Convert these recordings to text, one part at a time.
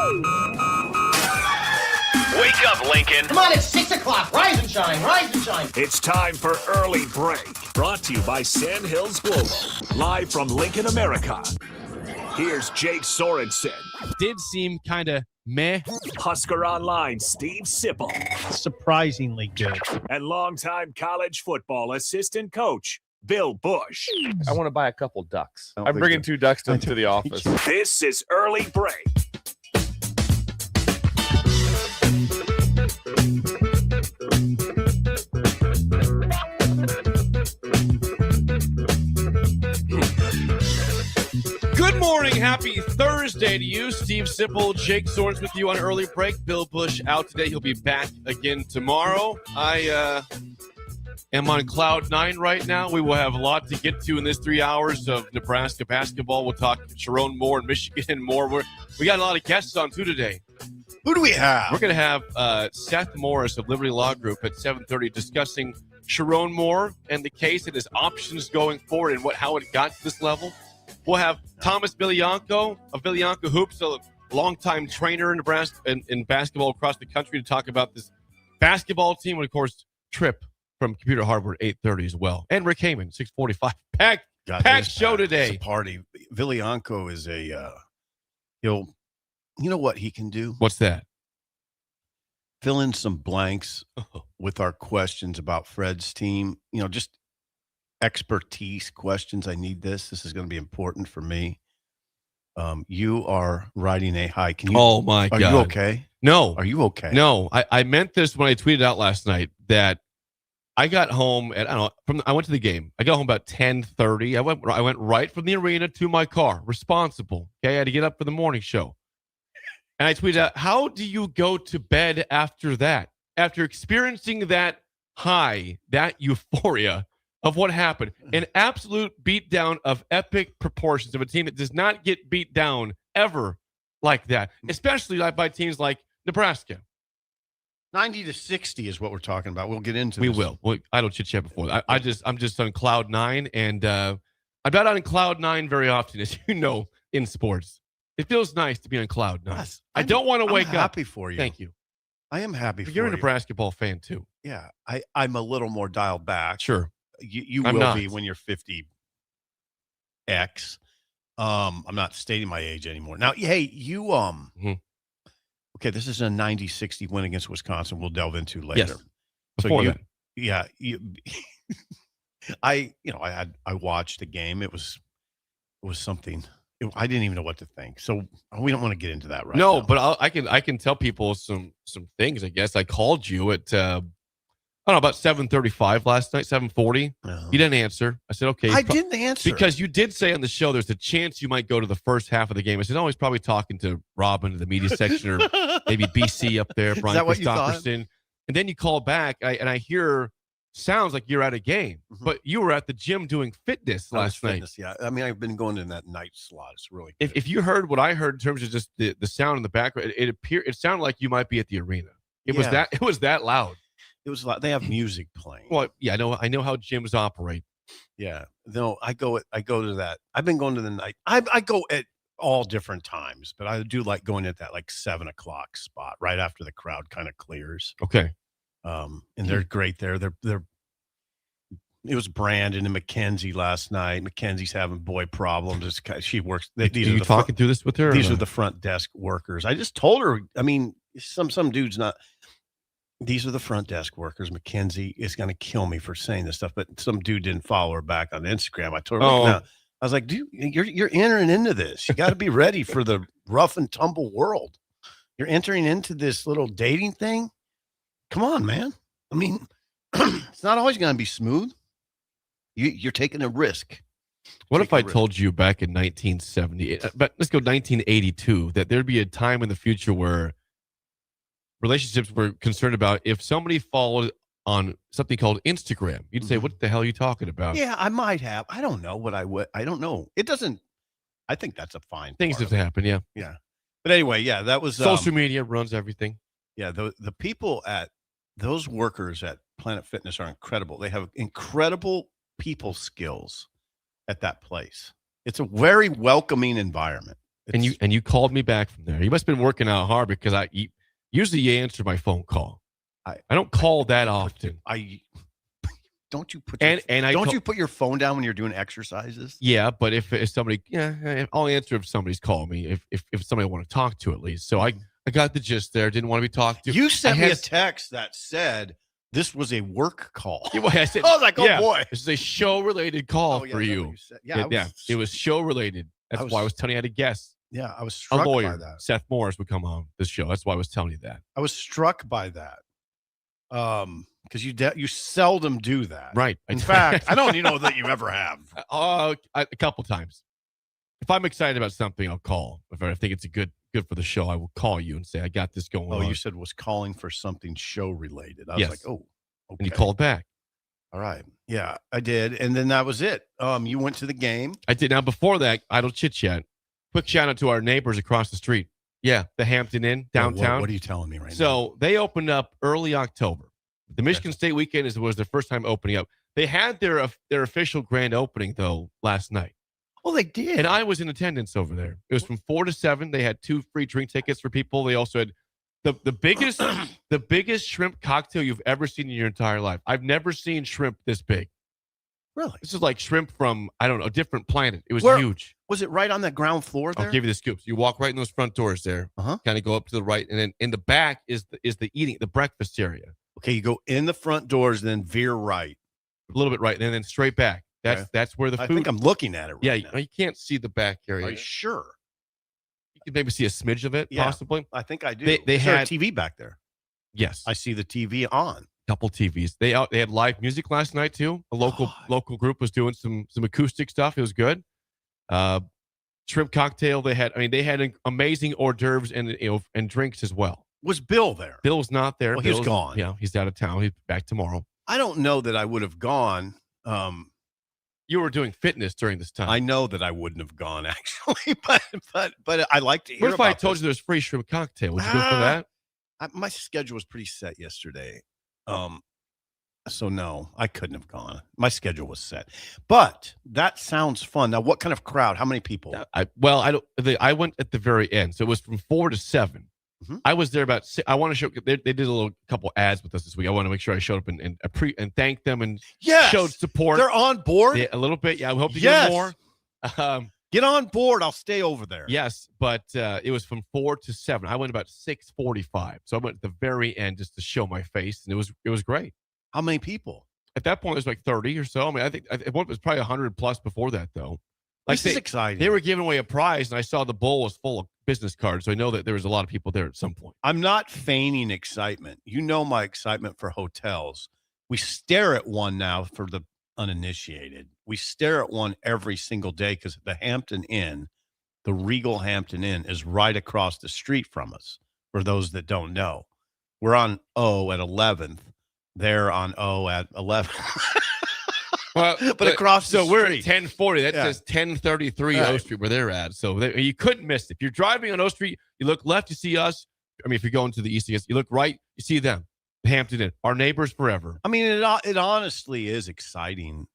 Wake up, Lincoln. Come on, it's 6 o'clock. Rise and shine, rise and shine. It's time for Early Break. Brought to you by Sandhills Global. Live from Lincoln, America. Here's Jake Sorensen. Did seem kind of meh. Husker Online, Steve Sipple. Surprisingly good. And longtime college football assistant coach, Bill Busch. I want to buy a couple ducks. I'm bringing 2 ducks to the office. This is Early Break. Good morning. Happy Thursday to you. Steve Sipple, Jake Sorensen with you on Early Break. Bill Busch out today. He'll be back again tomorrow. I am on cloud 9 right now. We will have a lot to get to in this 3 hours of Nebraska basketball. We'll talk Sharon Moore and Michigan and more. We got a lot of guests on too today. Who do we have? We're going to have Seth Morris of Liberty Law Group at 7:30 discussing Sharon Moore and the case and his options going forward and how it got to this level. We'll have Thomas Vilianco of Vilianco Hoops, a longtime trainer in Nebraska and in basketball across the country, to talk about this basketball team. And, of course, Trip from Computer Hardware at 8:30 as well. And Rick Heyman, 6:45. Packed show today. It's a party. Vilianco is you know what he can do? What's that? Fill in some blanks with our questions about Fred's team. You know, just expertise questions. I need this. This is going to be important for me. You are riding a high. Can you? Oh my God! Are you okay? No. Are you okay? No. I meant this when I tweeted out last night that I got home at I went to the game. I got home about 10:30. I went right from the arena to my car. Responsible. Okay, I had to get up for the morning show. And I tweeted out, how do you go to bed after that? After experiencing that high, that euphoria of what happened, an absolute beatdown of epic proportions of a team that does not get beat down ever like that, especially by teams like Nebraska. 90-60 is what we're talking about. We'll get into We this. will. Well, I don't chit-chat before that. I'm just on cloud 9, and I'm not on cloud 9 very often, as you know, in sports. It feels nice to be on cloud 9. Yes, I don't want to wake I'm up. happy for you. Thank you. I am happy for you. You're a Nebraska ball fan, too. Yeah, I'm a little more dialed back. Sure. You I'm will not. be when you're 50X. I'm not stating my age anymore. Now, hey, you okay, this is a 90-60 win against Wisconsin. We'll delve into later. Yes. Before that. Yeah, I watched the game. It was something. I didn't even know what to think. So we don't want to get into that right now. No, but I can tell people some things, I guess. I called you at I don't know, about 7:35 last night, 7:40. You didn't answer. I said, okay. I didn't answer. Because you did say on the show there's a chance you might go to the first half of the game. I said, oh, he's probably talking to Robin in the media section, or maybe BC up there, Brian that what you thought? Christopherson. And then you call back, and I hear sounds like you're at a game, but you were at the gym doing fitness last night. Yeah, I mean, I've been going in that night slot. It's really good. If you heard what I heard in terms of just the sound in the background, it sounded like you might be at the arena. It was that loud. It was like they have music playing. Well, yeah, I know how gyms operate. Yeah, no, I go to that. I've been going to the night. I go at all different times, but I do like going at that like 7 o'clock spot right after the crowd kind of clears. Okay. And they're great there. They're. It was Brandon and Mackenzie last night. Mackenzie's having boy problems. She works. Are you talking through this with her? These are the front desk workers. I just told her. I mean, some dude's not. These are the front desk workers. Mackenzie is going to kill me for saying this stuff, but some dude didn't follow her back on Instagram. I told her, I was like, dude, you're entering into this. You got to be ready for the rough and tumble world. You're entering into this little dating thing. Come on, man. I mean, it's not always going to be smooth. You're taking a risk. What if I told you back in 1970, but let's go 1982, that there'd be a time in the future where relationships were concerned about if somebody followed on something called Instagram, you'd say, what the hell are you talking about? Yeah, I might have. I don't know what I would. I don't know. It doesn't. I think that's a fine things have to happen. Yeah. Yeah. But anyway, yeah, that was social media runs everything. Yeah. The people at those workers at Planet Fitness are incredible. They have incredible people skills at that place. It's a very welcoming environment. And you called me back from there. You must have been working out hard because usually you answer my phone call. I don't call that often. Don't you put you put your phone down when you're doing exercises? Yeah, but if somebody, I'll answer if somebody's calling me. If somebody I want to talk to at least. So I got the gist there. Didn't want to be talked to. You sent me a text that said this was a work call. I said, I was like, oh boy, this is a show related call for you. It was show related. That's why I was telling you how to guess. Yeah, I was struck by that. Seth Morris would come on this show. That's why I was telling you that. I was struck by that. Because you seldom do that, right? In fact, I don't even know that you ever have. A couple times. If I'm excited about something, I'll call. If I think it's good for the show, I will call you and say I got this going on. Oh, you said was calling for something show related. I was like, oh, okay. And you called back. All right, yeah, I did, and then that was it. You went to the game. I did. Now before that, idle chit chat. Quick shout out to our neighbors across the street. Yeah, the Hampton Inn downtown. What are you telling me right now? So they opened up early October. The Michigan State weekend was their first time opening up. They had their official grand opening though last night. Oh, they did. And I was in attendance over there. It was from 4 to 7. They had 2 free drink tickets for people. They also had the biggest shrimp cocktail you've ever seen in your entire life. I've never seen shrimp this big. Really? This is like shrimp from, I don't know, a different planet. It was huge. Was it right on the ground floor there? I'll give you the scoops. You walk right in those front doors there. Kind of go up to the right, and then in the back is the breakfast area. Okay, you go in the front doors, then veer right. A little bit right, and then straight back. That's where the food. I think I'm looking at it right now. You can't see the back area. Are you sure? You can maybe see a smidge of it, possibly. I think I do. They had a TV back there. Yes. I see the TV on. Couple TVs. They had live music last night too. A local group was doing some acoustic stuff. It was good. Shrimp cocktail. They had amazing hors d'oeuvres and drinks as well. Was Bill there? Bill was not there. Well, he's gone. Yeah, he's out of town. He's back tomorrow. I don't know that I would have gone. You were doing fitness during this time. I know that I wouldn't have gone actually, but I like to hear. What if I told you there's free shrimp cocktail? Would you go for that? My schedule was pretty set yesterday. So no, I couldn't have gone. My schedule was set, but that sounds fun. Now, what kind of crowd? How many people? I went at the very end, so it was from 4 to 7. Mm-hmm. I was there about 6. I want to show. They did a couple ads with us this week. I want to make sure I showed up and thank them and showed support. They're on board. Yeah, a little bit. Yeah, I hope to get more. Get on board. I'll stay over there. Yes, but it was from 4 to 7. I went about 6:45, so I went at the very end just to show my face, and it was great. How many people? At that point, it was like 30 or so. I mean, I think it was probably 100 plus before that, though. This is exciting. They were giving away a prize, and I saw the bowl was full of business cards, so I know that there was a lot of people there at some point. I'm not feigning excitement. You know my excitement for hotels. We stare at one now for the uninitiated. We stare at one every single day because the Hampton Inn, the Regal Hampton Inn, is right across the street from us. For those that don't know, we're on O at 11th. They're on O at 11. Well, but across the so street. We're at 1040. That says 1033 O Street where they're at. So you couldn't miss it. If you're driving on O Street, you look left, you see us. I mean, if you're going to the east, you look right, you see them. Hampton Inn, our neighbors forever. I mean, it honestly is exciting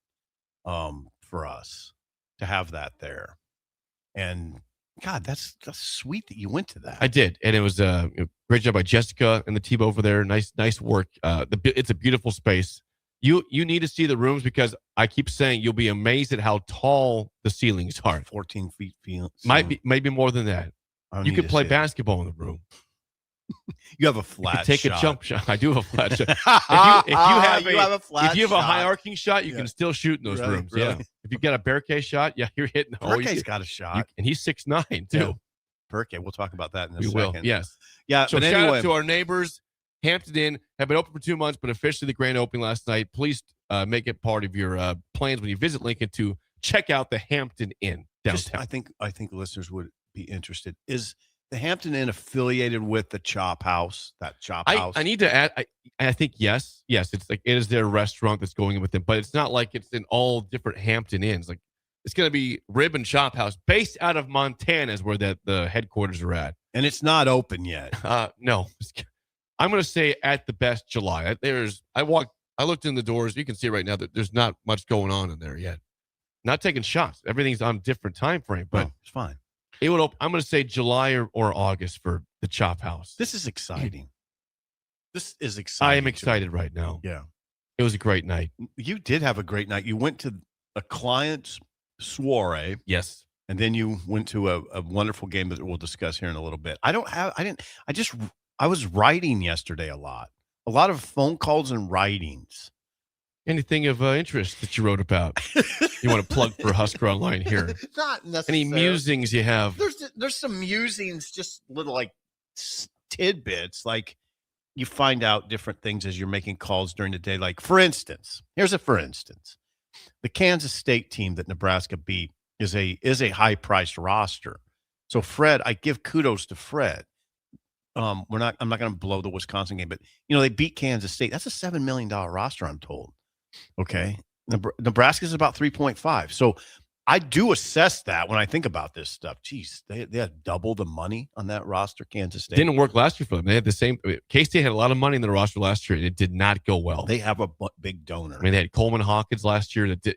for us to have that there. And God, that's sweet that you went to that. I did, and it was a great job by Jessica and the team over there. Nice work. It's a beautiful space. You need to see the rooms because I keep saying you'll be amazed at how tall the ceilings are. 14 feet. Maybe more than that. You could play basketball in the room. You have a flat. Take a jump shot. I do have a flat shot. If you have a high arcing shot, you can still shoot in those rooms. Really? Yeah. If you get a barricade shot, you're hitting. Barricade's got a shot, and he's 6'9" too. Yeah. Barricade. We'll talk about that in a second. We will. Yes. Yeah. So shout out to our neighbors. Hampton Inn have been open for 2 months, but officially the grand opening last night. Please make it part of your plans when you visit Lincoln to check out the Hampton Inn downtown. I think listeners would be interested. Is the Hampton Inn affiliated with the Chop House? That Chop House. I need to add. I think yes. It's like it is their restaurant that's going in with them, but it's not like it's in all different Hampton Inns. Like it's going to be Rib and Chop House, based out of Montana, is where the headquarters are at, and it's not open yet. No. I'm going to say at the best July. I looked in the doors. You can see right now that there's not much going on in there yet. Not taking shots. Everything's on different time frame, but it's fine. It would. I'm going to say July or August for the Chop House. This is exciting. This is I exciting. am excited right now. Yeah. It was a great night. You did have a great night. You went to a client's soiree. Yes. And then you went to a wonderful game that we'll discuss here in a little bit. I was writing yesterday a lot of phone calls and writings. Anything of interest that you wrote about? You want to plug for Husker Online here? Not necessarily. Any musings you have? There's some musings, just little like tidbits. Like you find out different things as you're making calls during the day. Like for instance, the Kansas State team that Nebraska beat is a high priced roster. So Fred, I give kudos to Fred. I'm not going to blow the Wisconsin game, but they beat Kansas State. That's a $7 million roster, I'm told. Okay. Nebraska's about 3.5. So I do assess that when I think about this stuff. Jeez, they had double the money on that roster, Kansas State. Didn't work last year for them. They had the same. K-State had a lot of money in the roster last year, and it did not go well. They have a big donor. I mean, they had Coleman Hawkins last year that did,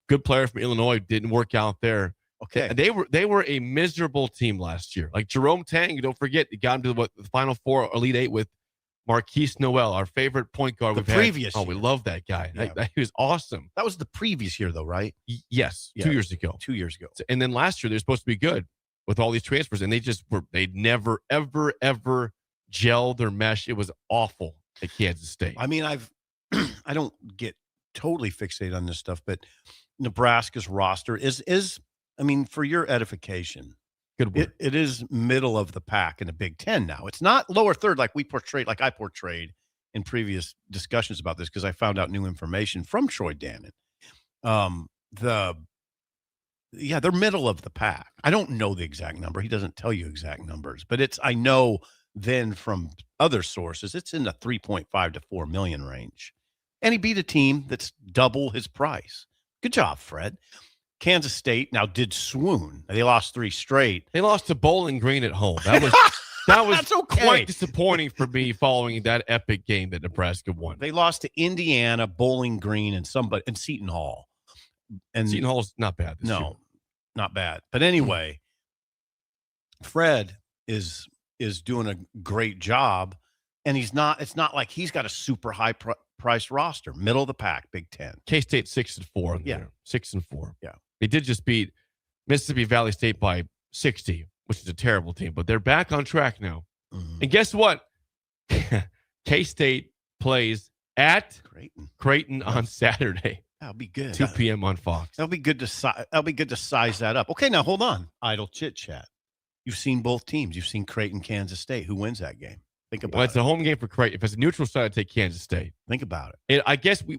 good player from Illinois, didn't work out there. Okay. They were a miserable team last year. Like Jerome Tang, don't forget, he got into the Final Four, Elite Eight with Marquise Noel, our favorite point guard. We love that guy. Yeah. He was awesome. That was the previous year, though, right? Yes, yeah. 2 years ago. 2 years ago. And then last year, they're supposed to be good with all these transfers, and they never, ever, ever gelled or meshed. It was awful at Kansas State. I mean, I don't get totally fixated on this stuff, but Nebraska's roster is I mean, for your edification, good word. It is middle of the pack in the Big Ten now. It's not lower third like I portrayed in previous discussions about this because I found out new information from Troy Dannon. They're middle of the pack. I don't know the exact number. He doesn't tell you exact numbers, but I know then from other sources, it's in the 3.5 to 4 million range. And he beat a team that's double his price. Good job, Fred. Kansas State now did swoon. They lost 3 straight. They lost to Bowling Green at home. That was That's okay. Quite disappointing for me following that epic game that Nebraska won. They lost to Indiana, Bowling Green, and Seton Hall. And Seton Hall's not bad this year. Not bad. But anyway, Fred is doing a great job, and it's not like he's got a super high price roster, middle of the pack, Big Ten. K-State 6-4. Yeah. 6-4. Yeah. They did just beat Mississippi Valley State by 60, which is a terrible team, but they're back on track now. Mm-hmm. And guess what? K-State plays at Creighton on Saturday. That'll be good. 2 p.m. on Fox. That'll be good to size that up. Okay, now hold on. Idle chit chat. You've seen both teams. You've seen Creighton, Kansas State. Who wins that game? Think about it. It's a home game for Creighton. If it's a neutral site, I'd take Kansas State. Think about it. And I guess we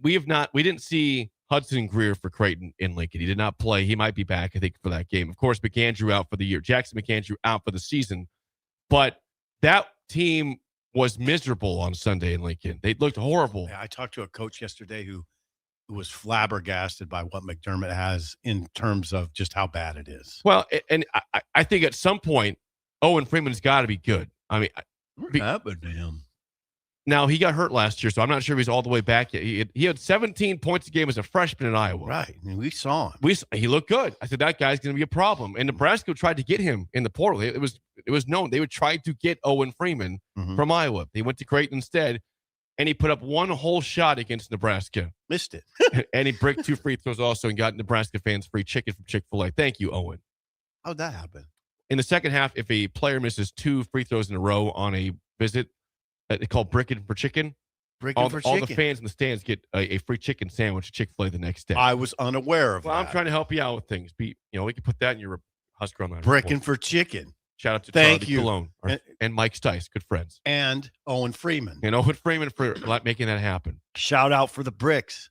didn't see Hudson Greer for Creighton in Lincoln. He did not play. He might be back, I think, for that game. Of course, McAndrew out for the year. Jackson McAndrew out for the season. But that team was miserable on Sunday in Lincoln. They looked horrible. Yeah, I talked to a coach yesterday who was flabbergasted by what McDermott has in terms of just how bad it is. Well, and I think at some point, Owen Freeman's got to be good. I mean, what happened to him? Now, he got hurt last year, so I'm not sure if he's all the way back yet. He had 17 points a game as a freshman in Iowa. Right. I mean, we saw him. He looked good. I said, that guy's going to be a problem. And Nebraska tried to get him in the portal. It was known. They would try to get Owen Freeman from Iowa. He went to Creighton instead, and he put up one whole shot against Nebraska. Missed it. And he bricked 2 free throws also and got Nebraska fans free chicken from Chick-fil-A. Thank you, Owen. How'd that happen? In the second half, if a player misses 2 free throws in a row on a visit, they call bricking for chicken. All the fans in the stands get a free chicken sandwich at Chick-fil-A the next day. I was unaware of that. I'm trying to help you out with things. We can put that in your Husker Online. Bricking for chicken. Shout out to Charlie Cologne and Mike Stice, good friends. And Owen Freeman. And Owen Freeman for making that happen. Shout out for the bricks.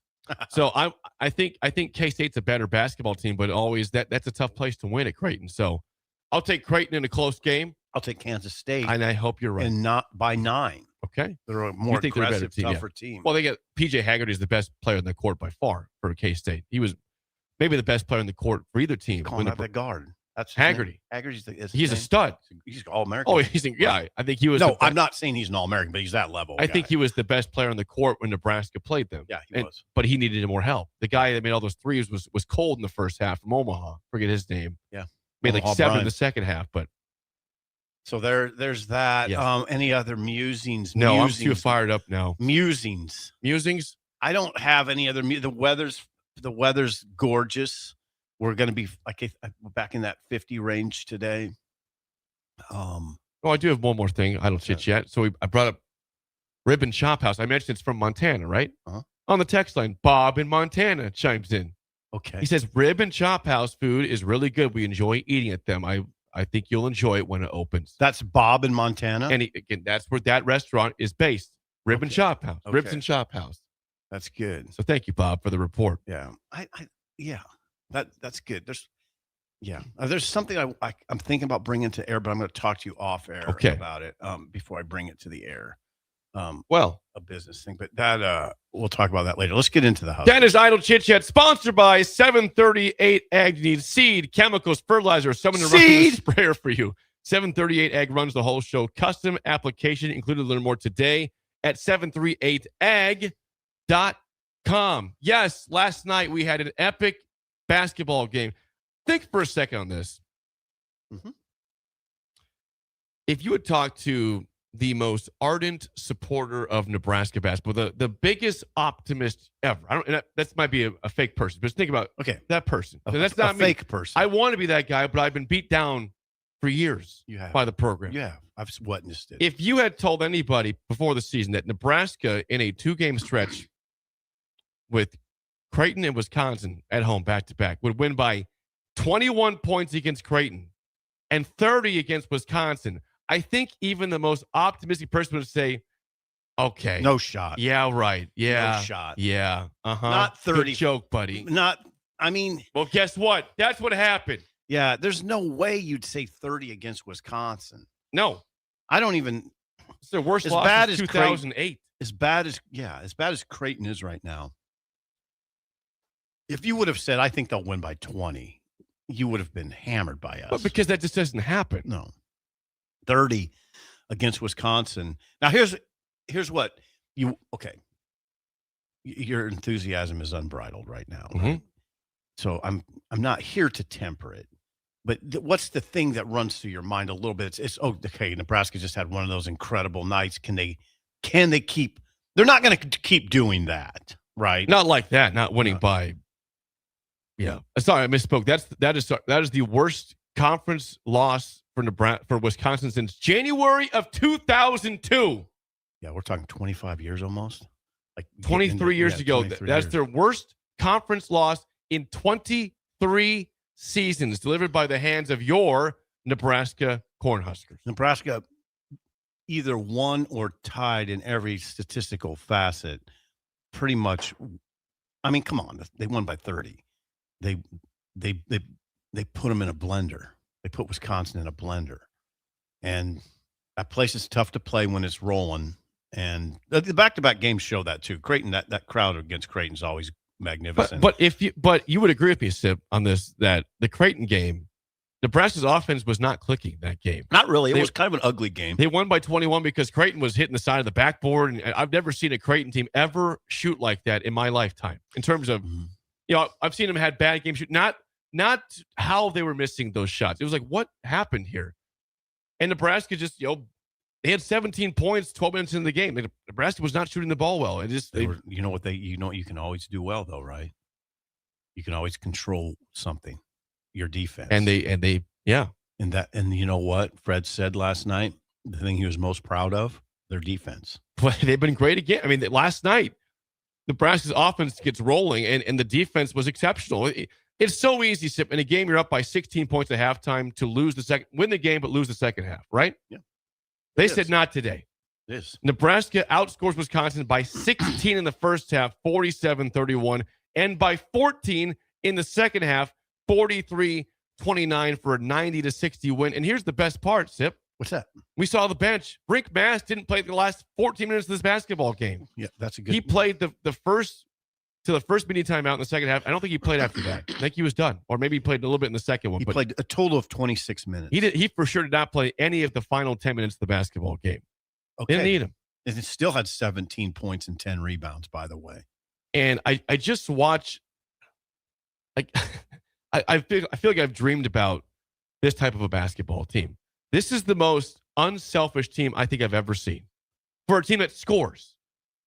So I think K-State's a better basketball team, but always that's a tough place to win at Creighton. So I'll take Creighton in a close game. I'll take Kansas State. And I hope you're right. And not by 9. Okay. They're a more aggressive, tougher team. Well, they get P.J. Haggerty is the best player in the court by far for K-State. He was maybe the best player in the court for either team. Calling out the guard. That's Haggerty. He's a stud. He's All-American. Oh, I think he was. No, I'm not saying he's an All-American, but he's that level. I think he was the best player on the court when Nebraska played them. Yeah, he was. But he needed more help. The guy that made all those threes was cold in the first half from Omaha. Forget his name. Yeah. made like 7 in the second half, but. So there's that. Yeah. Any other musings? No, I'm too fired up now. Musings. I don't have any other. The weather's gorgeous. We're going to be back in that 50 range today. I do have one more thing. I don't chit yet. So I brought up Rib and Chop House. I mentioned it's from Montana, right? Uh-huh. On the text line, Bob in Montana chimes in. Okay. He says Rib and Chop House food is really good. We enjoy eating at them. I think you'll enjoy it when it opens. That's Bob in Montana? And again, that's where that restaurant is based. Rib and Chop House. Okay. Ribs and Chop House. That's good. So thank you, Bob, for the report. Yeah. That's good. There's something I'm thinking about bringing to air, but I'm going to talk to you off air about it before I bring it to the air. A business thing, but that we'll talk about that later. Let's get into the house. That is Idle Chit Chat, sponsored by 738 Ag. You need seed, chemicals, fertilizer, someone to run the sprayer for you. 738 Ag runs the whole show. Custom application included. Learn more today at 738ag.com. Yes, last night we had an epic basketball game. Think for a second on this. Mm-hmm. If you would talk to the most ardent supporter of Nebraska basketball, the biggest optimist ever. That might be a fake person, but think about that person. That's not a fake person. I want to be that guy, but I've been beat down for years by the program. Yeah, I've witnessed it. If you had told anybody before the season that Nebraska in a 2-game stretch with Creighton and Wisconsin at home back-to-back would win by 21 points against Creighton and 30 against Wisconsin, I think even the most optimistic person would say, okay. No shot. Yeah, right. Yeah. No shot. Yeah. Uh-huh. Not 30. Good joke, buddy. Well, guess what? That's what happened. Yeah, there's no way you'd say 30 against Wisconsin. No. I don't even. It's their worst loss since 2008. As bad as Creighton is right now. If you would have said, I think they'll win by 20, you would have been hammered by us. But because that just doesn't happen. No. 30 against Wisconsin. Now here's what your enthusiasm is unbridled right now. Right? Mm-hmm. So I'm not here to temper it, but what's the thing that runs through your mind a little bit? It's Nebraska just had one of those incredible nights. Can they keep? They're not going to keep doing that, right? Not like that. Not winning by. Yeah. Sorry, I misspoke. That is the worst conference loss for Wisconsin since January of 2002. Yeah, we're talking 25 years almost. Like 23 years ago. That's their worst conference loss in 23 seasons, delivered by the hands of your Nebraska Cornhuskers. Nebraska either won or tied in every statistical facet. Pretty much. I mean, come on. They won by 30. They put them in a blender. They put Wisconsin in a blender, and that place is tough to play when it's rolling. And the back-to-back games show that too. Creighton, that crowd against Creighton is always magnificent. But you would agree with me, Sip, on this, that the Creighton game, Nebraska's offense was not clicking that game. Not really. It was kind of an ugly game. They won by 21 because Creighton was hitting the side of the backboard, and I've never seen a Creighton team ever shoot like that in my lifetime. In terms of, I've seen them had bad game shoot, not how they were missing those shots. It was like, what happened here? And Nebraska just, they had 17 points 12 minutes into the game. Nebraska was not shooting the ball well. And just you know what you can always do well though, right? You can always control something, your defense. And they And you know what Fred said last night? The thing he was most proud of, their defense. But they've been great again. I mean, last night, Nebraska's offense gets rolling, and the defense was exceptional. It's so easy, Sip. In a game, you're up by 16 points at halftime to win the game, but lose the second half, right? Yeah. They said not today. Yes. Nebraska outscores Wisconsin by 16 in the first half, 47-31, and by 14 in the second half, 43-29 for a 90-60 win. And here's the best part, Sip. What's that? We saw the bench. Brink Mass didn't play the last 14 minutes of this basketball game. Yeah, that's a good. He played the first media timeout in the second half. I don't think he played after that. I think he was done, or maybe he played a little bit in the second one. He played a total of 26 minutes. He for sure did not play any of the final 10 minutes of the basketball game. Okay. Didn't need him. And it still had 17 points and 10 rebounds, by the way. And I just watch. Like I feel like I've dreamed about this type of a basketball team. This is the most unselfish team I think I've ever seen. For a team that scores.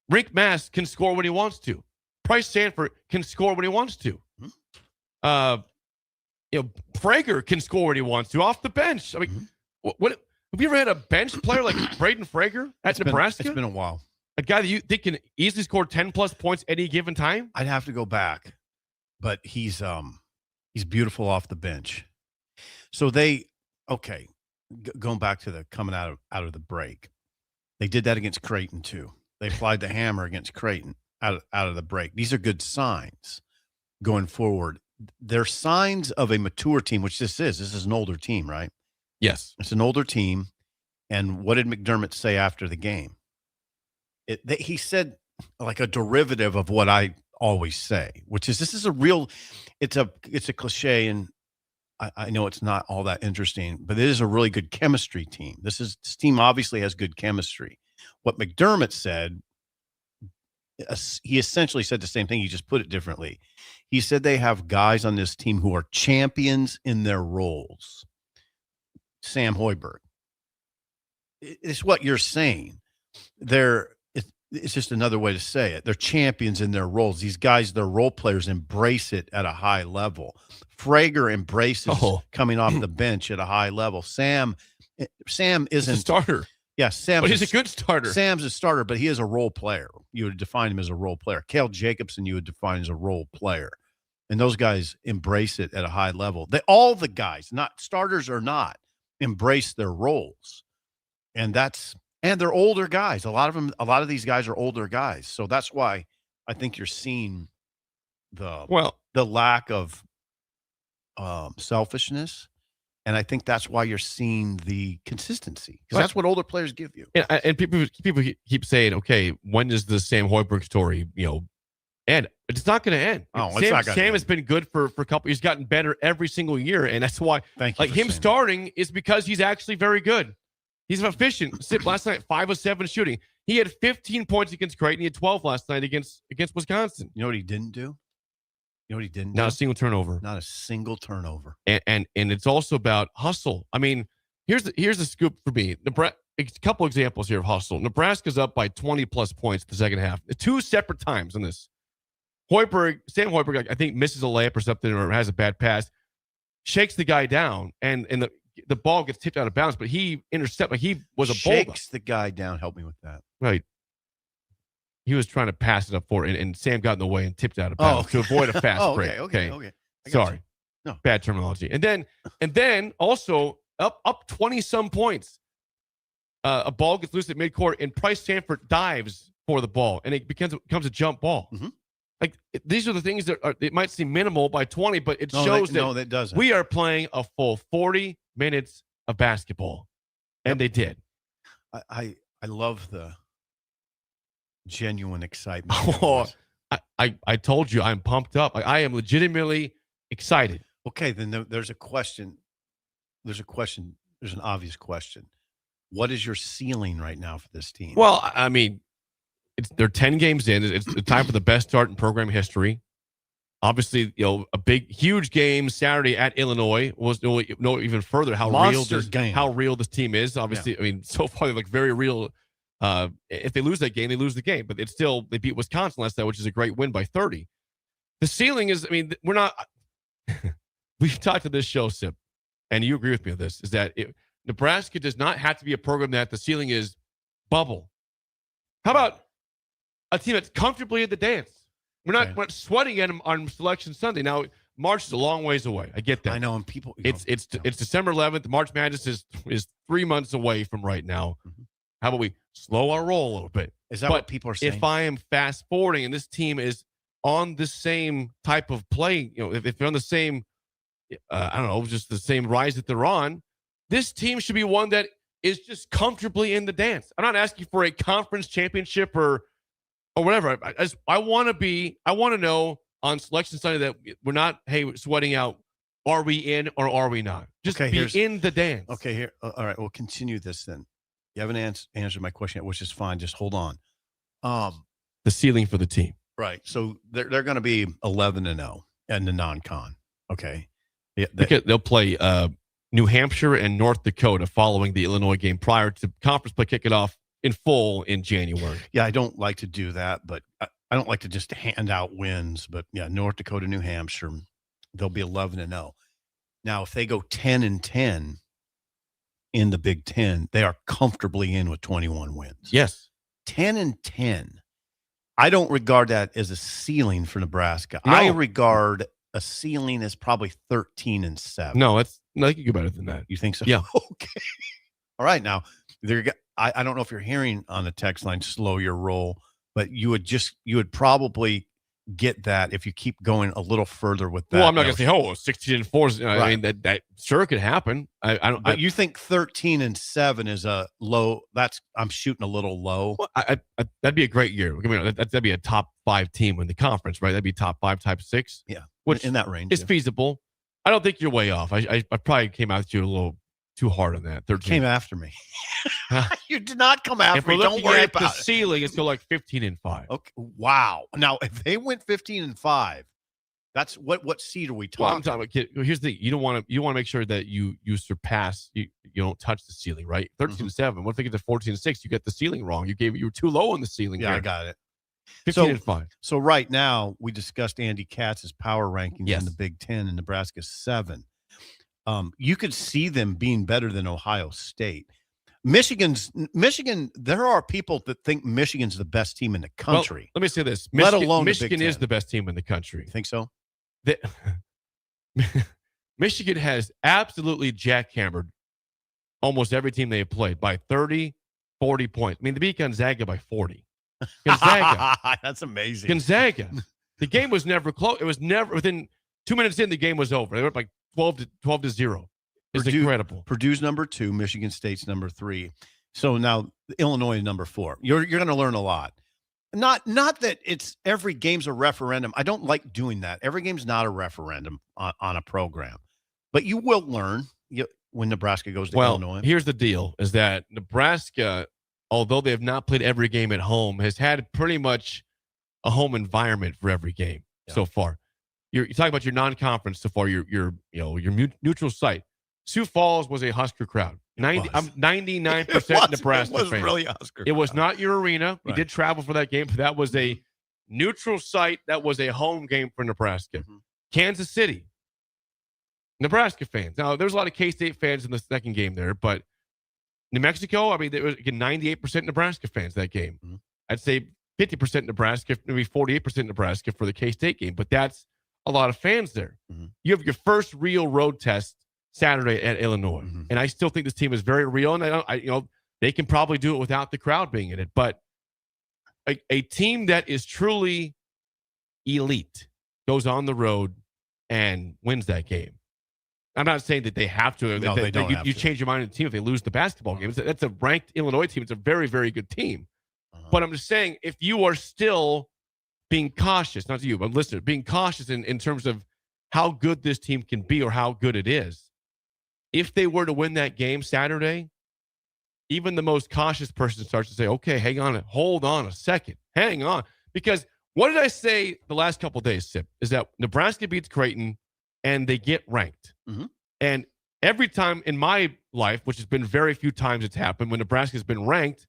Rick Mass can score when he wants to. Price Sanford can score when he wants to. Prager can score when he wants to off the bench. I mean, what have you ever had a bench player like Braden Prager at Nebraska? It's been a while. A guy that you think can easily score 10+ points any given time? I'd have to go back, but he's beautiful off the bench. So going back to the coming out of the break, they did that against Creighton too. They applied the hammer against Creighton out of the break. These are good signs going forward. They're signs of a mature team, which this is. This is an older team, right? Yes. It's an older team. And what did McDermott say after the game? He said like a derivative of what I always say, which is this is a real – it's a cliche, and I know it's not all that interesting, but it is a really good chemistry team. This team obviously has good chemistry. What McDermott said, he essentially said the same thing. He just put it differently. He said they have guys on this team who are champions in their roles. Sam Hoiberg. It's what you're saying. It's just another way to say it. They're champions in their roles. These guys, their role players, embrace it at a high level. Frager embraces coming off the bench at a high level. Sam isn't a starter. Yeah, Sam. But he's a good starter. Sam's a starter, but he is a role player. You would define him as a role player. Cale Jacobson, you would define as a role player. And those guys embrace it at a high level. All the guys, not starters or not, embrace their roles. And they're older guys. A lot of these guys are older guys. So that's why I think you're seeing the lack of selfishness. And I think that's why you're seeing the consistency, because that's what older players give you. And people keep saying, okay, when does the Sam Hoiberg story, end? It's not going to end. Sam has been good for a couple. He's gotten better every single year, and that's why. Like him starting is because he's actually very good. He's efficient. Last night, 5 of 7 shooting. He had 15 points against Creighton. He had 12 last night against Wisconsin. You know what he didn't do? Not a single turnover. Not a single turnover. And it's also about hustle. I mean, here's the scoop for me. A couple examples here of hustle. Nebraska's up by 20+ points in the second half. 2 separate times in this. Sam Hoiberg, I think, misses a layup or something, or has a bad pass, shakes the guy down, and the ball gets tipped out of bounds, but he intercepted. Like he was a bulldog. Shakes the guy down. Help me with that. Right. He was trying to pass it up for it, and Sam got in the way and tipped out of bounds to avoid a fast break. Okay. Sorry. No. Bad terminology. And then also up 20-some points. A ball gets loose at midcourt, and Price Sanford dives for the ball, and it becomes a jump ball. Mm-hmm. Like these are the things that it might seem minimal by 20, but it shows that doesn't. We are playing a full 40 minutes of basketball, and they did. I love the genuine excitement. I told you I'm pumped up. I am legitimately excited. Okay, then there's a question. There's an obvious question. What is your ceiling right now for this team? Well, I mean, they're 10 games in. It's the time for the best start in program history. Obviously, a big, huge game Saturday at Illinois was even further how real this team is. Obviously, yeah. I mean, so far they look very real. If they lose that game, they lose the game. But they beat Wisconsin last night, which is a great win by 30. The ceiling is, I mean, we're not. We've talked to this show, Sip, and you agree with me on this, is that Nebraska does not have to be a program that the ceiling is bubble. How about a team that's comfortably in the dance? We're not sweating at them on Selection Sunday. Now, March is a long ways away. I get that. I know, and people. It's December 11th. March Madness is 3 months away from right now. Mm-hmm. How about we slow our roll a little bit? Is that what people are saying? If I am fast forwarding and this team is on the same type of play, if they're on the same, I don't know, just the same rise that they're on, this team should be one that is just comfortably in the dance. I'm not asking for a conference championship or whatever. I want to know on Selection Sunday that we're not, sweating out, are we in or are we not? Just be in the dance. Okay, here. All right, we'll continue this then. You haven't answered my question yet, which is fine. Just hold on. The ceiling for the team. Right. So they're going to be 11-0 in the non-con. Okay. Yeah, they'll play New Hampshire and North Dakota following the Illinois game prior to conference play kicking off in full in January. Yeah, I don't like to do that, but I don't like to just hand out wins. But yeah, North Dakota, New Hampshire, they'll be 11-0. Now, if they go 10-10 in the Big Ten, they are comfortably in with 21 wins. Yes. 10-10. I don't regard that as a ceiling for Nebraska. No. I regard a ceiling as probably 13-7. No, I think you're better than that. You think so? Yeah. Okay. All right. Now, I don't know if you're hearing on the text line, slow your roll, but you would probably get that if you keep going a little further with that. Well, I'm not going to say, 16-4. Right. I mean, that sure could happen. I don't. But you think 13-7 is a low? I'm shooting a little low. Well, that'd be a great year. I mean, that'd be a top 5 team in the conference, right? That'd be top 5, top 6. Yeah, which in that range is feasible. I don't think you're way off. I probably came out to you a little too hard on that. 13. Came after me. You did not come after me. Don't worry about the it. ceiling. It's still like 15-5. Okay. Wow. Now, if they went 15-5, that's what seed are we talking? Well, I'm talking about. Here's the thing: you want to make sure that you surpass. You don't touch the ceiling, right? 13-7. What if they get to 14-6? You get the ceiling wrong. You were too low on the ceiling. Yeah, here. I got it. 15-5. So right now we discussed Andy Katz's power rankings Yes. in the Big Ten, and Nebraska's 7. You could see them being better than Ohio State. Michigan, there are people that think Michigan's the best team in the country. Well, let me say this. Let alone the Michigan Big is Ten. the best team in the country. You think so? Michigan has absolutely jackhammered almost every team they have played by 30, 40 points. I mean, they beat Gonzaga by 40. Gonzaga. That's amazing. Gonzaga. The game was never close. It was never within 2 minutes in, the game was over. They went like 12-0. It's incredible. Purdue's number 2, Michigan State's number 3. So now Illinois is number 4. You're going to learn a lot. Not that it's every game's a referendum. I don't like doing that. Every game's not a referendum on a program, but you will learn when Nebraska goes to Illinois. Here's the deal: is that Nebraska, although they have not played every game at home, has had pretty much a home environment for every game so far. You're talking about your non-conference so far. Your neutral site. Sioux Falls was a Husker crowd. I'm 99% Nebraska It was fan. really Husker. It was not your arena. We Right. did travel for that game, but that was a neutral site. That was a home game for Nebraska. Mm-hmm. Kansas City, Nebraska fans. Now, there's a lot of K-State fans in the second game there, but New Mexico, I mean, there was 98% Nebraska fans that game. Mm-hmm. I'd say 50% Nebraska, maybe 48% Nebraska for the K-State game, but that's a lot of fans there. Mm-hmm. You have your first real road test Saturday at Illinois, and I still think this team is very real, and they can probably do it without the crowd being in it, but a team that is truly elite goes on the road and wins that game. I'm not saying that they have to. No, they don't have you to. change your mind on the team if they lose the basketball game. That's a ranked Illinois team. It's a very, very good team. But I'm just saying, if you are still being cautious, not to you, but listener, being cautious in terms of how good this team can be or how good it is, if they were to win that game Saturday, even the most cautious person starts to say, okay, hold on a second. Hang on. Because what did I say the last couple of days, Sip, is that Nebraska beats Creighton and they get ranked. Mm-hmm. And every time in my life, which has been very few times it's happened, when Nebraska's been ranked,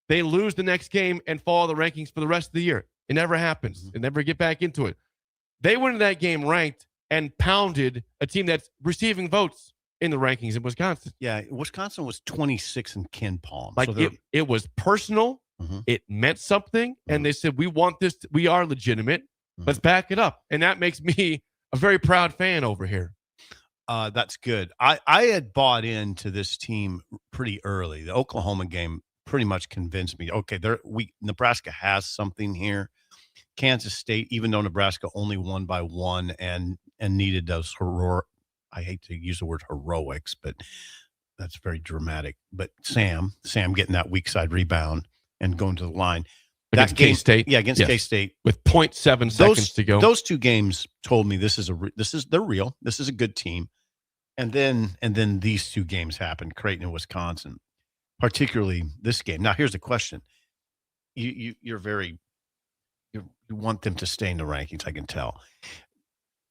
they lose the next game and follow the rankings for the rest of the year. It never happens. Mm-hmm. They never get back into it. They went into that game ranked and pounded a team that's receiving votes in the rankings in Wisconsin. Yeah, Wisconsin was 26 in Ken Palm. Like it was personal. Mm-hmm. It meant something. And they said, we want this. We are legitimate. Let's back it up. And that makes me a very proud fan over here. That's good. I had bought into this team pretty early. The Oklahoma game pretty much convinced me. Okay, Nebraska has something here. Kansas State, even though Nebraska only won by 1 and needed those I hate to use the word heroics, but that's very dramatic. But Sam getting that weak side rebound and going to the line. Against K-State? Yeah, against K-State. With 0.7 seconds to go. Those 2 games told me they're real. This is a good team. And then these 2 games happened, Creighton and Wisconsin, particularly this game. Now, here's the question. You want them to stay in the rankings, I can tell.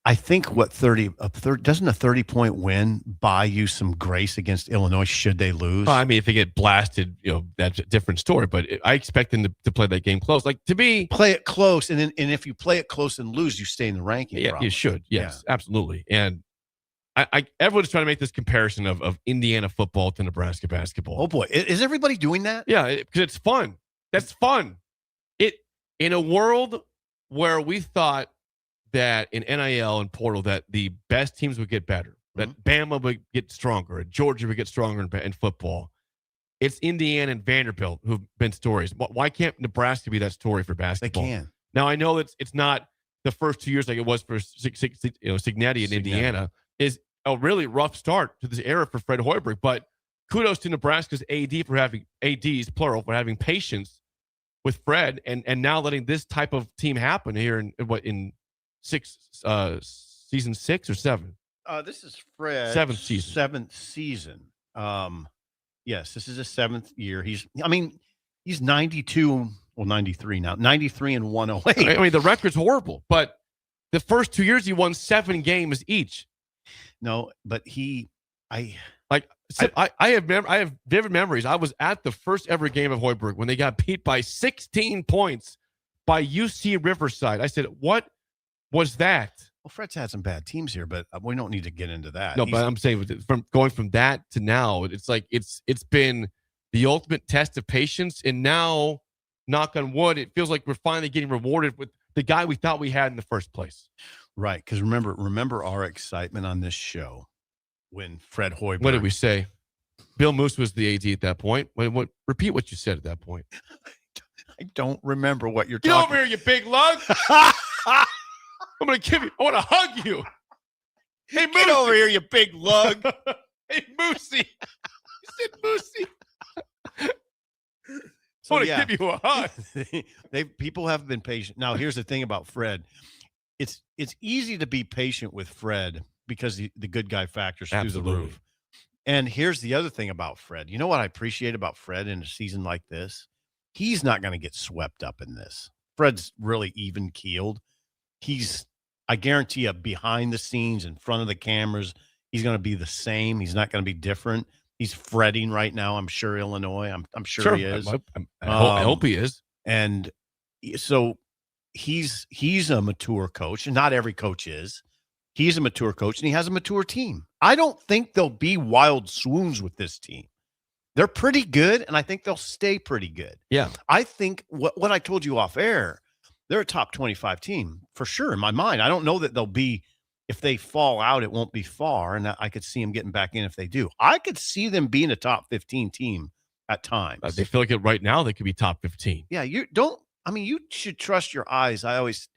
I think doesn't a 30-point win buy you some grace against Illinois should they lose? Well, I mean, if they get blasted, that's a different story. But I expect them to play that game close. Like, to me, play it close, and if you play it close and lose, you stay in the ranking. Yeah, probably. you should. Yes, absolutely. And everyone's trying to make this comparison of Indiana football to Nebraska basketball. Oh boy, is everybody doing that? Yeah, because it's fun. That's fun. In a world where we thought that in NIL and portal that the best teams would get better, that Bama would get stronger, and Georgia would get stronger in football. It's Indiana and Vanderbilt who've been stories. Why can't Nebraska be that story for basketball? They can. Now, I know it's not the first 2 years like it was for Signetti in Indiana. Is a really rough start to this era for Fred Hoiberg, but kudos to Nebraska's ADs, plural, for having patience with Fred and now letting this type of team happen here in season 6 or 7. This is Fred seventh season. Yes, this is his 7th year. He's 92, 93 now, 93 and 108. I mean, the record's horrible, but the first 2 years he won 7 games each. No, but I have vivid memories. I was at the first ever game of Hoiberg when they got beat by 16 points by UC Riverside. I said, "What was that?" Well, Fred's had some bad teams here, but we don't need to get into that. No, but I'm saying from going from that to now, it's like it's been the ultimate test of patience, and now, knock on wood, it feels like we're finally getting rewarded with the guy we thought we had in the first place. Right, because remember our excitement on this show when Fred Hoiberg. What did we say? Bill Moose was the AD at that point. Repeat what you said at that point. I don't remember what you're Get talking. Get over here, you big lug. I'm going to give you. I want to hug you. Hey, Moosey. Get over here, you big lug. Hey, Moosey. You said Moosey. I want to give you a hug. People have been patient. Now, here's the thing about Fred. It's easy to be patient with Fred because the good guy factor's through the roof. And here's the other thing about Fred. You know what I appreciate about Fred in a season like this? He's not going to get swept up in this. Fred's really even-keeled. I guarantee you, behind the scenes, in front of the cameras, he's going to be the same. He's not going to be different. He's fretting right now. I'm sure Illinois. I'm sure he is. I hope he is. And so he's a mature coach, and not every coach is. He's a mature coach, and he has a mature team. I don't think there'll be wild swoons with this team. They're pretty good, and I think they'll stay pretty good. Yeah. I think what I told you off air, they're a top 25 team for sure in my mind. I don't know that they'll be, if they fall out, it won't be far, and I could see them getting back in if they do. I could see them being a top 15 team at times. They feel like it right now. They could be top 15. Yeah, you should trust your eyes. I always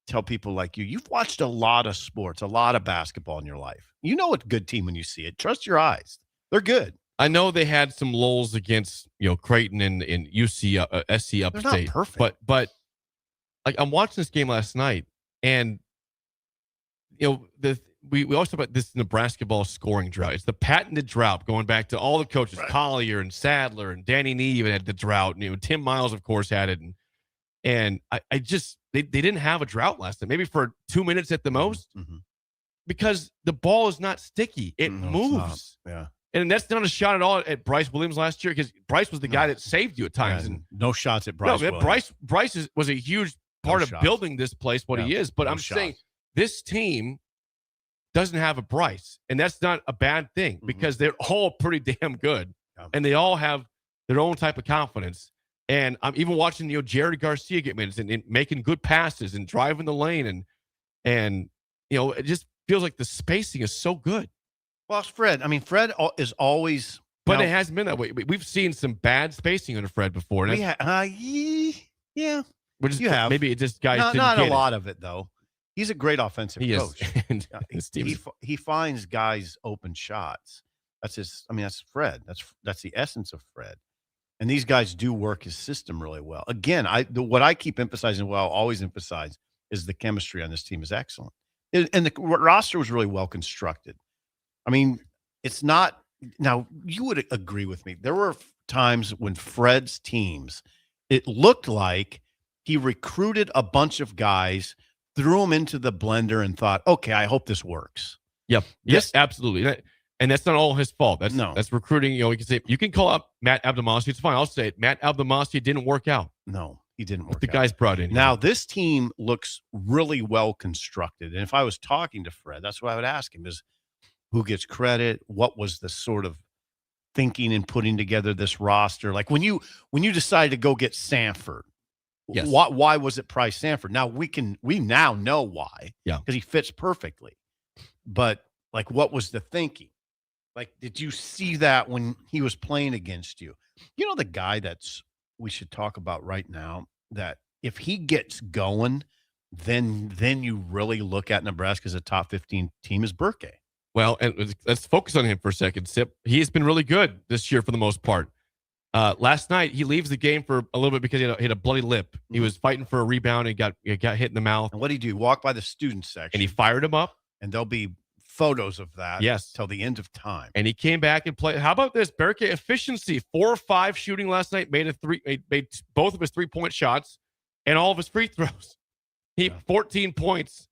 tell people like you've watched a lot of sports, a lot of basketball in your life. You know a good team when you see it. Trust your eyes. They're good. I know they had some lulls against Creighton and UC SC Upstate. They're not perfect, but like I'm watching this game last night, and we always talk about this Nebraska ball scoring drought. It's the patented drought going back to all the coaches, right. Collier and Sadler and Danny Nee even had the drought. And, Tim Miles, of course, had it. And I just they didn't have a drought last night, maybe for 2 minutes at the most, because the ball is not sticky. It moves. Yeah. And that's not a shot at all at Bryce Williams last year, because Bryce was the guy that saved you at times. And no shots at Bryce. No, Bryce was a huge part of building this place, he is. But I'm saying this team doesn't have a Bryce, and that's not a bad thing because they're all pretty damn good, and they all have their own type of confidence. And I'm even watching Jared Garcia get minutes and making good passes and driving the lane, and it just feels like the spacing is so good. Well, it's Fred. I mean, Fred is always, but it hasn't been that way. We've seen some bad spacing under Fred before. Yeah. You have. Maybe it just guys not a lot of it though. He's a great offensive coach. He finds guys open shots. That's his. I mean, that's Fred. That's the essence of Fred. And these guys do work his system really well. Again, what I keep emphasizing, I'll always emphasize, is the chemistry on this team is excellent, and the roster was really well constructed. I mean, it's not. Now, you would agree with me. There were times when Fred's teams, it looked like he recruited a bunch of guys threw them into the blender and thought, okay, I hope this works. Yep. Yes, absolutely. And that's not all his fault. That's recruiting. You can say you can call up Matt Abdelmassih. It's fine. I'll say it. Matt Abdelmassih didn't work out. No, he didn't work out. The guys brought in. Now, this team looks really well constructed. And if I was talking to Fred, that's what I would ask him is who gets credit? What was the sort of thinking and putting together this roster? Like when you decided to go get Sanford, yes. Why was it Price Sanford? Now we now know why. Yeah. Because he fits perfectly. But like what was the thinking? Like, did you see that when he was playing against you? You know, the guy we should talk about right now, that if he gets going, then you really look at Nebraska as a top 15 team is Burke. Well, and let's focus on him for a second, Sip. He's been really good this year for the most part. Last night, he leaves the game for a little bit because he had a bloody lip. Mm-hmm. He was fighting for a rebound and got hit in the mouth. And what did he do? Walk by the student section. And he fired him up. And there'll be photos of that till the end of time. And he came back and played. How about this? Burke efficiency, 4 or 5 shooting last night, made both of his 3-point shots and all of his free throws. 14 points,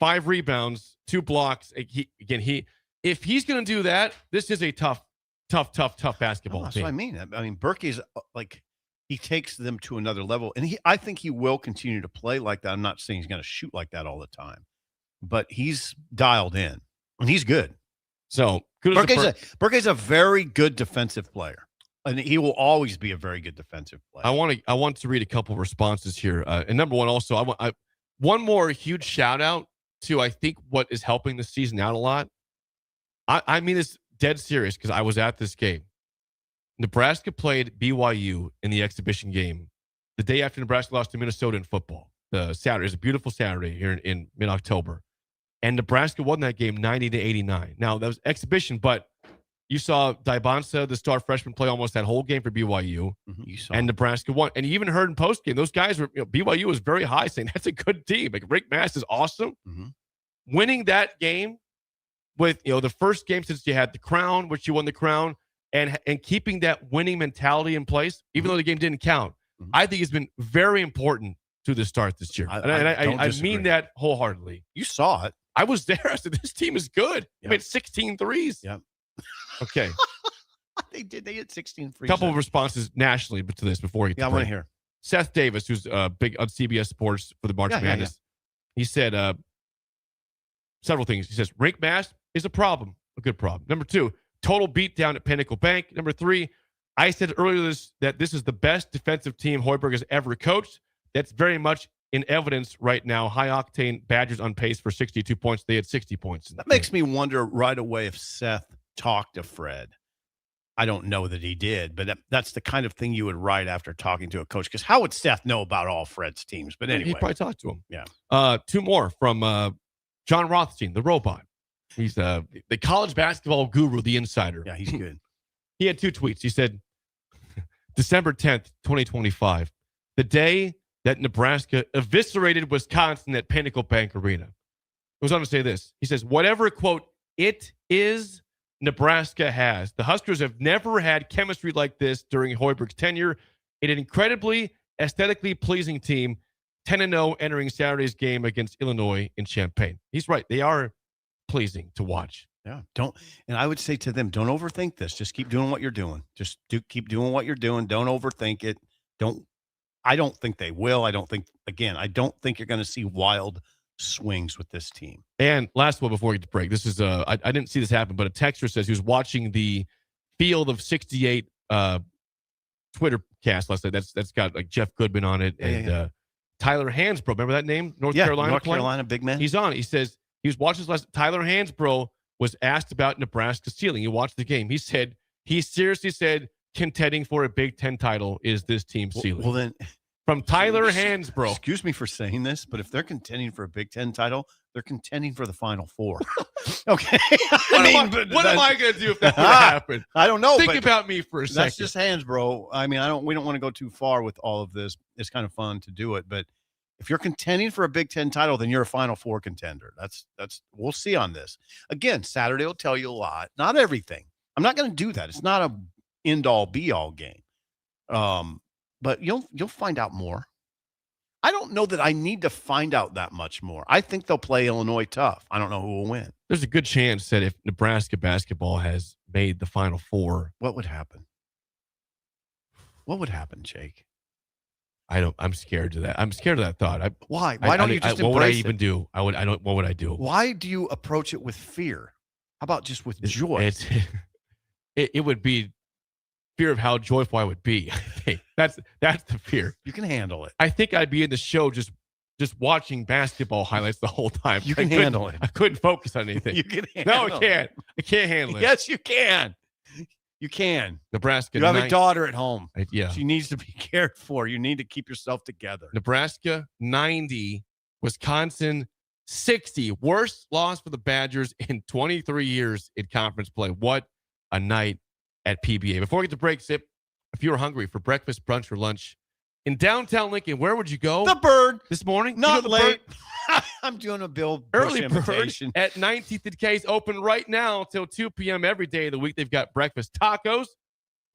5 rebounds, 2 blocks. If he's going to do that, this is a tough basketball team. That's what I mean. I mean, Burke is like, he takes them to another level, and I think he will continue to play like that. I'm not saying he's going to shoot like that all the time, but he's dialed in. And he's good. So Burke's a very good defensive player, and he will always be a very good defensive player. I want to read a couple of responses here. And number one, also, I one more huge shout out to I think what is helping the season out a lot. I mean this dead serious because I was at this game. Nebraska played BYU in the exhibition game the day after Nebraska lost to Minnesota in football. The Saturday is a beautiful Saturday here in mid-October. And Nebraska won that game 90-89. Now, that was exhibition, but you saw Dybonsa, the star freshman, play almost that whole game for BYU. Mm-hmm. And Nebraska won. And you even heard in postgame, those guys were, BYU was very high saying that's a good team. Like Rick Mass is awesome. Mm-hmm. Winning that game with, the first game since you had the crown, which you won the crown, and keeping that winning mentality in place, even though the game didn't count, I think has been very important to the start this year. I mean that wholeheartedly. You saw it. I was there. I said, this team is good. Yep. I made 16 threes. Yep. Okay. They did. They hit 16 threes. A couple of responses nationally to this before I want to hear. Seth Davis, who's big on CBS Sports for the March Madness. He said several things. He says, Rick Mass is a problem, a good problem. Number 2, total beatdown at Pinnacle Bank. Number 3, I said earlier that this is the best defensive team Hoiberg has ever coached. That's very much in evidence right now. High-octane Badgers on pace for 62 points. They had 60 points. That makes me wonder right away if Seth talked to Fred. I don't know that he did, but that's the kind of thing you would write after talking to a coach. Because how would Seth know about all Fred's teams? But anyway. He probably talked to him. Yeah. 2 more from John Rothstein, the robot. He's the college basketball guru, the insider. Yeah, he's good. He had 2 tweets. He said, December 10th, 2025, the day that Nebraska eviscerated Wisconsin at Pinnacle Bank Arena. He goes on to say this. He says, whatever, quote, it is, Nebraska has. The Huskers have never had chemistry like this during Hoiberg's tenure. An incredibly aesthetically pleasing team, 10-0 entering Saturday's game against Illinois in Champaign. He's right. They are pleasing to watch. Yeah. And I would say to them, don't overthink this. Just keep doing what you're doing. Keep doing what you're doing. Don't overthink it. I don't think they will. I don't think you're going to see wild swings with this team. And last one before we get to break. This is I didn't see this happen, but a texter says he was watching the Field of 68 Twitter cast last night. That's got like Jeff Goodman on it and Tyler Hansbrough. Remember that name? North Carolina, big man. He's on. He says he was watching this last. Tyler Hansbrough was asked about Nebraska's ceiling. He watched the game. He seriously said contending for a Big Ten title is this team's ceiling. Well, then, from Tyler Hansbrough. Excuse me for saying this, but if they're contending for a Big Ten title, they're contending for the Final Four. Okay. What am I going to do if that were to happen? I don't know. Think about me for a second. That's just Hansbrough. I mean, we don't want to go too far with all of this. It's kind of fun to do it, but if you're contending for a Big Ten title, then you're a Final Four contender. That's we'll see on this. Again, Saturday will tell you a lot. Not everything. I'm not going to do that. It's not a end all be all game. But you'll find out more. I don't know that I need to find out that much more. I think they'll play Illinois tough. I don't know who will win. There's a good chance that if Nebraska basketball has made the Final Four, what would happen? What would happen, Jake? I'm scared to that. I'm scared of that thought. Why? Why don't you just what would I embrace even it? do? What would I do? Why do you approach it with fear? How about just with joy? It would be fear of how joyful I would be. I think that's the fear. You can handle it. I think I'd be in the show just watching basketball highlights the whole time. You can handle it. I couldn't focus on anything. You can handle it. No, I can't. I can't handle it. Yes, you can. You can. Nebraska. You have a daughter at home. Yeah. She needs to be cared for. You need to keep yourself together. Nebraska 90, Wisconsin 60. Worst loss for the Badgers in 23 years in conference play. What a night at PBA. Before we get to break, Sip, if you were hungry for breakfast, brunch, or lunch in downtown Lincoln, where would you go? The Bird. This morning? Not late. I'm doing a Bill Busch Early imitation. Bird at 19th and Case, open right now till 2 p.m. every day of the week. They've got breakfast tacos,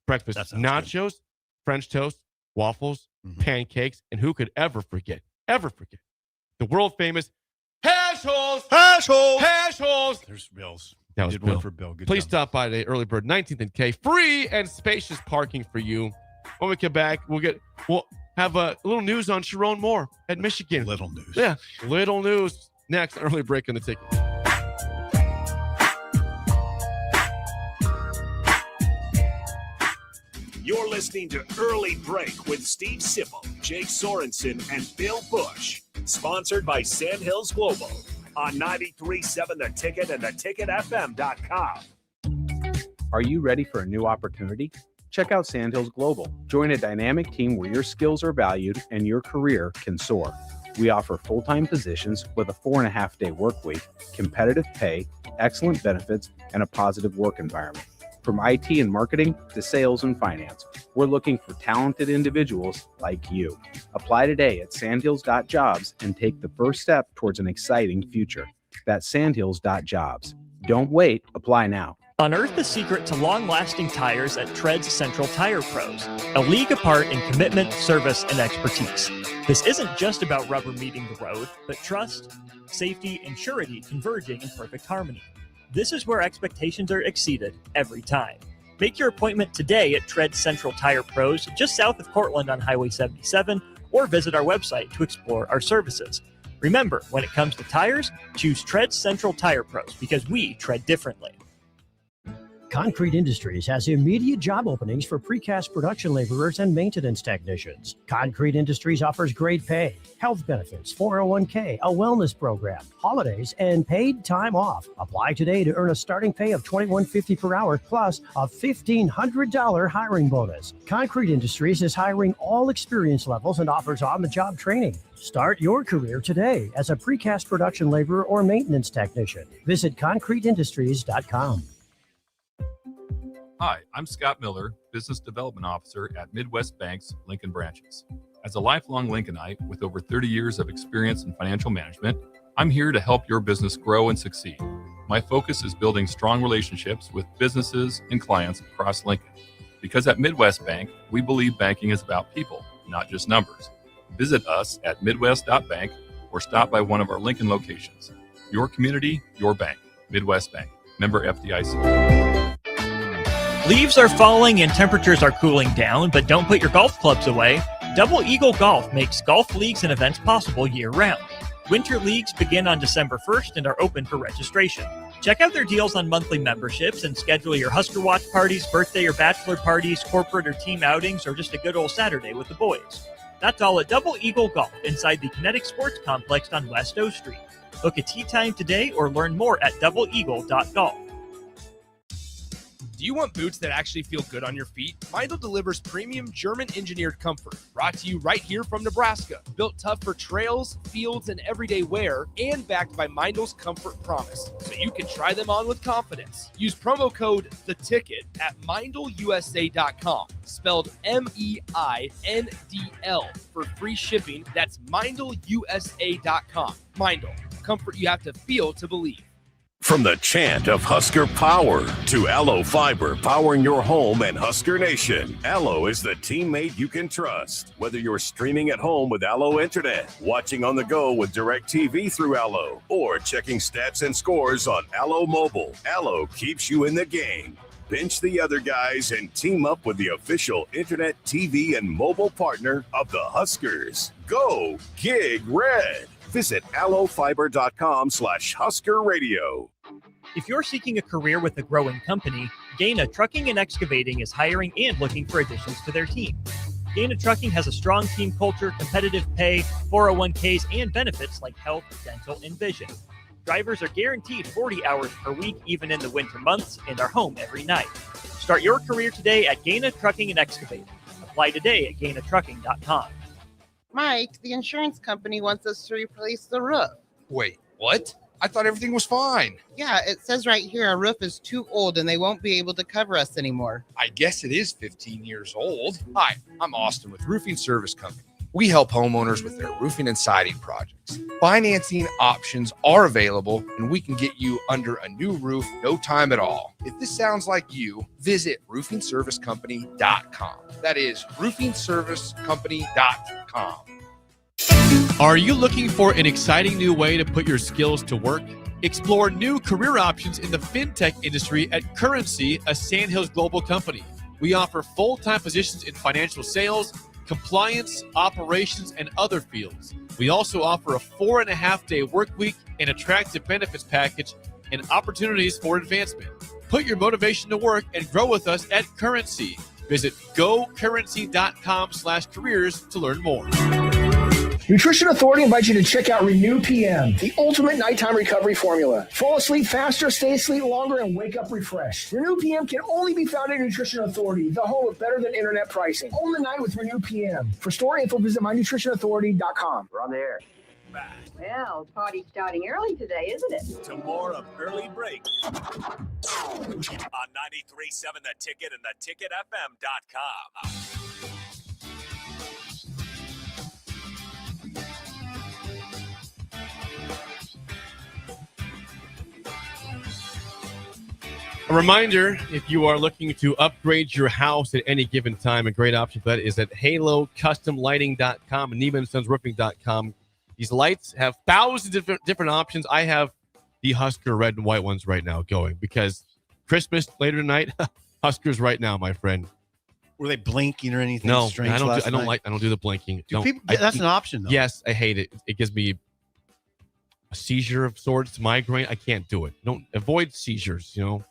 breakfast nachos, French toast, waffles, pancakes, and who could ever forget the world famous hash holes. There's Bill's. That was Did Bill. one for Bill. Good Please job. stop by today, Early Bird, 19th and K. Free and spacious parking for you. When we come back, we'll have a little news on Sharon Moore at Michigan. Little news. Yeah, little news. Next, Early Break on the Ticket. You're listening to Early Break with Steve Sipple, Jake Sorensen, and Bill Busch. Sponsored by Sandhills Global on 93.7 The Ticket and theticketfm.com. Are you ready for a new opportunity? Check out Sandhills Global. Join a dynamic team where your skills are valued and your career can soar. We offer full-time positions with a 4.5-day work week, competitive pay, excellent benefits, and a positive work environment. From IT and marketing to sales and finance, we're looking for talented individuals like you. Apply today at sandhills.jobs and take the first step towards an exciting future. That's sandhills.jobs. Don't wait. Apply now. Unearth the secret to long-lasting tires at Tread's Central Tire Pros, a league apart in commitment, service, and expertise. This isn't just about rubber meeting the road, but trust, safety, and surety converging in perfect harmony. This is where expectations are exceeded every time. Make your appointment today at Tread's Central Tire Pros, just south of Cortland on Highway 77, or visit our website to explore our services. Remember, when it comes to tires, choose Tread's Central Tire Pros because we tread differently. Concrete Industries has immediate job openings for precast production laborers and maintenance technicians. Concrete Industries offers great pay, health benefits, 401k, a wellness program, holidays, and paid time off. Apply today to earn a starting pay of $21.50 per hour plus a $1,500 hiring bonus. Concrete Industries is hiring all experience levels and offers on-the-job training. Start your career today as a precast production laborer or maintenance technician. Visit concreteindustries.com. Hi, I'm Scott Miller, Business Development Officer at Midwest Bank's Lincoln branches. As a lifelong Lincolnite with over 30 years of experience in financial management, I'm here to help your business grow and succeed. My focus is building strong relationships with businesses and clients across Lincoln. Because at Midwest Bank, we believe banking is about people, not just numbers. Visit us at midwest.bank or stop by one of our Lincoln locations. Your community, your bank. Midwest Bank. Member FDIC. Leaves are falling and temperatures are cooling down, but don't put your golf clubs away. Double Eagle Golf makes golf leagues and events possible year-round. Winter leagues begin on December 1st and are open for registration. Check out their deals on monthly memberships and schedule your Husker Watch parties, birthday or bachelor parties, corporate or team outings, or just a good old Saturday with the boys. That's all at Double Eagle Golf inside the Kinetic Sports Complex on West O Street. Book a tee time today or learn more at doubleeagle.golf. Do you want boots that actually feel good on your feet? Meindl delivers premium German-engineered comfort, brought to you right here from Nebraska. Built tough for trails, fields, and everyday wear, and backed by Meindl's Comfort Promise, so you can try them on with confidence. Use promo code THETICKET at MeindlUSA.com, spelled MEINDL, for free shipping. That's MeindlUSA.com. Meindl, comfort you have to feel to believe. From the chant of Husker Power to Allo Fiber powering your home and Husker Nation, Allo is the teammate you can trust. Whether you're streaming at home with Allo Internet, watching on the go with DirecTV through Allo, or checking stats and scores on Allo Mobile, Allo keeps you in the game. Bench the other guys and team up with the official internet, TV, and mobile partner of the Huskers. Go Gig Red. Visit allofiber.com/Husker Radio. If you're seeking a career with a growing company, Gaina Trucking and Excavating is hiring and looking for additions to their team. Gaina Trucking has a strong team culture, competitive pay, 401ks, and benefits like health, dental, and vision. Drivers are guaranteed 40 hours per week, even in the winter months, and are home every night. Start your career today at Gaina Trucking and Excavating. Apply today at gainatrucking.com. Mike, the insurance company wants us to replace the roof. Wait, what? I thought everything was fine. Yeah, it says right here our roof is too old and they won't be able to cover us anymore. I guess it is 15 years old. Hi, I'm Austin with Roofing Service Company. We help homeowners with their roofing and siding projects. Financing options are available, and we can get you under a new roof no time at all. If this sounds like you, visit roofingservicecompany.com. That is roofingservicecompany.com. Are you looking for an exciting new way to put your skills to work? Explore new career options in the fintech industry at Currency, a Sandhills Global company. We offer full-time positions in financial sales, compliance, operations, and other fields. We also offer a 4.5-day work week, an attractive benefits package, and opportunities for advancement. Put your motivation to work and grow with us at Currency. Visit gocurrency.com/careers to learn more. Nutrition Authority invites you to check out Renew PM, the ultimate nighttime recovery formula. Fall asleep faster, stay asleep longer, and wake up refreshed. Renew PM can only be found at Nutrition Authority, the home of better than internet pricing. Own the night with Renew PM. For store info, visit mynutritionauthority.com. We're on the air. Well, party's starting early today, isn't it? To more of Early Break on 93.7 The Ticket and theticketfm.com. A reminder, if you are looking to upgrade your house at any given time, a great option for that is at halocustomlighting.com and neimansonsroofing.com. These lights have thousands of different options. I have the Husker red and white ones right now going because Christmas later tonight, Huskers right now, my friend. Were they blinking or anything? No, strange I don't night? I don't do the blinking. That's an option, though. Yes, I hate it. It gives me a seizure of sorts, migraine. I can't do it. Don't avoid seizures, You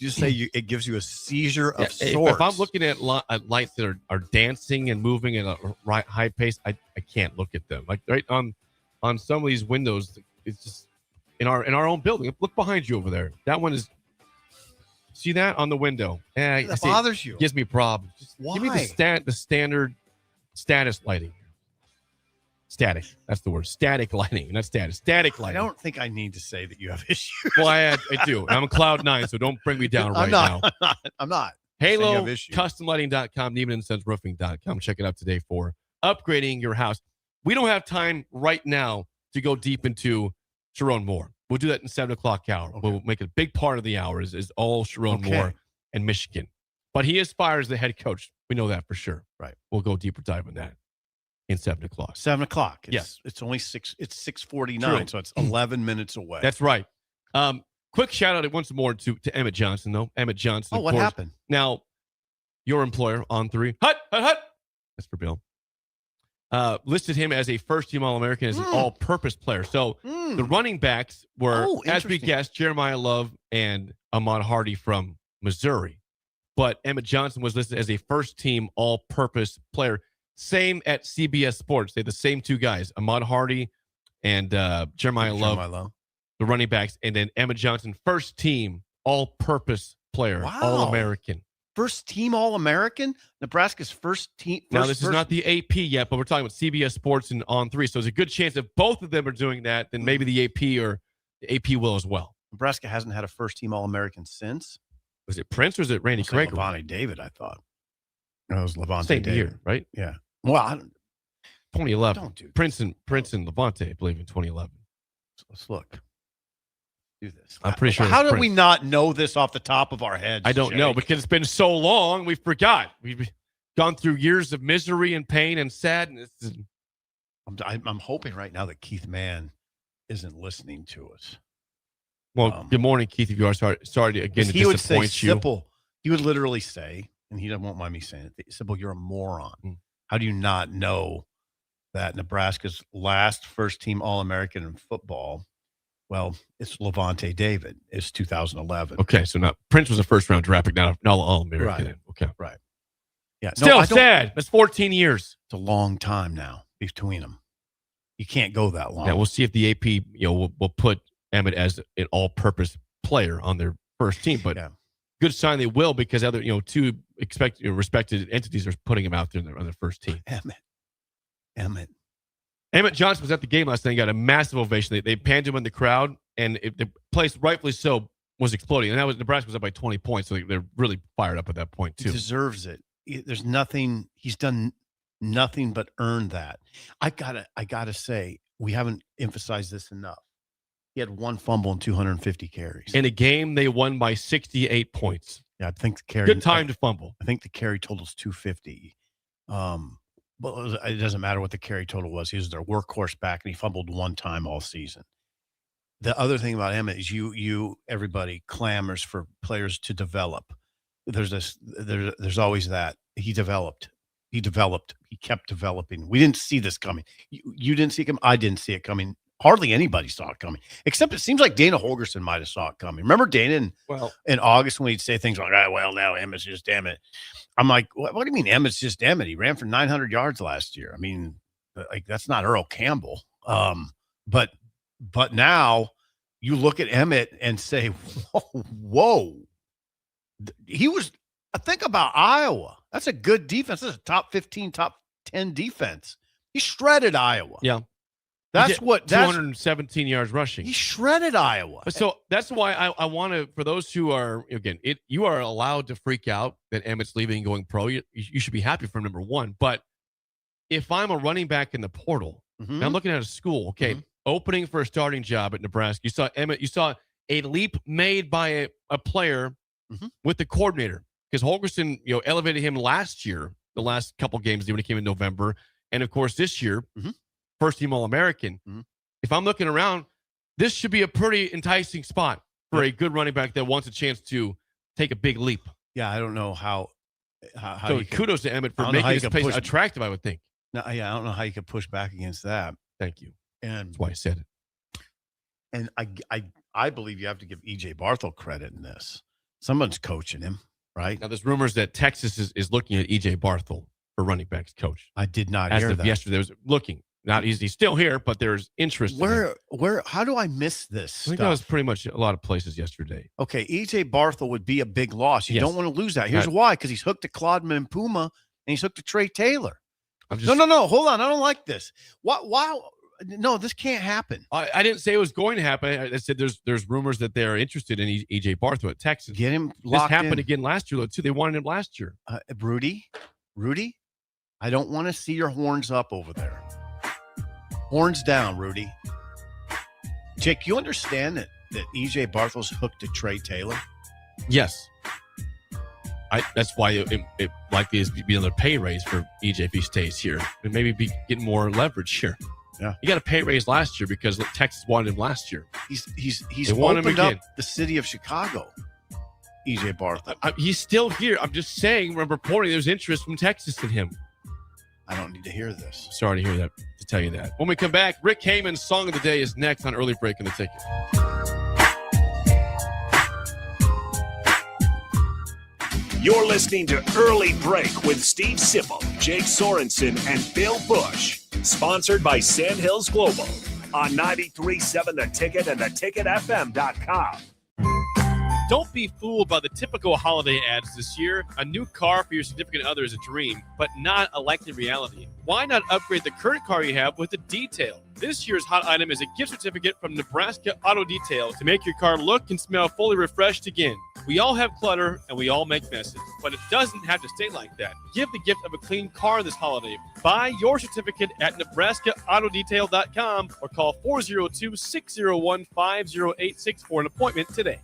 say it gives you a seizure of sorts. If I'm looking at lights that are dancing and moving at a high pace, I can't look at them. Like right on some of these windows, it's just in our own building. Look behind you over there. That one is. See that on the window? That bothers you. It gives me problems. Just Why? give me the standard status lighting. Static. That's the word. Static lighting, not status. Static lighting. I don't think I need to say that you have issues. Well, I do. I'm a cloud 9, so don't bring me down now. I'm not. HaloCustomLighting.com, neimansonsroofing.com. Check it out today for upgrading your house. We don't have time right now to go deep into Sharon Moore. We'll do that in 7 o'clock hour. Okay. We'll make it a big part of the hour is all Sharon Moore and Michigan. But he aspires the head coach. We know that for sure. Right. We'll go deeper dive on that in 7 o'clock. 7 o'clock. Yes. It's only 6. It's 6:49, so it's 11 minutes away. That's right. Quick shout out once more to Emmett Johnson, though. Emmett Johnson. Oh, what happened? Now, your employer on 3. Hut. That's for Bill. Listed him as a first-team All-American as an all-purpose player. So the running backs were, as we guessed, Jeremiah Love and Ahmad Hardy from Missouri. But Emmett Johnson was listed as a first-team all-purpose player. Same at CBS Sports. They had the same two guys, Ahmad Hardy and Jeremiah Love, the running backs. And then Emmett Johnson, first-team all-purpose player, All-American. First team All-American? Nebraska's first team. Now, this is not the AP yet, but we're talking about CBS Sports and On 3. So there's a good chance if both of them are doing that, then maybe the AP or the AP will as well. Nebraska hasn't had a first team All-American since. Was it Prince or was it Randy Craig? Levante David, I thought. No, it was Levante Same David. year, right? Yeah. Well, I don't. 2011. Don't do Prince and Levante, I believe, in 2011. Let's look. do this. I'm pretty sure. How did we not know this off the top of our heads? I don't know, because it's been so long. We forgot. We've gone through years of misery and pain and sadness. I'm hoping right now that Keith Mann isn't listening to us. Well, good morning, Keith. If you are sorry to again to disappoint you. Sipple, he would literally say, and he won't mind me saying it, Sipple, you're a moron. How do you not know that Nebraska's last first-team All-American in football? Well, it's Levante David. It's 2011. Okay, so now Prince was a first-round draft pick, not All-American. Right. Okay, right. Yeah, still sad. That's 14 years. It's a long time now between them. You can't go that long. Yeah, we'll see if the AP, will put Emmett as an all-purpose player on their first team. But good sign they will, because other, two respected entities are putting him out there on their first team. Emmett Johnson was at the game last night and got a massive ovation. They panned him in the crowd, and the place, rightfully so, was exploding. And that was Nebraska was up by 20 points, so they're really fired up at that point too. He deserves it. There's nothing he's done. Nothing but earn that. I gotta say, we haven't emphasized this enough. He had one fumble and 250 carries. In a game they won by 68 points. Yeah, I think the carry. Good time to fumble. I think the carry total's 250. But it doesn't matter what the carry total was. He was their workhorse back, and he fumbled one time all season. The other thing about Emmett is everybody clamors for players to develop. There's always that. He developed. He kept developing. We didn't see this coming. You didn't see it coming. I didn't see it coming. Hardly anybody saw it coming, except it seems like Dana Holgerson might have saw it coming. Remember Dana in August when he'd say things like, now Emmett's just Emmett. I'm like, what do you mean Emmett's just Emmett? He ran for 900 yards last year. I mean, that's not Earl Campbell. But now you look at Emmett and say, whoa. He was, think about Iowa. That's a good defense. That's a top 15, top 10 defense. He shredded Iowa. Yeah. That's 217 yards rushing. He shredded Iowa. So that's why I want to, for those who are, again, you are allowed to freak out that Emmett's leaving and going pro. You should be happy for him, number one. But if I'm a running back in the portal, and I'm looking at a school, opening for a starting job at Nebraska, you saw Emmett, you saw a leap made by a player with the coordinator, because Holgerson, elevated him last year, the last couple games when he came in November. And of course, this year, first team All-American. If I'm looking around, this should be a pretty enticing spot for a good running back that wants a chance to take a big leap. Yeah, I don't know how so kudos to Emmett for making this place attractive, I would think. No, I don't know how you could push back against that. Thank you. And that's why I said it. And I believe you have to give EJ Barthel credit in this. Someone's coaching him, right? Now there's rumors that Texas is looking at EJ Barthel for running backs coach. I did not hear that. As of yesterday, was looking. Not he's still here, but there's interest. Where? How do I miss this? I think that was pretty much a lot of places yesterday. Okay, EJ Barthel would be a big loss. You don't want to lose that. Here's why: because he's hooked to Claudeman Puma and he's hooked to Trey Taylor. No. Hold on, I don't like this. Why? No, this can't happen. I didn't say it was going to happen. I said there's rumors that they're interested in EJ Barthel at Texas. Get him This locked happened in. again last year, though, too. They wanted him last year. Rudy, I don't want to see your horns up over there. Horns down, Rudy. Jake, you understand that EJ Barthel's hooked to Trey Taylor? Yes. That's why it likely is be another pay raise for EJ if he stays here. And maybe be getting more leverage here. Yeah. He got a pay raise last year because Texas wanted him last year. He's opened up the city of Chicago, EJ Barthel. He's still here. I'm just saying, I'm reporting there's interest from Texas in him. I don't need to hear this. Sorry to hear that, to tell you that. When we come back, Rick Heyman's Song of the Day is next on Early Break in the Ticket. You're listening to Early Break with Steve Sipple, Jake Sorensen, and Bill Busch. Sponsored by Sandhills Global on 93.7 The Ticket and theticketfm.com. Don't be fooled by the typical holiday ads this year. A new car for your significant other is a dream, but not a likely reality. Why not upgrade the current car you have with a detail? This year's hot item is a gift certificate from Nebraska Auto Detail to make your car look and smell fully refreshed again. We all have clutter and we all make messes, but it doesn't have to stay like that. Give the gift of a clean car this holiday. Buy your certificate at NebraskaAutoDetail.com or call 402-601-5086 for an appointment today.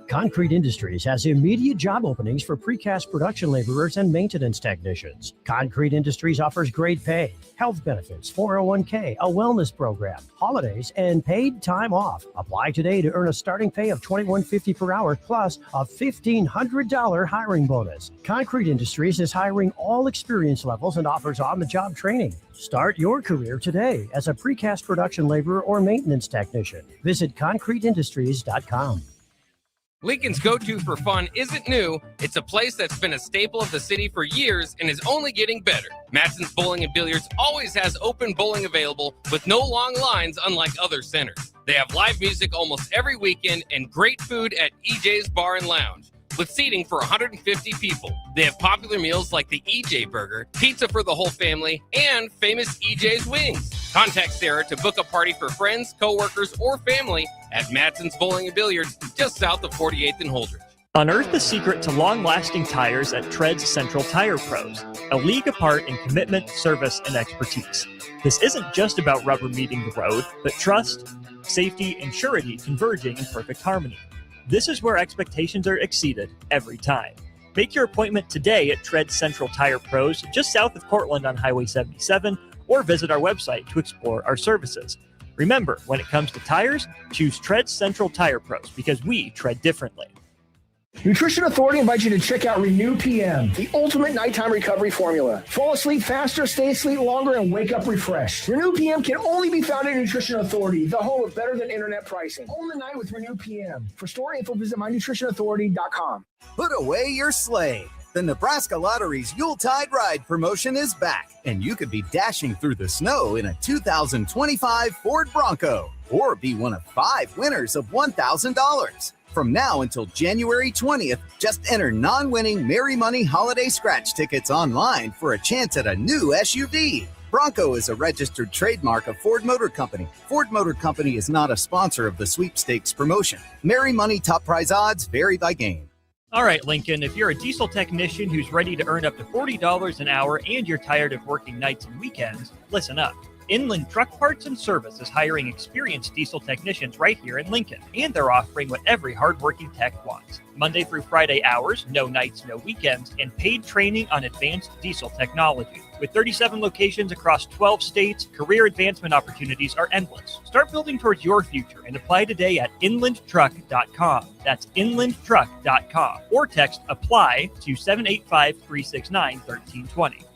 Concrete Industries has immediate job openings for precast production laborers and maintenance technicians. Concrete Industries offers great pay, health benefits, 401k, a wellness program, holidays, and paid time off. Apply today to earn a starting pay of $21.50 per hour plus a $1,500 hiring bonus. Concrete Industries is hiring all experience levels and offers on-the-job training. Start your career today as a precast production laborer or maintenance technician. Visit concreteindustries.com. Lincoln's go-to for fun isn't new. It's a place that's been a staple of the city for years and is only getting better. Matson's Bowling and Billiards always has open bowling available with no long lines unlike other centers. They have live music almost every weekend and great food at EJ's Bar and Lounge with seating for 150 people. They have popular meals like the EJ Burger, pizza for the whole family, and famous EJ's Wings. Contact Sarah to book a party for friends, coworkers, or family at Matson's Bowling and Billiards just south of 48th and Holdridge. Unearth the secret to long-lasting tires at Tread's Central Tire Pros, a league apart in commitment, service, and expertise. This isn't just about rubber meeting the road, but trust, safety, and surety converging in perfect harmony. This is where expectations are exceeded every time. Make your appointment today at Tread Central Tire Pros just south of Cortland on Highway 77 or visit our website to explore our services. Remember, when it comes to tires, choose Tread Central Tire Pros because we tread differently. Nutrition Authority invites you to check out Renew PM, the ultimate nighttime recovery formula. Fall asleep faster, stay asleep longer, and wake up refreshed. Renew PM can only be found at Nutrition Authority, the home of better than internet pricing. Own the night with Renew PM. For store info, visit mynutritionauthority.com. Put away your sleigh. The Nebraska Lottery's Yuletide Ride promotion is back, and you could be dashing through the snow in a 2025 Ford Bronco, or be one of 5 winners of $1,000. From now until January 20th, just enter non-winning Merry Money Holiday Scratch tickets online for a chance at a new SUV. Bronco is a registered trademark of Ford Motor Company. Ford Motor Company is not a sponsor of the sweepstakes promotion. Merry Money top prize odds vary by game. All right, Lincoln, if you're a diesel technician who's ready to earn up to $40 an hour and you're tired of working nights and weekends, listen up. Inland Truck Parts and Service is hiring experienced diesel technicians right here in Lincoln, and they're offering what every hardworking tech wants. Monday through Friday hours, no nights, no weekends, and paid training on advanced diesel technology. With 37 locations across 12 states, career advancement opportunities are endless. Start building towards your future and apply today at inlandtruck.com. That's inlandtruck.com. Or text APPLY to 785-369-1320.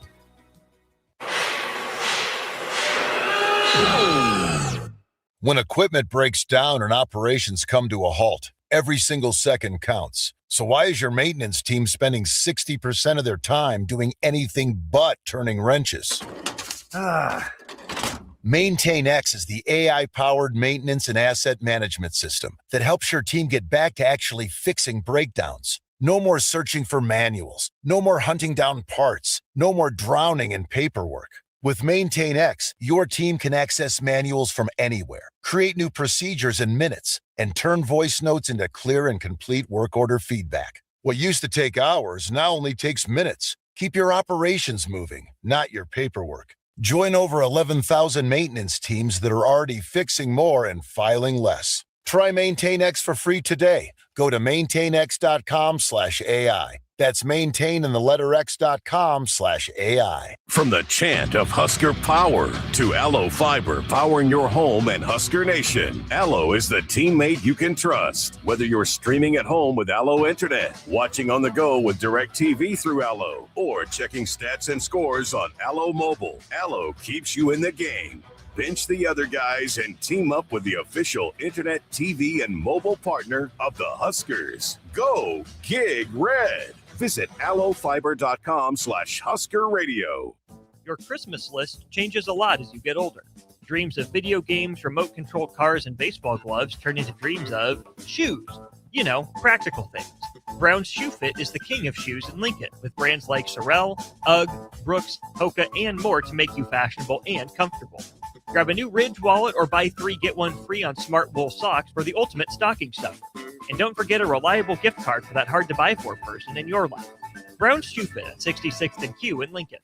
When equipment breaks down and operations come to a halt, every single second counts. So why is your maintenance team spending 60% of their time doing anything but turning wrenches? MaintainX is the AI-powered maintenance and asset management system that helps your team get back to actually fixing breakdowns. No more searching for manuals, no more hunting down parts, no more drowning in paperwork. With MaintainX, your team can access manuals from anywhere, create new procedures in minutes, and turn voice notes into clear and complete work order feedback. What used to take hours now only takes minutes. Keep your operations moving, not your paperwork. Join over 11,000 maintenance teams that are already fixing more and filing less. Try MaintainX for free today. Go to maintainx.com/AI. That's maintain and the letter x.com/AI. From the chant of Husker Power to Allo Fiber powering your home and Husker Nation, Allo is the teammate you can trust. Whether you're streaming at home with Allo Internet, watching on the go with DirecTV through Allo, or checking stats and scores on Allo Mobile, Allo keeps you in the game. Bench the other guys and team up with the official internet, TV, and mobile partner of the Huskers. Go Gig Red. Visit allofiber.com/Husker Radio. Your Christmas list changes a lot as you get older. Dreams of video games, remote control cars, and baseball gloves turn into dreams of shoes. You know, practical things. Brown's Shoe Fit is the king of shoes in Lincoln, with brands like Sorel, UGG, Brooks, Hoka, and more to make you fashionable and comfortable. Grab a new Ridge wallet or buy 3 get 1 free on smart wool socks for the ultimate stocking stuffer. And don't forget a reliable gift card for that hard-to-buy-for person in your life. Brown's Shoe Fit at 66th and Q in Lincoln.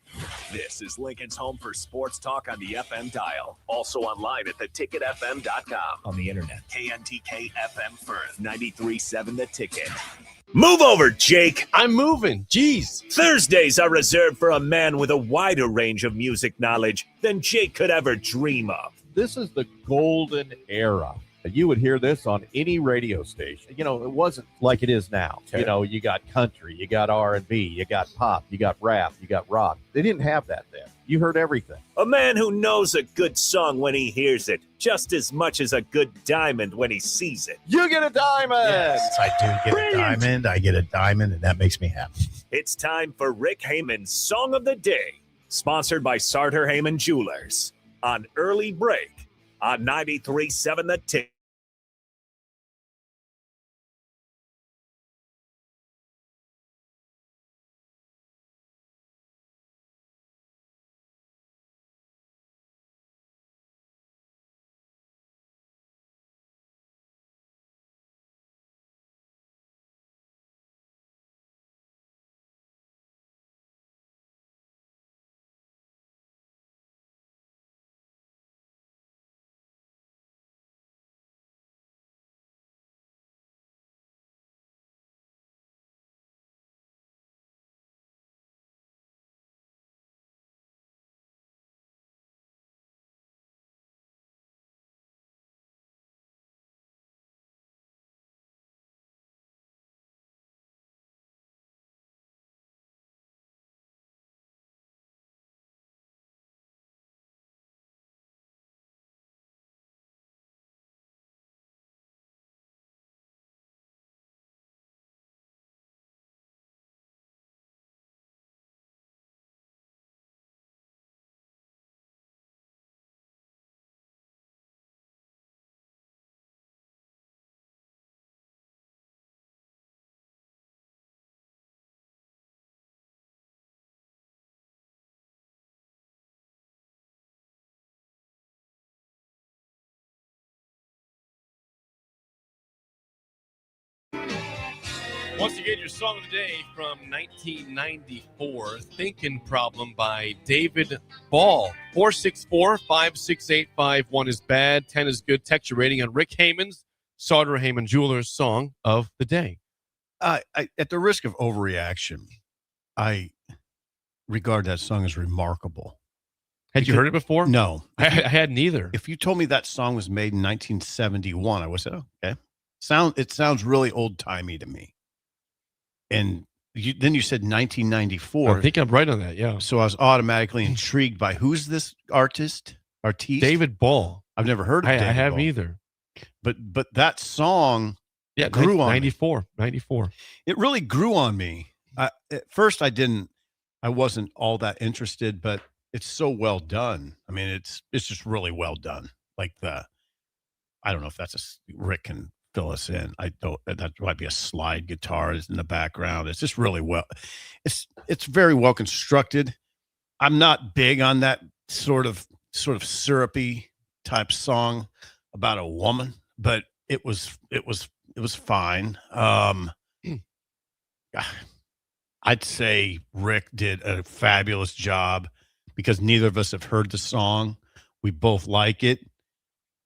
This is Lincoln's home for sports talk on the FM dial. Also online at theticketfm.com. On the internet. KNTK FM Firth, 93.7 The Ticket. Move over, Jake. I'm moving. Jeez. Thursdays are reserved for a man with a wider range of music knowledge than Jake could ever dream of. This is the golden era. You would hear this on any radio station. You know, it wasn't like it is now. Okay. You know, you got country, you got R&B, you got pop, you got rap, you got rock. They didn't have that then. You heard everything. A man who knows a good song when he hears it, just as much as a good diamond when he sees it. You get a diamond! Yes, I do get a diamond. I get a diamond, and that makes me happy. It's time for Rick Heyman's Song of the Day, sponsored by Sartor Heyman Jewelers, on Early Break on 93.7 The Ticket. Once again, your song of the day from 1994, Thinkin' Problem by David Ball. 464-568-51 is bad, 10 is good. Text your rating on Rick Heyman's Sartor Heyman Jewelers Song of the Day. At the risk of overreaction, I regard that song as remarkable. Had you heard it before? No. I hadn't either. If you told me that song was made in 1971, I would say, oh, okay. It sounds really old-timey to me. And then you said 1994. I think I'm right on that, yeah. So I was automatically intrigued by who's this artiste? David Ball. I've never heard of David I haven't Ball. either. But that song grew on 94. It really grew on me. At first I wasn't all that interested, but it's so well done. I mean, it's just really well done. Like I don't know if that's Rick can fill us in. I don't. That might be a slide guitar is in the background. It's just really well. It's very well constructed. I'm not big on that sort of syrupy type song about a woman, but it was fine. I'd say Rick did a fabulous job because neither of us have heard the song. We both like it.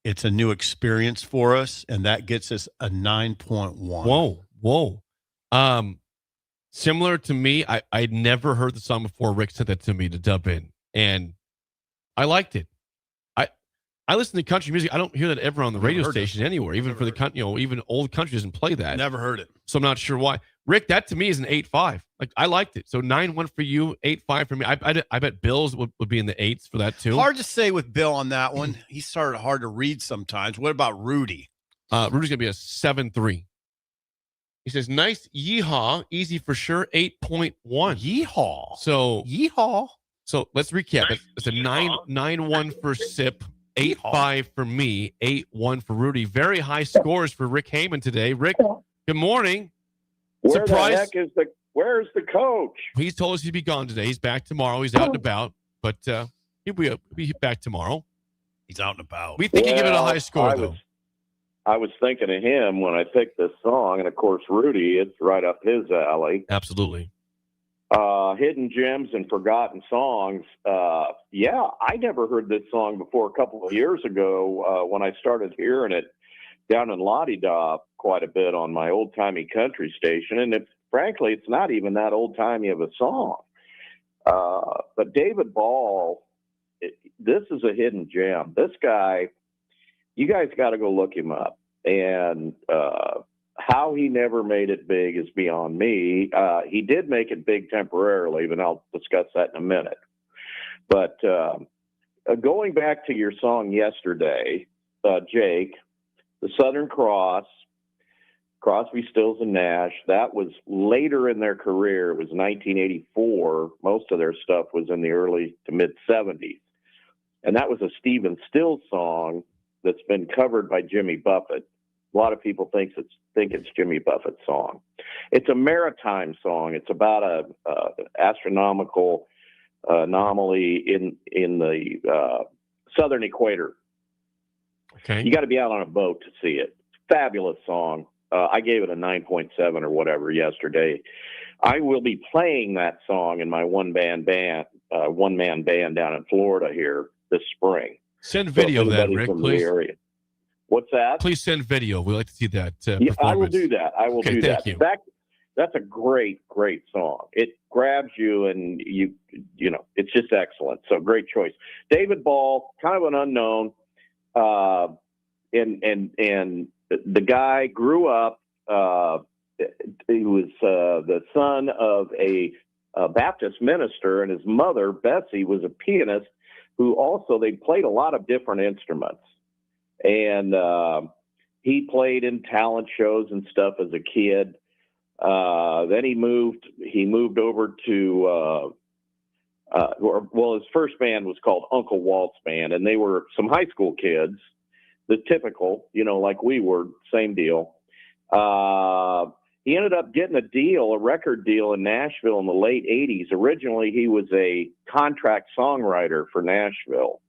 It's a new experience for us, and that gets us a 9.1. Whoa. Similar to me, I'd never heard the song before. Rick sent that to me to dub in, and I liked it. I listen to country music. I don't hear that ever on the radio station anywhere, even for the country. Even old country doesn't play that. Never heard it. So I'm not sure why. Rick, that to me is an 8.5. Like, I liked it. So 9.1 for you, 8.5 for me. I bet Bill's would be in the 8s for that too. Hard to say with Bill on that one. He's sort of hard to read sometimes. What about Rudy? Rudy's gonna be a 7.3. He says, nice yeehaw, easy for sure, 8.1. Yeehaw. So yeehaw. So let's recap. It's a 9.1 for Sip, 8.5 for me, 8.1 for Rudy. Very high scores for Rick Heyman today. Rick, Good morning. Where's the coach? He's told us he'd be gone today. He's back tomorrow. He's out and about, but he'll be back tomorrow. He's out and about. We think he'll give it a high score, though. I was thinking of him when I picked this song, and of course, Rudy, it's right up his alley. Absolutely. Hidden Gems and Forgotten Songs. I never heard this song before a couple of years ago when I started hearing it down in La-Di-Da quite a bit on my old-timey country station. And frankly, it's not even that old-timey of a song. But David Ball, this is a hidden gem. This guy, you guys got to go look him up. And how he never made it big is beyond me. He did make it big temporarily, but I'll discuss that in a minute. But going back to your song yesterday, Jake, the Southern Cross, Crosby, Stills, and Nash, that was later in their career. It was 1984. Most of their stuff was in the early to mid-'70s. And that was a Stephen Stills song that's been covered by Jimmy Buffett. A lot of people think it's Jimmy Buffett's song. It's a maritime song. It's about a astronomical anomaly in the southern equator. Okay. You got to be out on a boat to see it. Fabulous song. I gave it a 9.7 or whatever yesterday. I will be playing that song in my one-man band down in Florida here this spring. Send video then, anybody Rick, from the please. area. What's that? Please send video. We'd like to see that Yeah, performance. I will do that. I will do that. Thank you. That's a great song. It grabs you, and you know, it's just excellent. So great choice. David Ball, kind of an unknown, and the guy grew up. He was the son of a Baptist minister, and his mother, Bessie, was a pianist who also, they played a lot of different instruments. And he played in talent shows and stuff as a kid. Then he moved over to, his first band was called Uncle Walt's Band, and they were some high school kids, the typical, like we were, same deal. He ended up getting a record deal in Nashville in the late 80s. Originally, he was a contract songwriter for Nashville.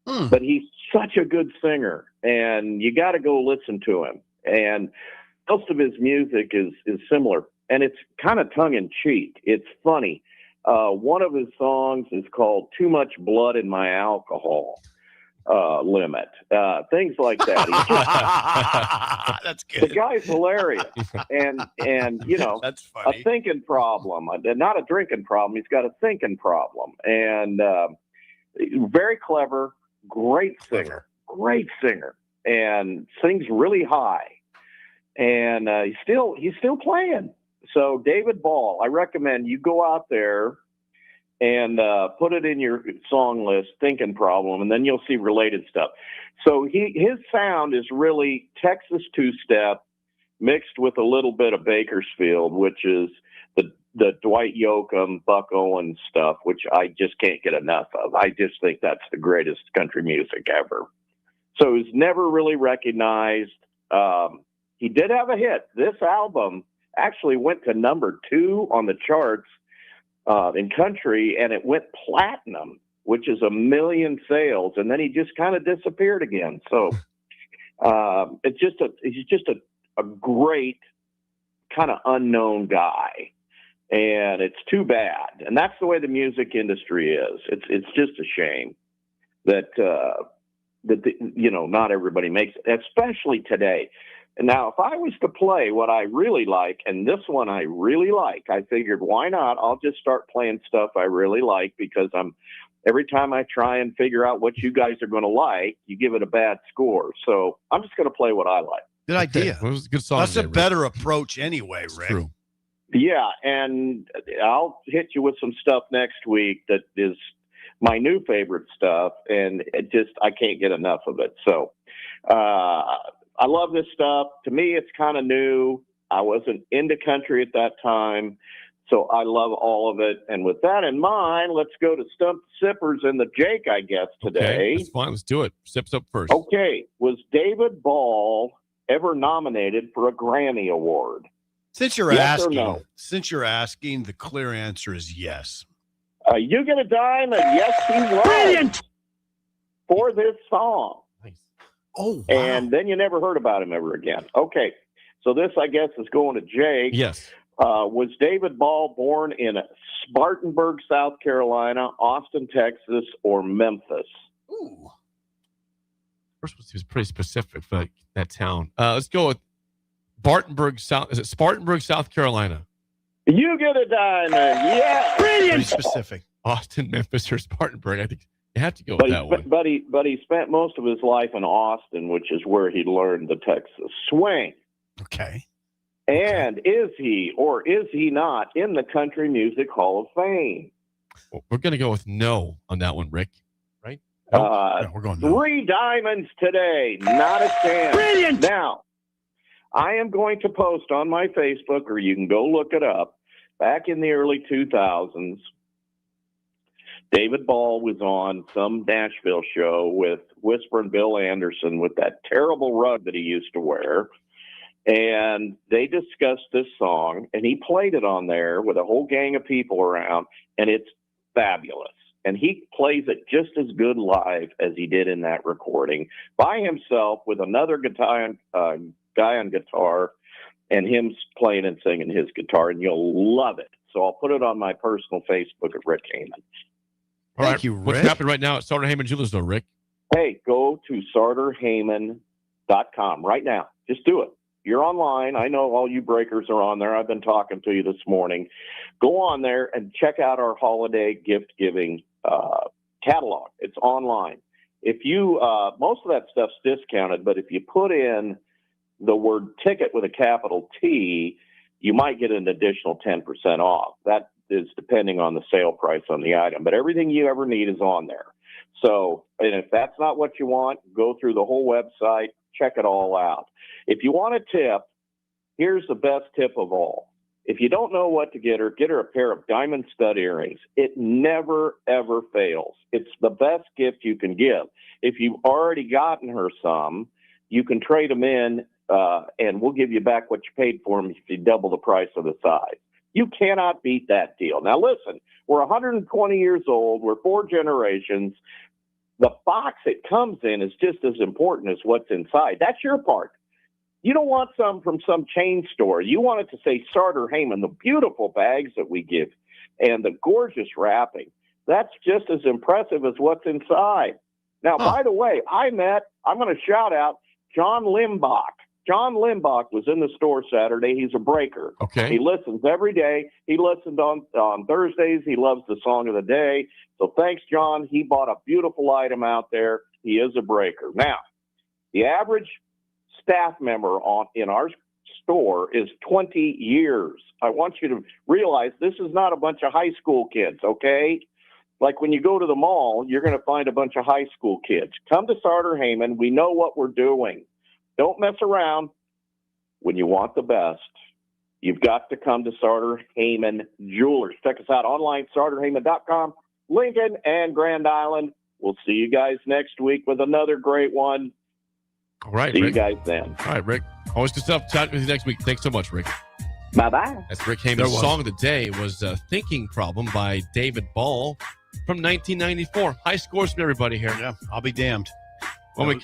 But he's such a good singer, and you got to go listen to him. And most of his music is similar, and it's kind of tongue-in-cheek. It's funny. One of his songs is called Too Much Blood in My Alcohol Limit. Things like that. That's good. The guy's hilarious. And that's funny. A thinking problem. Not a drinking problem. He's got a thinking problem. And very clever. Great singer, and sings really high, and he's still playing. So David Ball, I recommend you go out there and put it in your song list, Thinking Problem, and then you'll see related stuff. So his sound is really Texas two-step mixed with a little bit of Bakersfield, which is the Dwight Yoakam, Buck Owens stuff, which I just can't get enough of. I just think that's the greatest country music ever. So he's never really recognized. He did have a hit. This album actually went to number 2 on the charts in country, and it went platinum, which is 1 million sales. And then he just kind of disappeared again. So he's just a great kind of unknown guy. And it's too bad. And that's the way the music industry is. It's just a shame that not everybody makes it, especially today. And now, if I was to play what I really like, and this one I really like, I figured, why not? I'll just start playing stuff I really like, because every time I try and figure out what you guys are going to like, you give it a bad score. So I'm just going to play what I like. Good idea. Well, it was a good song. That's a better approach anyway, Rick. True. Yeah, and I'll hit you with some stuff next week that is my new favorite stuff, and I can't get enough of it. So I love this stuff. To me, it's kind of new. I wasn't into country at that time, so I love all of it. And with that in mind, let's go to Stump Sippers and the Jake, I guess, today. Okay, that's fine. Let's do it. Sips up first. Okay. Was David Ball ever nominated for a Grammy Award? Since you're Yes or asking, no? the clear answer is yes. You get a dime, and yes, he was. Brilliant! For this song. Nice. Oh, wow. And then you never heard about him ever again. Okay, so this, I guess, is going to Jake. Yes. Was David Ball born in Spartanburg, South Carolina, Austin, Texas, or Memphis? Ooh. First one seems pretty specific for that town. Let's go with Spartanburg, South Carolina? You get a diamond. Yeah. Pretty specific. Austin, Memphis, or Spartanburg. I think you have to go with that one. But he spent most of his life in Austin, which is where he learned the Texas swing. Okay. And is he or is he not in the Country Music Hall of Fame? Well, we're going to go with no on that one, Rick. Right? We're going no. 3 diamonds today. Not a chance. Brilliant. Now, I am going to post on my Facebook, or you can go look it up. Back in the early 2000s, David Ball was on some Nashville show with Whisperin' Bill Anderson with that terrible rug that he used to wear. And they discussed this song, and he played it on there with a whole gang of people around, and it's fabulous. And he plays it just as good live as he did in that recording by himself with another guy on guitar and him playing and singing his guitar, and you'll love it. So I'll put it on my personal Facebook at Rick Heyman. All Thank right. you, Rick. What's happening right now at Sartor Heyman Jewelers, though, Rick? Hey, go to sartorheyman.com right now. Just do it. You're online. I know all you breakers are on there. I've been talking to you this morning. Go on there and check out our holiday gift giving catalog. It's online. If you most of that stuff's discounted, but if you put in the word ticket with a capital T, you might get an additional 10% off. That is depending on the sale price on the item, but everything you ever need is on there. So, and if that's not what you want, go through the whole website, check it all out. If you want a tip, here's the best tip of all. If you don't know what to get her a pair of diamond stud earrings. It never, ever fails. It's the best gift you can give. If you've already gotten her some, you can trade them in, and we'll give you back what you paid for them if you double the price of the size. You cannot beat that deal. Now, listen, we're 120 years old. We're 4 generations. The box it comes in is just as important as what's inside. That's your part. You don't want some from some chain store. You want it to say Sartor Heyman, the beautiful bags that we give and the gorgeous wrapping. That's just as impressive as what's inside. Now, by the way, I'm going to shout out John Limbach. John Limbach was in the store Saturday. He's a breaker. Okay. He listens every day. He listened on Thursdays. He loves the song of the day. So thanks, John. He bought a beautiful item out there. He is a breaker. Now, the average staff member in our store is 20 years. I want you to realize this is not a bunch of high school kids, okay? Like when you go to the mall, you're going to find a bunch of high school kids. Come to Sartor Heyman. We know what we're doing. Don't mess around. When you want the best, you've got to come to Sartor Heyman Jewelers. Check us out online, sartorheyman.com, Lincoln and Grand Island. We'll see you guys next week with another great one. All right, see Rick. you guys then. All right, Rick. Always good stuff. Chat with you next week. Thanks so much, Rick. Bye-bye. That's Rick Heyman's song of the day was Thinking Problem by David Ball from 1994. High scores from everybody here. Yeah, I'll be damned. When we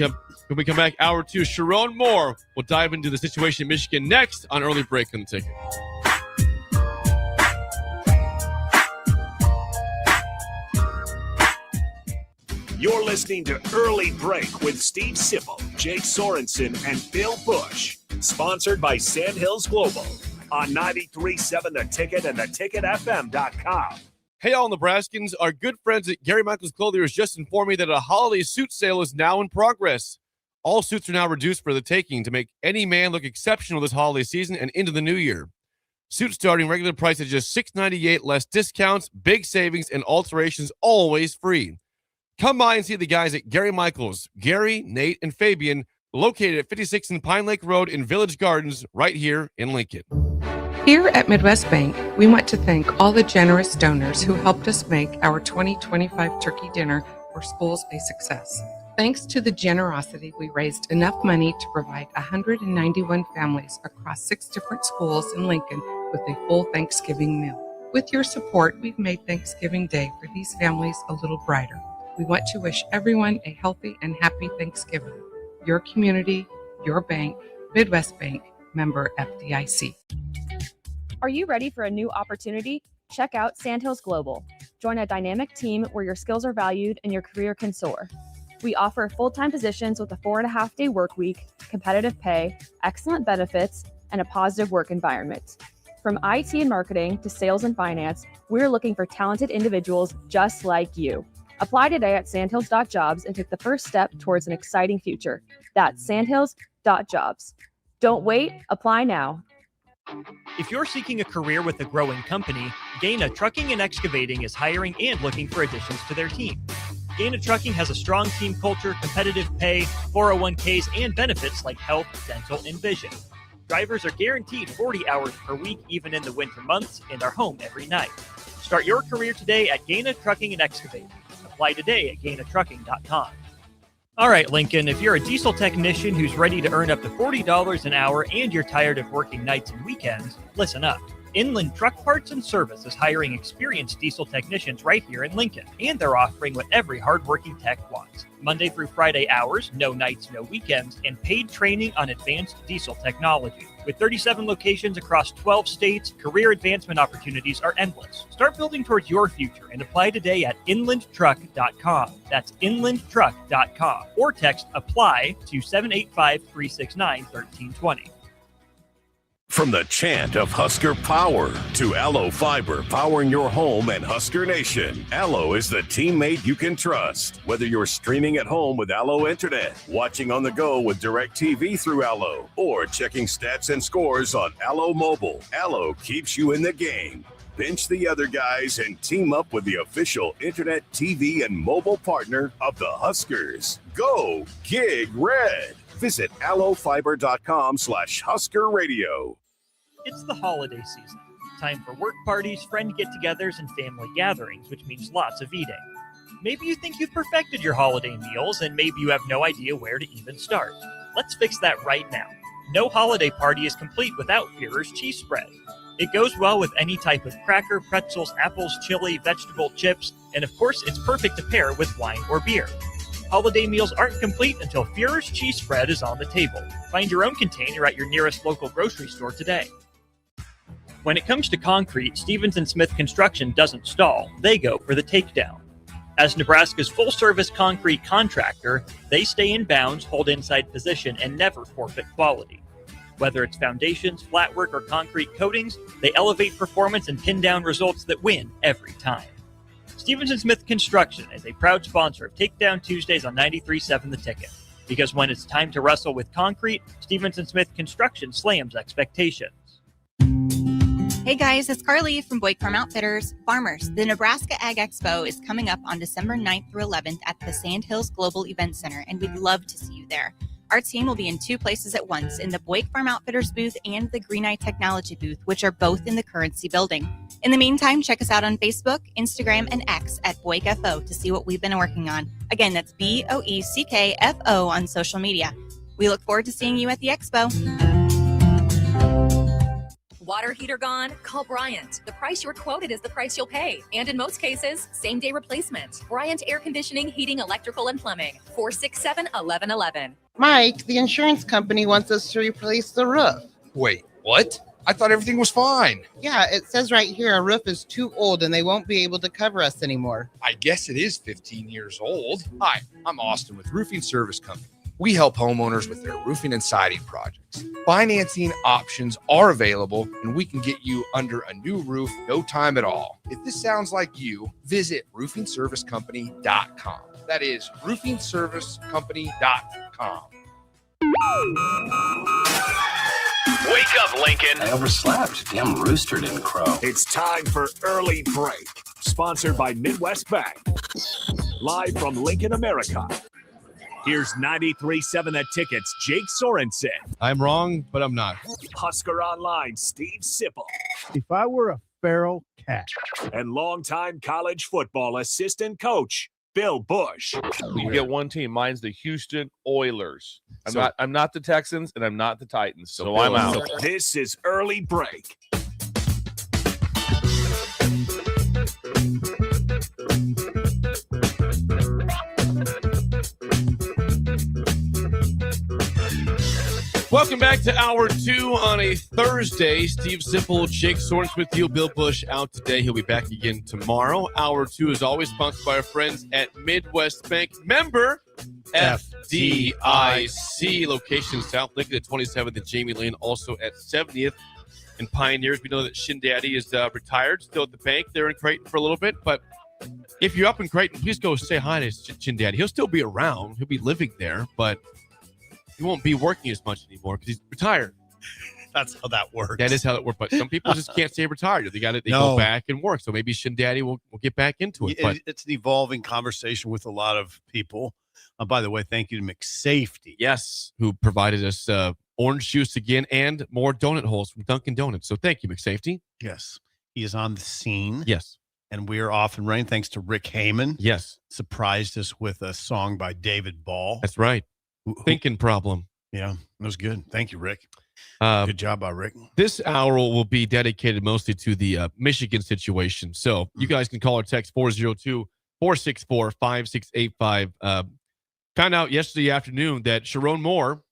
come back, hour 2, Sharon Moore will dive into the situation in Michigan next on Early Break on the Ticket. You're listening to Early Break with Steve Sipple, Jake Sorensen, and Bill Busch. Sponsored by Sandhills Global on 93.7 The Ticket and theticketfm.com. Hey, all Nebraskans. Our good friends at Gary Michaels Clothiers just informed me that a holiday suit sale is now in progress. All suits are now reduced for the taking to make any man look exceptional this holiday season and into the new year. Suits starting regular price at just $6.98, less discounts, big savings, and alterations always free. Come by and see the guys at Gary Michaels, Gary, Nate, and Fabian, located at 56 and Pine Lake Road in Village Gardens, right here in Lincoln. Here at Midwest Bank, we want to thank all the generous donors who helped us make our 2025 turkey dinner for schools a success. Thanks to the generosity, we raised enough money to provide 191 families across 6 different schools in Lincoln with a full Thanksgiving meal. With your support, we've made Thanksgiving Day for these families a little brighter. We want to wish everyone a healthy and happy Thanksgiving. Your community, your bank, Midwest Bank, member FDIC. Are you ready for a new opportunity? Check out Sandhills Global. Join a dynamic team where your skills are valued and your career can soar. We offer full-time positions with a 4.5-day work week, competitive pay, excellent benefits, and a positive work environment. From IT and marketing to sales and finance, we're looking for talented individuals just like you. Apply today at sandhills.jobs and take the first step towards an exciting future. That's sandhills.jobs. Don't wait, apply now. If you're seeking a career with a growing company, Gaina Trucking and Excavating is hiring and looking for additions to their team. Gaina Trucking has a strong team culture, competitive pay, 401ks, and benefits like health, dental, and vision. Drivers are guaranteed 40 hours per week, even in the winter months, and are home every night. Start your career today at Gaina Trucking and Excavating. Apply today at GainaTrucking.com. All right, Lincoln, if you're a diesel technician who's ready to earn up to $40 an hour and you're tired of working nights and weekends, listen up. Inland Truck Parts and Service is hiring experienced diesel technicians right here in Lincoln, and they're offering what every hardworking tech wants. Monday through Friday hours, no nights, no weekends, and paid training on advanced diesel technology. With 37 locations across 12 states, career advancement opportunities are endless. Start building towards your future and apply today at inlandtruck.com. That's inlandtruck.com. Or text APPLY to 785-369-1320. From the chant of Husker Power to Allo Fiber powering your home and Husker Nation, Allo is the teammate you can trust. Whether you're streaming at home with Allo Internet, watching on the go with DirecTV through Allo, or checking stats and scores on Allo Mobile, Allo keeps you in the game. Bench the other guys and team up with the official Internet, TV, and mobile partner of the Huskers. Go Gig Red. Visit allofiber.com/Husker Radio. It's the holiday season. Time for work parties, friend get-togethers, and family gatherings, which means lots of eating. Maybe you think you've perfected your holiday meals, and maybe you have no idea where to even start. Let's fix that right now. No holiday party is complete without Führer's cheese spread. It goes well with any type of cracker, pretzels, apples, chili, vegetable, chips, and of course, it's perfect to pair with wine or beer. Holiday meals aren't complete until Führer's cheese spread is on the table. Find your own container at your nearest local grocery store today. When it comes to concrete, Stevens & Smith Construction doesn't stall. They go for the takedown. As Nebraska's full-service concrete contractor, they stay in bounds, hold inside position, and never forfeit quality. Whether it's foundations, flatwork, or concrete coatings, they elevate performance and pin down results that win every time. Stevens & Smith Construction is a proud sponsor of Takedown Tuesdays on 93.7 The Ticket. Because when it's time to wrestle with concrete, Stevens & Smith Construction slams expectations. Hey guys, it's Carly from Buick Farm Outfitters. Farmers, the Nebraska Ag Expo is coming up on December 9th through 11th at the Sandhills Global Event Center, and we'd love to see you there. Our team will be in 2 places at once, in the Buick Farm Outfitters booth and the Green Eye Technology booth, which are both in the Currency building. In the meantime, check us out on Facebook, Instagram, and X at BoyCFO to see what we've been working on. Again, that's BOECKFO on social media. We look forward to seeing you at the Expo. Water heater gone? Call Bryant. The price you're quoted is the price you'll pay. And in most cases, same-day replacement. Bryant Air Conditioning, Heating, Electrical, and Plumbing. 467-1111. Mike, the insurance company wants us to replace the roof. Wait, what? I thought everything was fine. Yeah, it says right here our roof is too old and they won't be able to cover us anymore. I guess it is 15 years old. Hi, I'm Austin with Roofing Service Company. We help homeowners with their roofing and siding projects. Financing options are available, and we can get you under a new roof no time at all. If this sounds like you, visit roofingservicecompany.com. That is roofingservicecompany.com. Wake up, Lincoln. I overslept. Damn rooster didn't crow. It's time for Early Break, sponsored by Midwest Bank. Live from Lincoln, America. Here's 93.7 The Ticket's Jake Sorensen. I'm wrong, but I'm not. Husker Online, Steve Sipple. If I were a feral cat. And longtime college football assistant coach, Bill Busch. You get one team. Mine's the Houston Oilers. I'm not the Texans, and I'm not the Titans. So I'm out. This is Early Break. Welcome back to Hour 2 on a Thursday. Steve Sipple, Jake Sorensen with you. Bill Busch out today. He'll be back again tomorrow. Hour 2 is always sponsored by our friends at Midwest Bank. Member FDIC. Location South Lincoln at 27th and Jamie Lane, also at 70th and Pioneers. We know that Shin Daddy is retired, still at the bank there in Creighton for a little bit. But if you're up in Creighton, please go say hi to Shin Daddy. He'll still be around. He'll be living there, but he won't be working as much anymore because he's retired. That's how that works. That is how it works. But some people just can't stay retired. They go back and work. So maybe Shin Daddy will get back into it. But it's an evolving conversation with a lot of people. By the way, thank you to McSafety. Yes, who provided us orange juice again and more donut holes from Dunkin' Donuts. So thank you, McSafety. Yes. He is on the scene. Yes. And we are off and running thanks to Rick Heyman. Yes. Surprised us with a song by David Ball. That's right. Thinking Problem. Yeah, it was good. Thank you, Rick. Good job by Rick. This hour will be dedicated mostly to the Michigan situation. So you guys can call or text 402-464-5685. Found out yesterday afternoon that Sharon Moore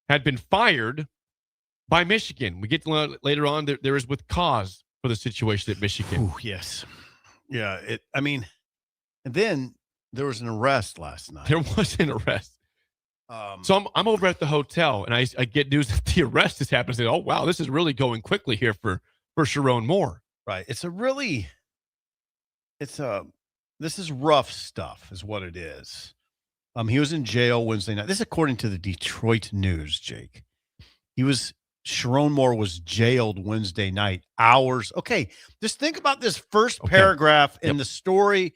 had been fired by Michigan. We get to later on. There is with cause for the situation at Michigan. Ooh, yes. Yeah. And then there was an arrest last night. There was an arrest. So I'm over at the hotel, and I get news that the arrest has happened. I say, oh, wow, this is really going quickly here for Sharon Moore. Right. This is rough stuff is what it is. He was in jail Wednesday night. This is according to the Detroit News, Jake. Sharon Moore was jailed Wednesday night, hours. Okay, just think about this first paragraph in the story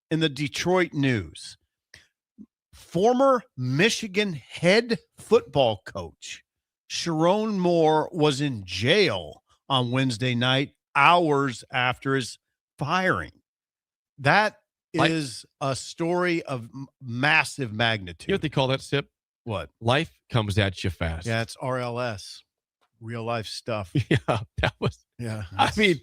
in the Detroit News. Former Michigan head football coach Sharon Moore was in jail on Wednesday night, hours after his firing. That is a story of massive magnitude. You know what they call that, Sip? What? Life comes at you fast. Yeah, it's RLS. Real life stuff. Yeah, that was. Yeah. I mean,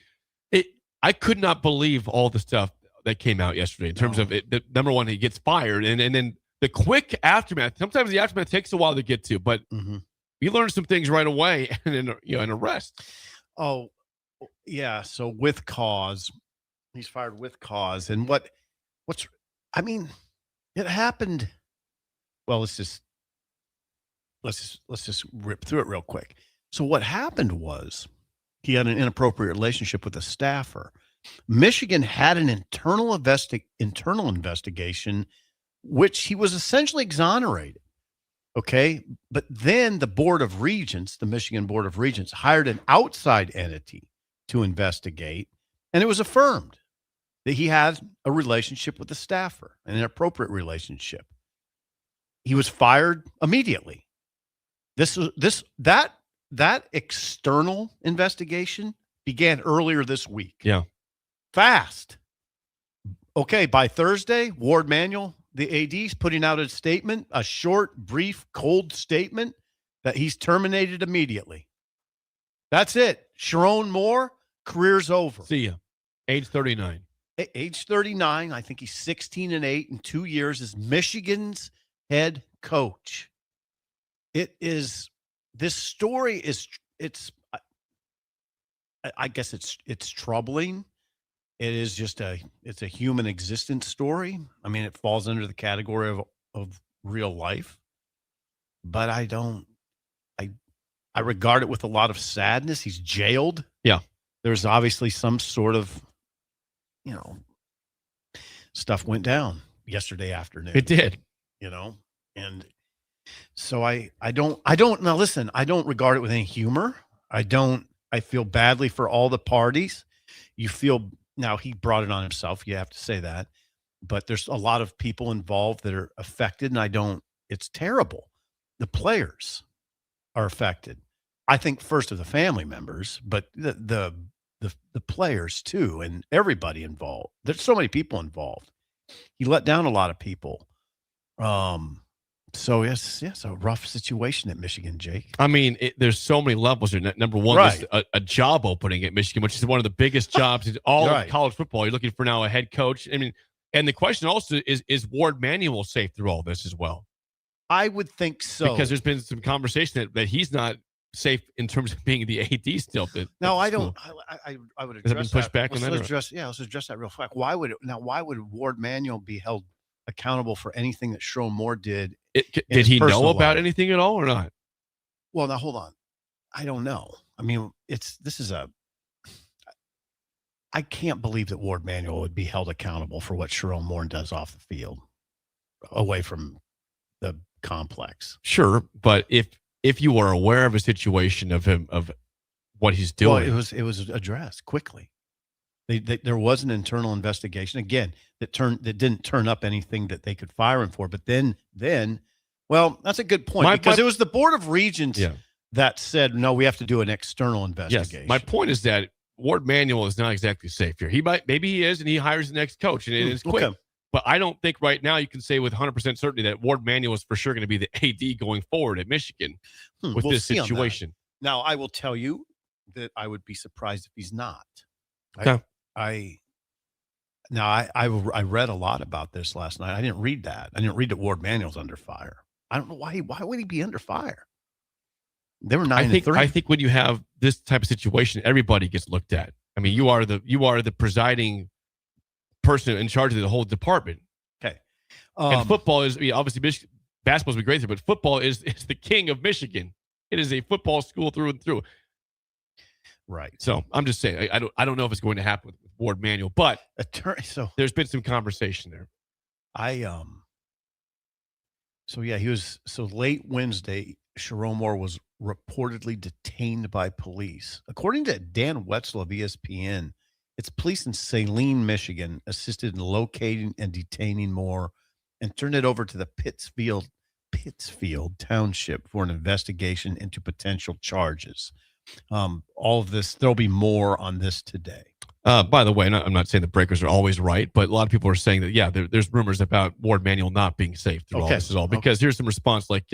I could not believe all the stuff that came out yesterday in terms of it. Number one, he gets fired, and then the quick aftermath. Sometimes the aftermath takes a while to get to, but you learn some things right away, and then an arrest. Oh, yeah. So with cause, he's fired with cause, and it happened. Well, let's just rip through it real quick. So what happened was he had an inappropriate relationship with a staffer. Michigan had an internal investigation, which he was essentially exonerated. Okay. But then the Board of Regents, the Michigan Board of Regents, hired an outside entity to investigate, and it was affirmed that he had a relationship with the staffer, an inappropriate relationship. He was fired immediately. That external investigation began earlier this week. Yeah. Fast. Okay, by Thursday, Ward Manuel, the AD's putting out a statement, a short, brief, cold statement that he's terminated immediately. That's it. Sharon Moore, career's over. See ya. Age 39. Age 39. I think he's 16-8 in 2 years as Michigan's head coach. This story is, I guess it's troubling. It is just it's a human existence story. I mean, it falls under the category of real life, but I regard it with a lot of sadness. He's jailed. Yeah. There's obviously some sort of, stuff went down yesterday afternoon. It did. And so I don't now listen, I don't regard it with any humor. I feel badly for all the parties. Now he brought it on himself. You have to say that, but there's a lot of people involved that are affected, and it's terrible. The players are affected. I think first of the family members, but the players too, and everybody involved. There's so many people involved. he let down a lot of people. So yes, a rough situation at Michigan, Jake. I mean, there's so many levels here. Number one, Right. there's a job opening at Michigan, which is one of the biggest jobs in all Right. of college football. You're looking for now a head coach. I mean, and the question also is Ward Manuel safe through all this as well? I would think so. Because there's been some conversation that he's not safe in terms of being the AD still. No, I don't. I would address Has it been pushed back on that? Let's address that real quick. Why would Ward Manuel be held accountable for anything that Sherrone Moore did? Did he know about anything at all or not? Well, now hold on. I don't know. I mean, I can't believe that Ward Manuel would be held accountable for what Sherrone Moore does off the field, away from the complex. Sure, but if you were aware of a situation of him, of what he's doing, well, it was addressed quickly. There was an internal investigation again that didn't turn up anything that they could fire him for. But then, well, that's a good point, because it was the Board of Regents that said, no, we have to do an external investigation. Yes, my point is that Ward Manuel is not exactly safe here. Maybe he is, and he hires the next coach, and it is quick. Okay. But I don't think right now you can say with 100% certainty that Ward Manuel is for sure going to be the AD going forward at Michigan with We'll this see on that. situation. Now, I will tell you that I would be surprised if he's not. Okay. I read a lot about this last night. I didn't read that. I didn't read that Ward Manuel's under fire. I don't know why. Why would he be under fire? They were 9-3. I think when you have this type of situation, everybody gets looked at. I mean, you are the presiding person in charge of the whole department. Okay. And football is obviously basketball is great there, but football is the king of Michigan. It is a football school through and through. Right. So I'm just saying, I don't know if it's going to happen with Ward Manuel, but there's been some conversation there. So late Wednesday, Sherrone Moore was reportedly detained by police. According to Dan Wetzel of ESPN, it's police in Saline, Michigan, assisted in locating and detaining Moore and turned it over to the Pittsfield Township for an investigation into potential charges. All of this, there'll be more on this today. By the way, I'm not saying the breakers are always right, but a lot of people are saying that, there's rumors about Ward Manuel not being safe through all this at all. Because here's some response, like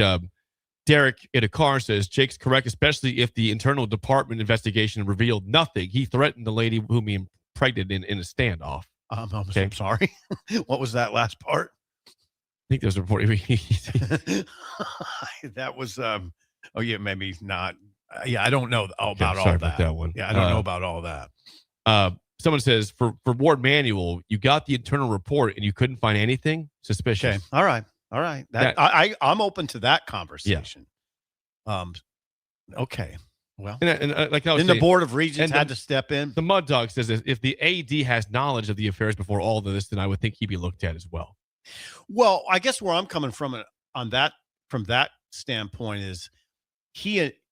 Derek Idakar says, Jake's correct, especially if the internal department investigation revealed nothing. He threatened the lady whom he impregnated in a standoff. I'm sorry. What was that last part? I think there's a report. That was, maybe not. I don't know about all sorry that. About that one. Yeah, I don't know about all that. Someone says for Ward Manuel, you got the internal report and you couldn't find anything suspicious. Okay. All right. I'm open to that conversation. Yeah. Okay. Well, and like I was then saying, the Board of Regents had to step in. The Mud Dog says if the AD has knowledge of the affairs before all of this, then I would think he'd be looked at as well. Well, I guess where I'm coming from from that standpoint is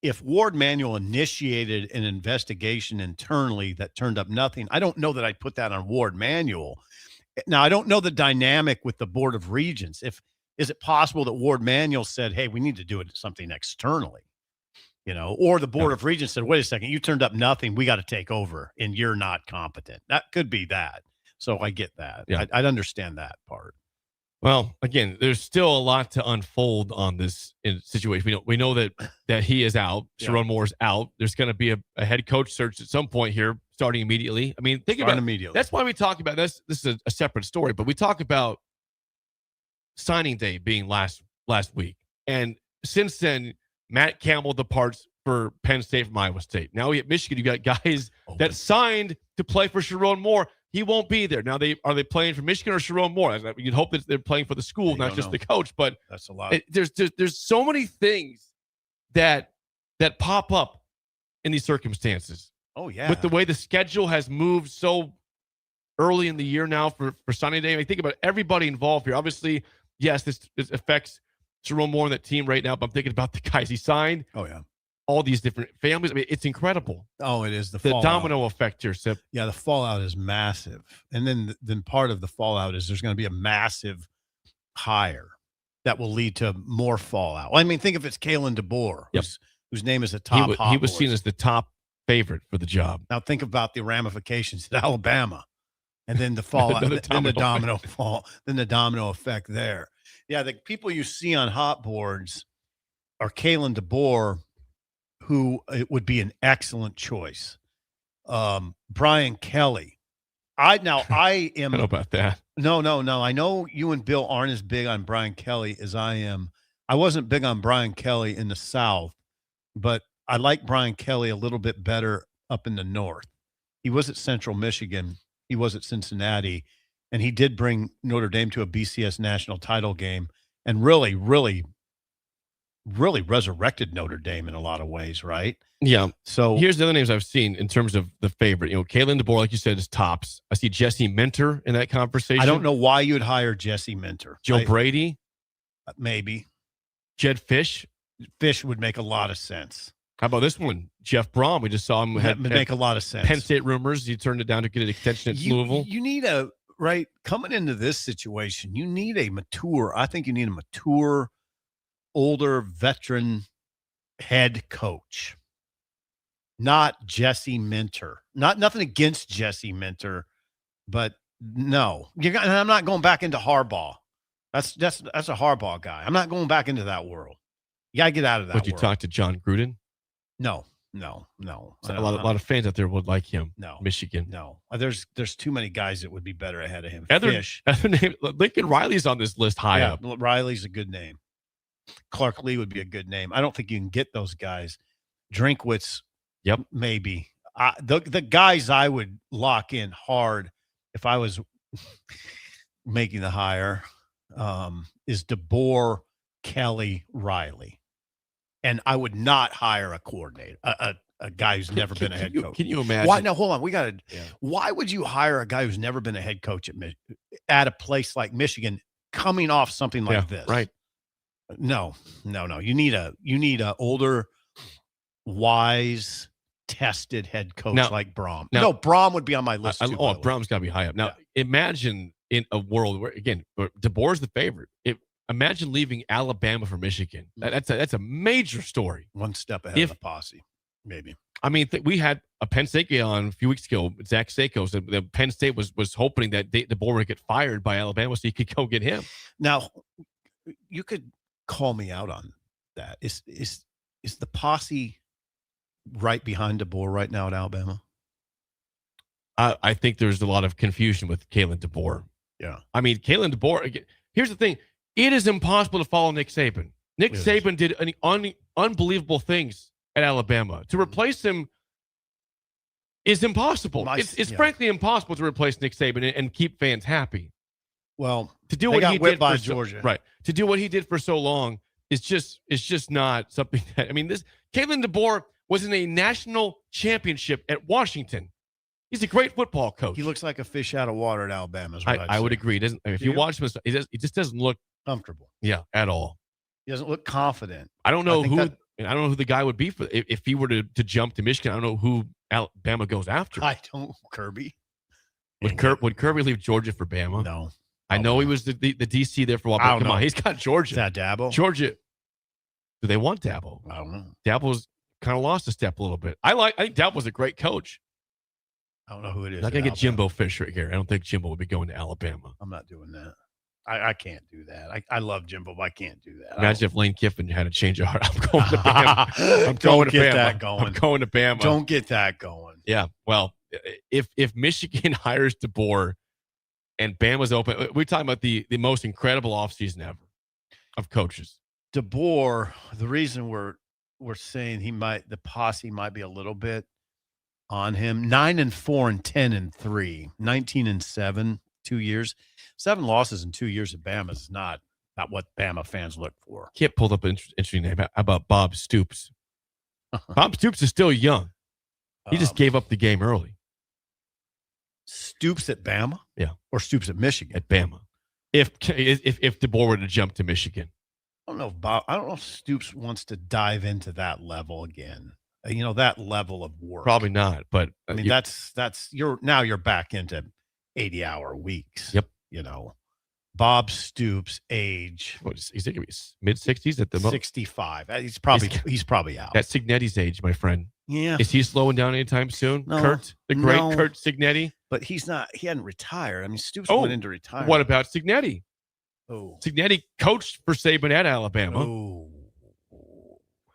if Ward Manuel initiated an investigation internally that turned up nothing, I don't know that I'd put that on Ward Manuel. Now, I don't know the dynamic with the Board of Regents. Is it possible that Ward Manuel said, hey, we need to do something externally, or the Board of Regents said, wait a second, you turned up nothing, we got to take over and you're not competent. That could be that. So I get that. Yeah. I'd understand that part. Well, again, there's still a lot to unfold on this situation. We know that he is out. Sherrone Moore's out. There's going to be a head coach search at some point here, starting immediately. I mean, think about it. Immediately. That's why we talk about this. This is a separate story, but we talk about signing day being last week, and since then, Matt Campbell departs for Penn State from Iowa State. Now at Michigan, you got guys that signed to play for Sherrone Moore. He won't be there. Now, are they playing for Michigan or Sherrone Moore? You'd hope that they're playing for the school, not just the coach. But that's a lot. There's so many things that pop up in these circumstances. Oh, yeah. With the way the schedule has moved so early in the year now for signing day. I mean, think about everybody involved here. Obviously, yes, this affects Sherrone Moore and that team right now, but I'm thinking about the guys he signed. Oh, yeah. All these different families. I mean, it's incredible. Oh, it is. The domino effect here, Sip. Yeah, the fallout is massive. And then part of the fallout is there's going to be a massive hire that will lead to more fallout. Well, I mean, think if it's Kalen DeBoer, whose name is a top he was seen as the top favorite for the job. Now think about the ramifications at Alabama. And then the fallout, Then the then the domino domino then the domino effect there. Yeah, the people you see on hot boards are Kalen DeBoer, who it would be an excellent choice. Brian Kelly. I am. I don't know about that. No. I know you and Bill aren't as big on Brian Kelly as I am. I wasn't big on Brian Kelly in the South, but I like Brian Kelly a little bit better up in the North. He was at Central Michigan. He was at Cincinnati, and he did bring Notre Dame to a BCS national title game and really, really, really resurrected Notre Dame in a lot of ways, right? Yeah. So here's the other names I've seen in terms of the favorite. Kalen DeBoer, like you said, is tops. I see Jesse Minter in that conversation. I don't know why you'd hire Jesse Minter. Joe Brady. Maybe. Jed Fish. Fish would make a lot of sense. How about this one? Jeff Brom. We just saw him. That would make a lot of sense. Penn State rumors. He turned it down to get an extension at Louisville. You need coming into this situation, you need a mature, I think you need a mature, older, veteran head coach. Not Jesse Minter. Nothing against Jesse Minter, but no. And I'm not going back into Harbaugh. That's a Harbaugh guy. I'm not going back into that world. You got to get out of that Would you world. talk to John Gruden? No. A lot of fans out there would like him. No. Michigan. No. There's too many guys that would be better ahead of him. Other Fish. Lincoln Riley's on this list high up. Riley's a good name. Clark Lee would be a good name. I don't think you can get those guys. Drinkwitz, maybe. The guys I would lock in hard if I was making the hire is DeBoer, Kelly, Riley. And I would not hire a coordinator, a guy who's never been a head coach. Can you imagine? Why? Now, hold on. Why would you hire a guy who's never been a head coach at a place like Michigan coming off something like this? Right. No. You need a older, wise, tested head coach like Brom. No, Brom would be on my list too. Brom's got to be high up. Now, imagine in a world where, again, DeBoer's the favorite. Imagine leaving Alabama for Michigan. That's a major story. One step ahead of the posse, maybe. I mean, we had a Penn State guy on a few weeks ago, Zach Seiko, said that Penn State was hoping that DeBoer would get fired by Alabama so he could go get him. Now, you could call me out on that. Is the posse right behind DeBoer right now at Alabama? I think there's a lot of confusion with Kalen DeBoer. Yeah. I mean, Kalen DeBoer, here's the thing. It is impossible to follow Nick Saban. Nick Saban did unbelievable things at Alabama. To replace him is impossible. It's frankly impossible to replace Nick Saban and keep fans happy. Well, to do what he did by for Georgia, right? To do what he did for so long is just not something that. I mean, Kalen DeBoer was in a national championship at Washington. He's a great football coach. He looks like a fish out of water at Alabama. I would agree. If you watch him, he just doesn't look comfortable. Yeah, at all. He doesn't look confident. I don't know who the guy would be for if he were to jump to Michigan. I don't know who Alabama goes after. Kirby. Would Kirby leave Georgia for Bama? No. I know he was the DC there for a while. But come on, he's got Georgia. Is that Dabo? Georgia. Do they want Dabo? I don't know. Dabo's kind of lost a step a little bit. I think Dabo's a great coach. I don't know who it is. I'm not going to get Jimbo Fisher here. I don't think Jimbo would be going to Alabama. I'm not doing that. I can't do that. I love Jimbo, but I can't do that. Imagine if Lane Kiffin had a change of heart. I'm going to Bama. I'm going to Bama. That going. I'm going to Bama. Don't get that going. Yeah. Well, if Michigan hires DeBoer and Bama's open, we're talking about the most incredible offseason ever of coaches. DeBoer, the reason we're saying the posse might be a little bit on him. 9-4 and 10-3, 19-7, 2 years. 7 losses in 2 years at Bama is not what Bama fans look for. Kip pulled up an interesting name. How about Bob Stoops? Bob Stoops is still young. He just gave up the game early. Stoops at Bama? Yeah. Or Stoops at Michigan? At Bama. If DeBoer were to jump to Michigan. I don't know if Stoops wants to dive into that level again. That level of work. Probably not, but I mean you're back into 80-hour weeks. Yep. Bob Stoops' age. What is he? Mid-60s at the most. 65. He's probably out. That's Cignetti's age, my friend. Yeah. Is he slowing down anytime soon? No. Kurt, the great No. Kurt Signetti? But he's not. He hadn't retired. I mean, Stoops Oh, went into retirement. what about Signetti? Oh. Signetti coached for Saban at Alabama. Oh.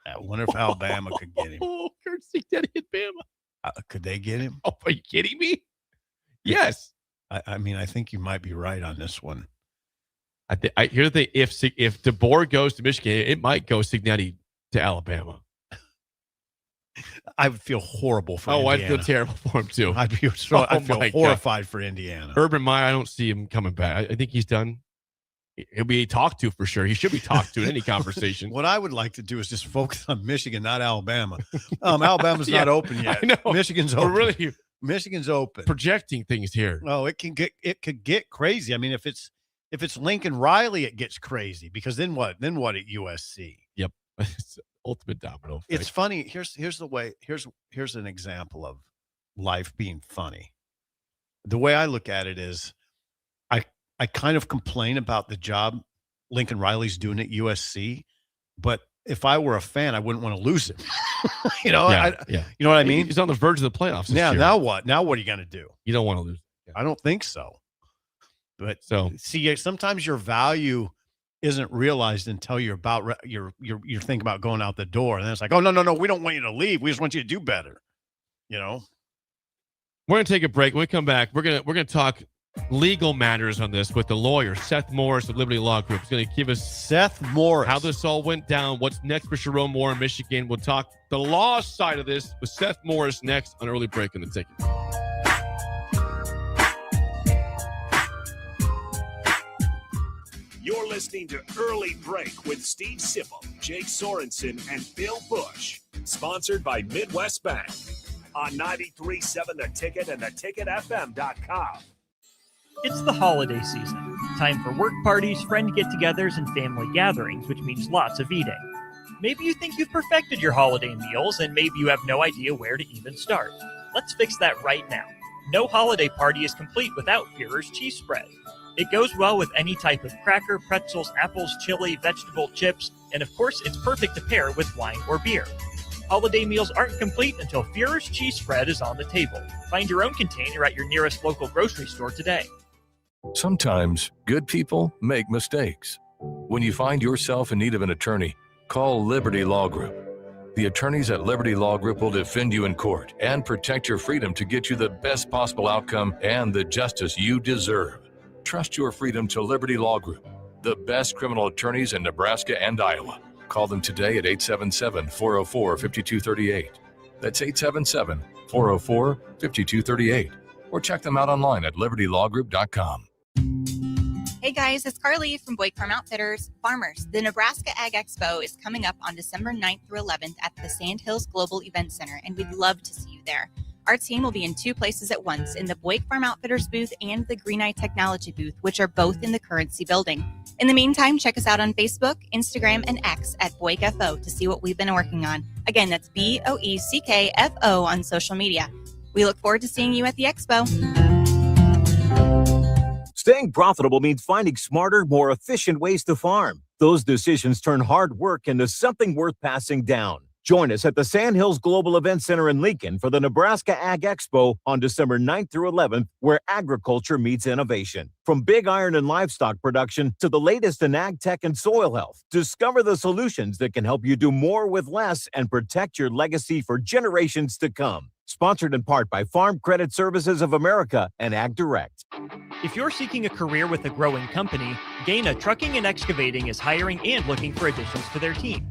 I wonder if Alabama could get him. Oh, Kurt Signetti at Bama. Could they get him? Oh, are you kidding me? Yes. I mean, I think you might be right on this one. I hear the thing. If DeBoer goes to Michigan, it might go Signetti to Alabama. I would feel horrible for I'd Indiana. feel terrible for him too. I'd feel my horrified for Indiana. Urban Meyer, I don't see him coming back. I think he's done. He'll be talked to for sure. He should be talked to in any conversation. What I would like to do is just focus on Michigan, not Alabama. Alabama's not open yet. I know. Michigan's We're open. really Michigan's open. projecting things here. Oh, it could get crazy. I mean, if it's Lincoln Riley, it gets crazy because then what? Then what at USC? Yep. It's ultimate domino effect. It's funny. Here's an example of life being funny. The way I look at it is I kind of complain about the job Lincoln Riley's doing at USC, but if I were a fan, I wouldn't want to lose him. You know, yeah. You know what I mean? He's on the verge of the playoffs this Yeah. year. Now what? Now what are you going to do? You don't want to lose. I don't think so. But So see, sometimes your value isn't realized until you're thinking about going out the door, and then it's like, oh no, we don't want you to leave. We just want you to do better. You know. we're gonna take a break. When we come back, we're gonna talk legal matters on this with the lawyer Seth Morris of Liberty Law Group. He's gonna give us Seth Morris how this all went down. What's next for Sharon Moore in Michigan? We'll talk the law side of this with Seth Morris next on Early Break in the Ticket. You're listening to Early Break with Steve Sipple, Jake Sorensen, and Bill Busch. Sponsored by Midwest Bank on 93.7 The Ticket and theticketfm.com. It's the holiday season. Time for work parties, friend get-togethers, and family gatherings, which means lots of eating. Maybe you think you've perfected your holiday meals, and maybe you have no idea where to even start. Let's fix that right now. No holiday party is complete without Führer's cheese spread. It goes well with any type of cracker, pretzels, apples, chili, vegetable, chips, and of course, it's perfect to pair with wine or beer. Holiday meals aren't complete until Führer's cheese spread is on the table. Find your own container at your nearest local grocery store today. Sometimes good people make mistakes. When you find yourself in need of an attorney, call Liberty Law Group. The attorneys at Liberty Law Group will defend you in court and protect your freedom to get you the best possible outcome and the justice you deserve. Trust your freedom to Liberty Law Group, the best criminal attorneys in Nebraska and Iowa. Call them today at 877-404-5238. That's 877-404-5238. Or check them out online at libertylawgroup.com. Hey guys, it's Carly from Buick Farm Outfitters. Farmers, the Nebraska Ag Expo is coming up on December 9th through 11th at the Sandhills Global Event Center, and we'd love to see you there. Our team will be in two places at once, in the Buick Farm Outfitters booth and the Green Eye Technology booth, which are both in the Currency building. In the meantime, check us out on Facebook, Instagram, and X at BuickFO to see what we've been working on. Again, that's BOECKFO on social media. We look forward to seeing you at the Expo. Staying profitable means finding smarter, more efficient ways to farm. Those decisions turn hard work into something worth passing down. Join us at the Sandhills Global Event Center in Lincoln for the Nebraska Ag Expo on December 9th through 11th, where agriculture meets innovation. From big iron and livestock production to the latest in ag tech and soil health, discover the solutions that can help you do more with less and protect your legacy for generations to come. Sponsored in part by Farm Credit Services of America and Ag Direct. If you're seeking a career with a growing company, Gaina Trucking and Excavating is hiring and looking for additions to their team.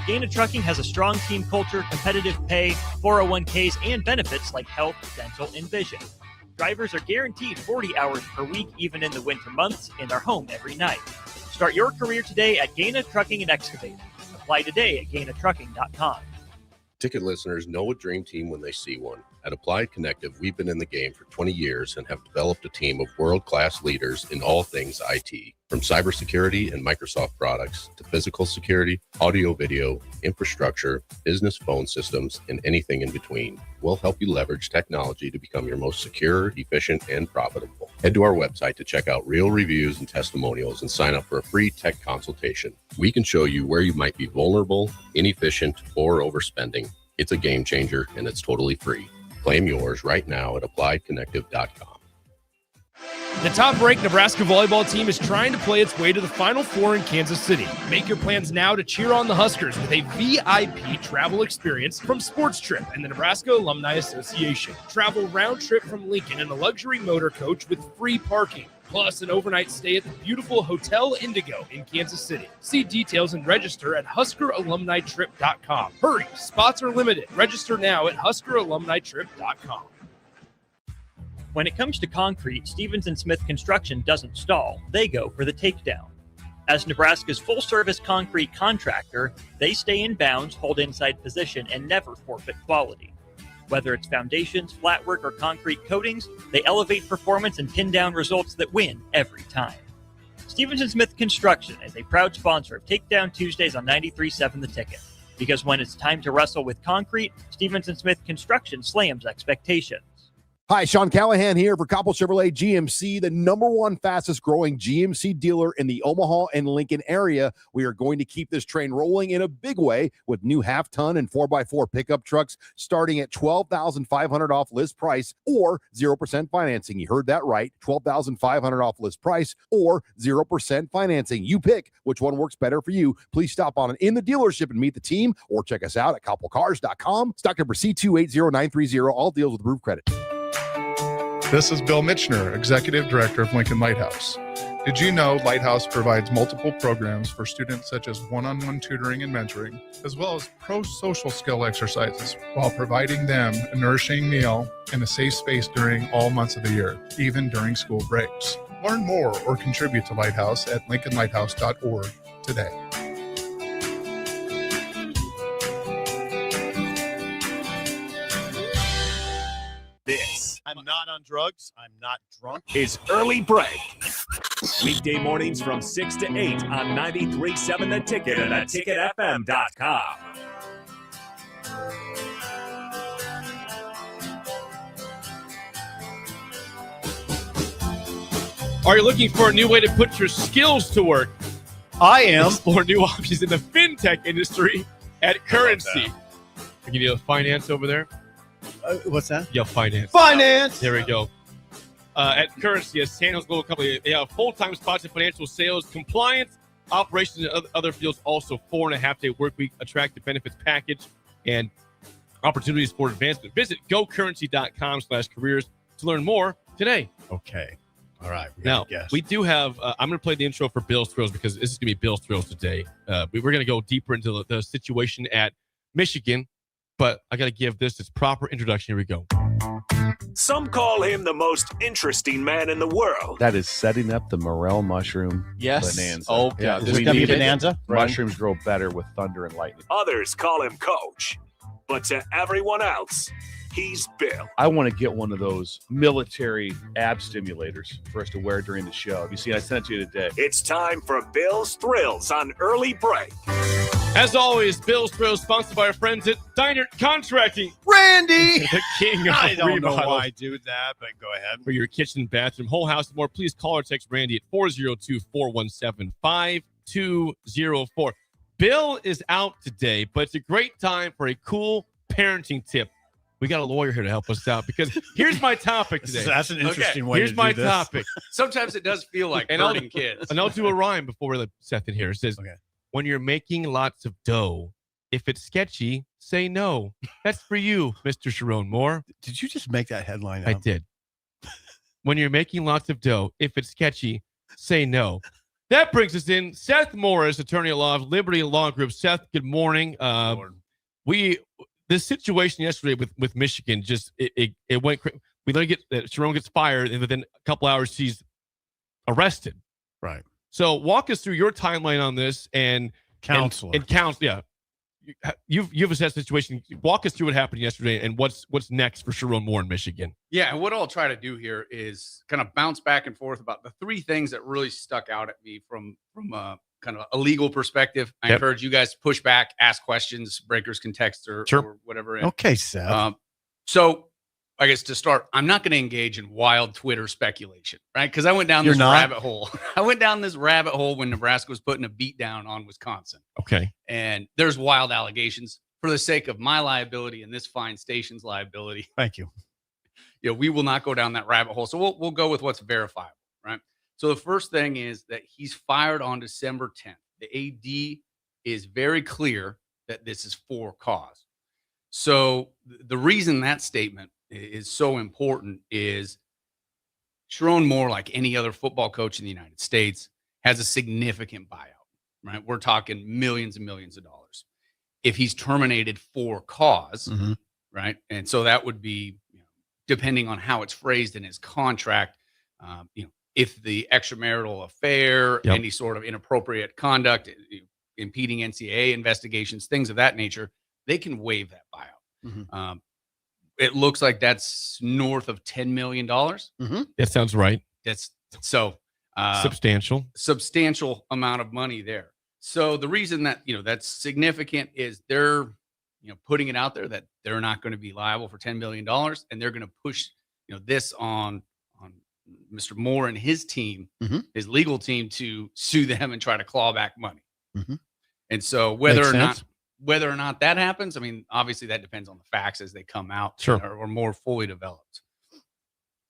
Gaina Trucking has a strong team culture, competitive pay, 401ks, and benefits like health, dental, and vision. Drivers are guaranteed 40 hours per week, even in the winter months, and are home every night. Start your career today at Gaina Trucking and Excavating. Apply today at GainaTrucking.com. Ticket listeners know a dream team when they see one. At Applied Connective, we've been in the game for 20 years and have developed a team of world-class leaders in all things IT. From cybersecurity and Microsoft products to physical security, audio-video, infrastructure, business phone systems, and anything in between. We'll help you leverage technology to become your most secure, efficient, and profitable. Head to our website to check out real reviews and testimonials and sign up for a free tech consultation. We can show you where you might be vulnerable, inefficient, or overspending. It's a game changer, and it's totally free. Claim yours right now at appliedconnective.com. The top-ranked Nebraska volleyball team is trying to play its way to the Final Four in Kansas City. Make your plans now to cheer on the Huskers with a VIP travel experience from Sports Trip and the Nebraska Alumni Association. Travel round trip from Lincoln in a luxury motor coach with free parking, plus an overnight stay at the beautiful Hotel Indigo in Kansas City. See details and register at HuskerAlumniTrip.com. Hurry, spots are limited. Register now at HuskerAlumniTrip.com. When it comes to concrete, Stevens & Smith Construction doesn't stall. They go for the takedown. As Nebraska's full-service concrete contractor, they stay in bounds, hold inside position, and never forfeit quality. Whether it's foundations, flatwork, or concrete coatings, they elevate performance and pin down results that win every time. Stevens & Smith Construction is a proud sponsor of Takedown Tuesdays on 93.7 The Ticket. Because when it's time to wrestle with concrete, Stevens & Smith Construction slams expectations. Hi, Sean Callahan here for Coppell Chevrolet GMC, the #1 fastest growing GMC dealer in the Omaha and Lincoln area. We are going to keep this train rolling in a big way with new half-ton and 4x4 pickup trucks starting at $12,500 off list price or 0% financing. You heard that right, $12,500 off list price or 0% financing. You pick which one works better for you. Please stop on in the dealership and meet the team or check us out at CoppellCars.com. Stock number C280930. All deals with approved credit. This is Bill Mitchner, Executive Director of Lincoln Lighthouse. Did you know Lighthouse provides multiple programs for students such as one-on-one tutoring and mentoring, as well as pro-social skill exercises, while providing them a nourishing meal and a safe space during all months of the year, even during school breaks? Learn more or contribute to Lighthouse at lincolnlighthouse.org today. This I'm not on drugs. I'm not drunk. is Early Break. Weekday mornings from 6 to 8 on 93.7 The Ticket and theticketfm.com. Are you looking for a new way to put your skills to work? I am. Explore new options in the fintech industry at Currency. I give you a finance over there. What's that? Yeah, finance. Finance. There we go. At Currency, a San Jose global company, they have full-time spots in financial sales, compliance, operations, and other fields. Also, 4.5-day work week, attractive benefits package, and opportunities for advancement. Visit gocurrency.com/careers to learn more today. Okay. All right. Now, we do have, I'm going to play the intro for Bill's Thrills because this is going to be Bill's Thrills today. We're going to go deeper into the situation at Michigan, but I got to give this its proper introduction. Here we go. Some call him the most interesting man in the world. That is setting up the morel mushroom bonanza. Oh, yeah. Is this going to be bonanza? Mushrooms grow better with thunder and lightning. Others call him Coach. But to everyone else, he's Bill. I want to get one of those military ab stimulators for us to wear during the show. You see, I sent it to you today. It's time for Bill's Thrills on Early Break. As always, Bill's Thrills sponsored by our friends at Diner Contracting. Randy! The king of I don't know remodels. why I do that, but go ahead. For your kitchen, bathroom, whole house, and more, please call or text Randy at 402-417-5204. Bill is out today, but it's a great time for a cool parenting tip. We got a lawyer here to help us out because here's my topic today. That's an interesting way to Here's my do this. topic. Sometimes it does feel like hurting kids. And I'll do a rhyme before we let Seth in here. It says, when you're making lots of dough, if it's sketchy, say no. That's for you, Mr. Sharon Moore. Did you just make that headline up? I did. When you're making lots of dough, if it's sketchy, say no. That brings us in Seth Morris, attorney at law of Liberty Law Group. Seth, good morning. This situation yesterday with Michigan just it went. We let get Sharon gets fired, and within a couple hours she's arrested. Right. So walk us through your timeline on this and counselor. And counsel. Yeah, you've assessed the situation. Walk us through what happened yesterday and what's next for Sharon Moore in Michigan. Yeah, and what I'll try to do here is kind of bounce back and forth about the three things that really stuck out at me from a kind of a legal perspective. I encourage you guys to push back, ask questions. Breakers can text or whatever. Okay, Seth. So I guess to start, I'm not going to engage in wild Twitter speculation, right? Because I went down this rabbit hole. I went down this rabbit hole when Nebraska was putting a beat down on Wisconsin. Okay. And there's wild allegations for the sake of my liability and this fine station's liability, Thank you. we will not go down that rabbit hole. So we'll go with what's verifiable, right? So the first thing is that he's fired on December 10th. The AD is very clear that this is for cause. So the reason that statement is so important is Sharon Moore, like any other football coach in the United States, has a significant buyout, right? We're talking millions and millions of dollars. If he's terminated for cause, right? And so that would be, depending on how it's phrased in his contract, if the extramarital affair, any sort of inappropriate conduct, impeding NCAA investigations, things of that nature, they can waive that buyout. It looks like that's north of $10 million. That sounds right. That's so substantial amount of money there. So the reason that, that's significant is they're, putting it out there that they're not going to be liable for $10 million, and they're going to push, this on Mr. Moore and his team, his legal team, to sue them and try to claw back money. And so whether or not that happens, I mean, obviously that depends on the facts as they come out or more fully developed.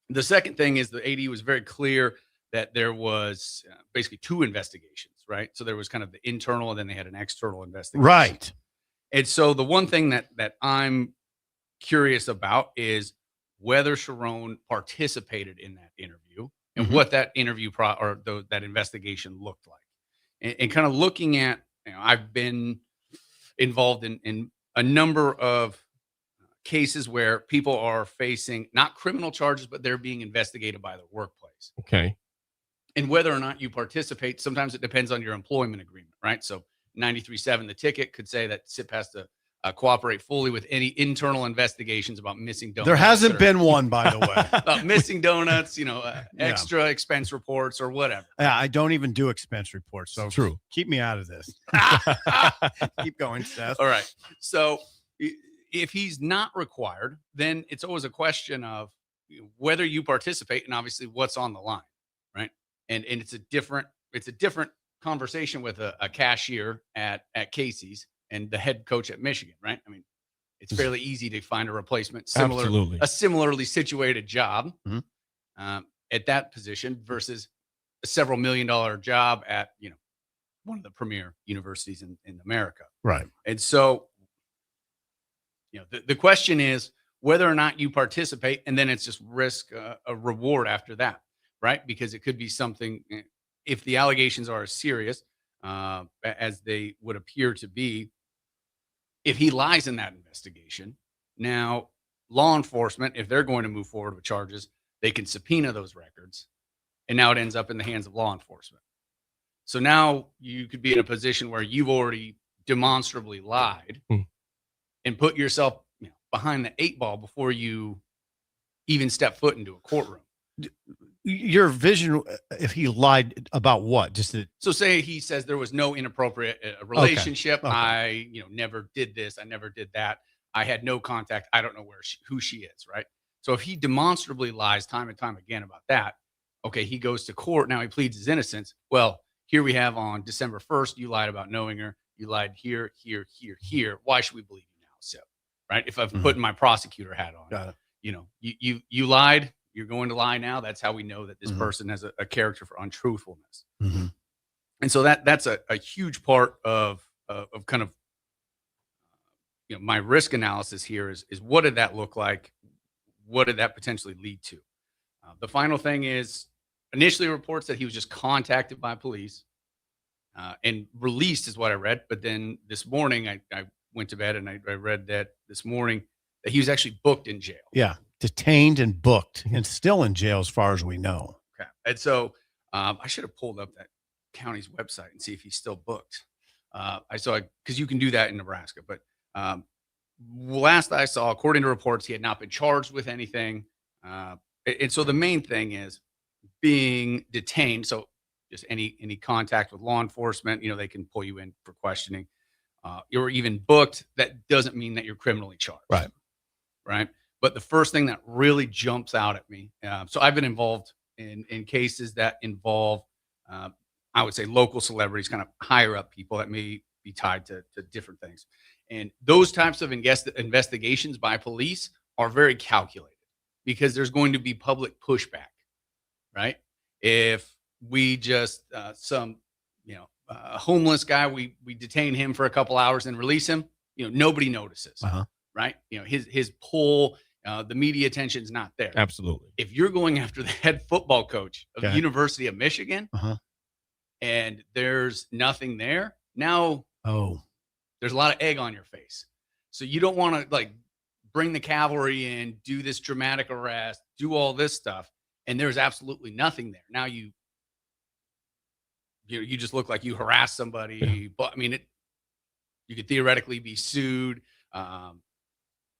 The second thing is the AD was very clear that there was basically two investigations, right? So there was kind of the internal, and then they had an external investigation. Right. And so the one thing that I'm curious about is whether Sharon participated in that interview and what that interview that investigation looked like. And kind of looking at, I've been involved in a number of cases where people are facing not criminal charges, but they're being investigated by the workplace. Okay. And whether or not you participate, sometimes it depends on your employment agreement, right? So 93.7, the ticket could say that SIP has to cooperate fully with any internal investigations about missing donuts. There hasn't been one, by the way. About missing donuts, extra expense reports or whatever. Yeah, I don't even do expense reports. So true. Keep me out of this. Keep going, Seth. All right. So if he's not required, then it's always a question of whether you participate and obviously what's on the line, right? And it's a different conversation with a cashier at Casey's and the head coach at Michigan, right? I mean, it's fairly easy to find a replacement, a similarly situated job at that position versus a several $1 million job at, one of the premier universities in America. Right. And so, the question is whether or not you participate, and then it's just risk a reward after that, right? Because it could be something, if the allegations are as serious as they would appear to be, if he lies in that investigation, now law enforcement, if they're going to move forward with charges, they can subpoena those records, and now it ends up in the hands of law enforcement. So now you could be in a position where you've already demonstrably lied and put yourself behind the 8 ball before you even step foot into a courtroom. Your vision, if he lied about what? So say he says there was no inappropriate relationship. Okay. I, never did this. I never did that. I had no contact. I don't know who she is, right? So if he demonstrably lies time and time again about that, okay, he goes to court. Now he pleads his innocence. Well, here we have on December 1st, you lied about knowing her. You lied here, here, here, here. Why should we believe you now? So, right? If I've put my prosecutor hat on, got it. You lied. You're going to lie now. That's how we know that this person has a character for untruthfulness. And so that's a huge part of kind of, my risk analysis here is what did that look like? What did that potentially lead to? The final thing is initially reports that he was just contacted by police and released is what I read. But then this morning I went to bed and I read that this morning that he was actually booked in jail. Yeah. Detained and booked and still in jail as far as we know. Okay. And so I should have pulled up that county's website and see if he's still booked. I saw, because you can do that in Nebraska, but last I saw, according to reports, he had not been charged with anything. And so the main thing is being detained. So just any contact with law enforcement, they can pull you in for questioning. You're even booked. That doesn't mean that you're criminally charged. Right. Right. But the first thing that really jumps out at me, so I've been involved in cases that involve, I would say, local celebrities, kind of higher up people that may be tied to different things. And those types of investigations by police are very calculated because there's going to be public pushback, right? If we just a homeless guy, we detain him for a couple hours and release him, nobody notices, right? His pull, the media attention is not there. Absolutely. If you're going after the head football coach of the University of Michigan and there's nothing there, now there's a lot of egg on your face. So you don't want to bring the cavalry in, do this dramatic arrest, do all this stuff, and there's absolutely nothing there. Now you just look like you harassed somebody, but I mean, you could theoretically be sued.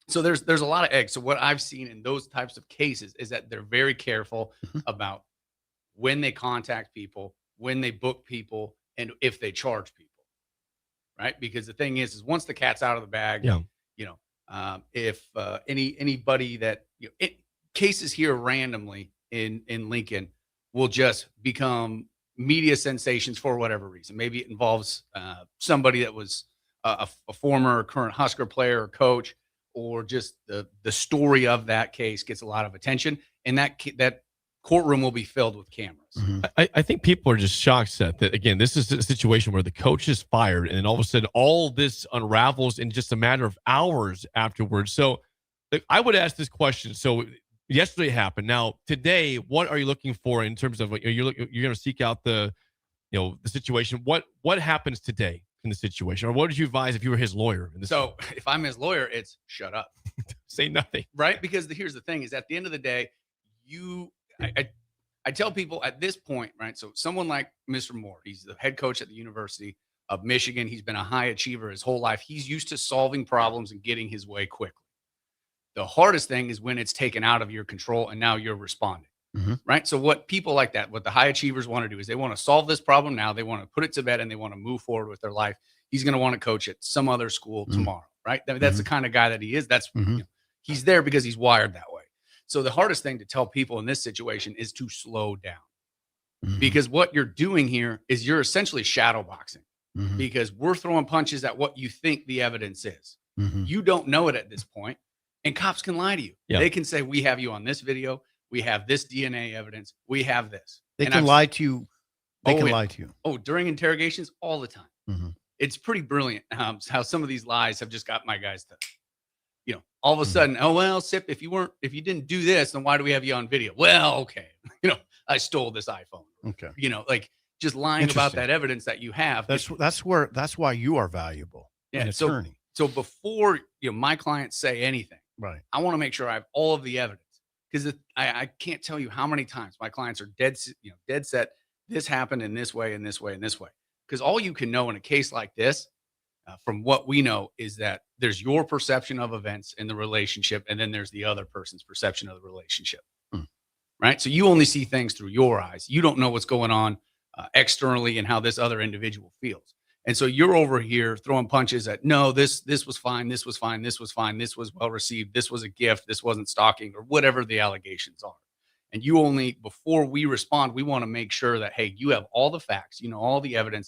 So there's a lot of eggs. So what I've seen in those types of cases is that they're very careful about when they contact people, when they book people, and if they charge people, right? Because the thing is once the cat's out of the bag, if anybody that cases here randomly in Lincoln will just become media sensations for whatever reason. Maybe it involves somebody that was a former or current Husker player or coach, or just the story of that case gets a lot of attention, and that courtroom will be filled with cameras. I think people are just shocked, Seth, that again, this is a situation where the coach is fired, and then all of a sudden, all this unravels in just a matter of hours afterwards. So, I would ask this question. So, yesterday happened. Now, today, what are you looking for in terms of you're going to seek out the situation? What happens today in the situation, or what would you advise if you were his lawyer? So, if I'm his lawyer, it's shut up, say nothing, right? Because here's the thing: is at the end of the day, I tell people at this point, right? So someone like Mr. Moore, he's the head coach at the University of Michigan. He's been a high achiever his whole life. He's used to solving problems and getting his way quickly. The hardest thing is when it's taken out of your control and now you're responding, right? So what people like that, what the high achievers want to do is they want to solve this problem now. They want to put it to bed and they want to move forward with their life. He's going to want to coach at some other school tomorrow, right? I mean, that's the kind of guy that he is. That's he's there because he's wired that way. So the hardest thing to tell people in this situation is to slow down, because what you're doing here is you're essentially shadow boxing, because we're throwing punches at what you think the evidence is. You don't know it at this point, and cops can lie to you. They can say, we have you on this video. We have this DNA evidence. We have this. They can lie to you. They can lie to you. Oh, during interrogations all the time. It's pretty brilliant how some of these lies have just got my guys to, all of a sudden, oh, well, Sip, if you didn't do this, then why do we have you on video? Well, okay. I stole this iPhone. Okay. Just lying about that evidence that you have. That's why you are valuable. An attorney. So before my clients say anything, right, I want to make sure I have all of the evidence, because I can't tell you how many times my clients are dead set. This happened in this way, in this way, in this way. Because all you can know in a case like this, from what we know, is that there's your perception of events in the relationship, and then there's the other person's perception of the relationship, right? So you only see things through your eyes. You don't know what's going on externally and how this other individual feels. And so you're over here throwing punches at, no, this was fine, this was fine, this was fine, this was well received, this was a gift, this wasn't stalking, or whatever the allegations are. And you only, before we respond, we want to make sure that, hey, you have all the facts, all the evidence,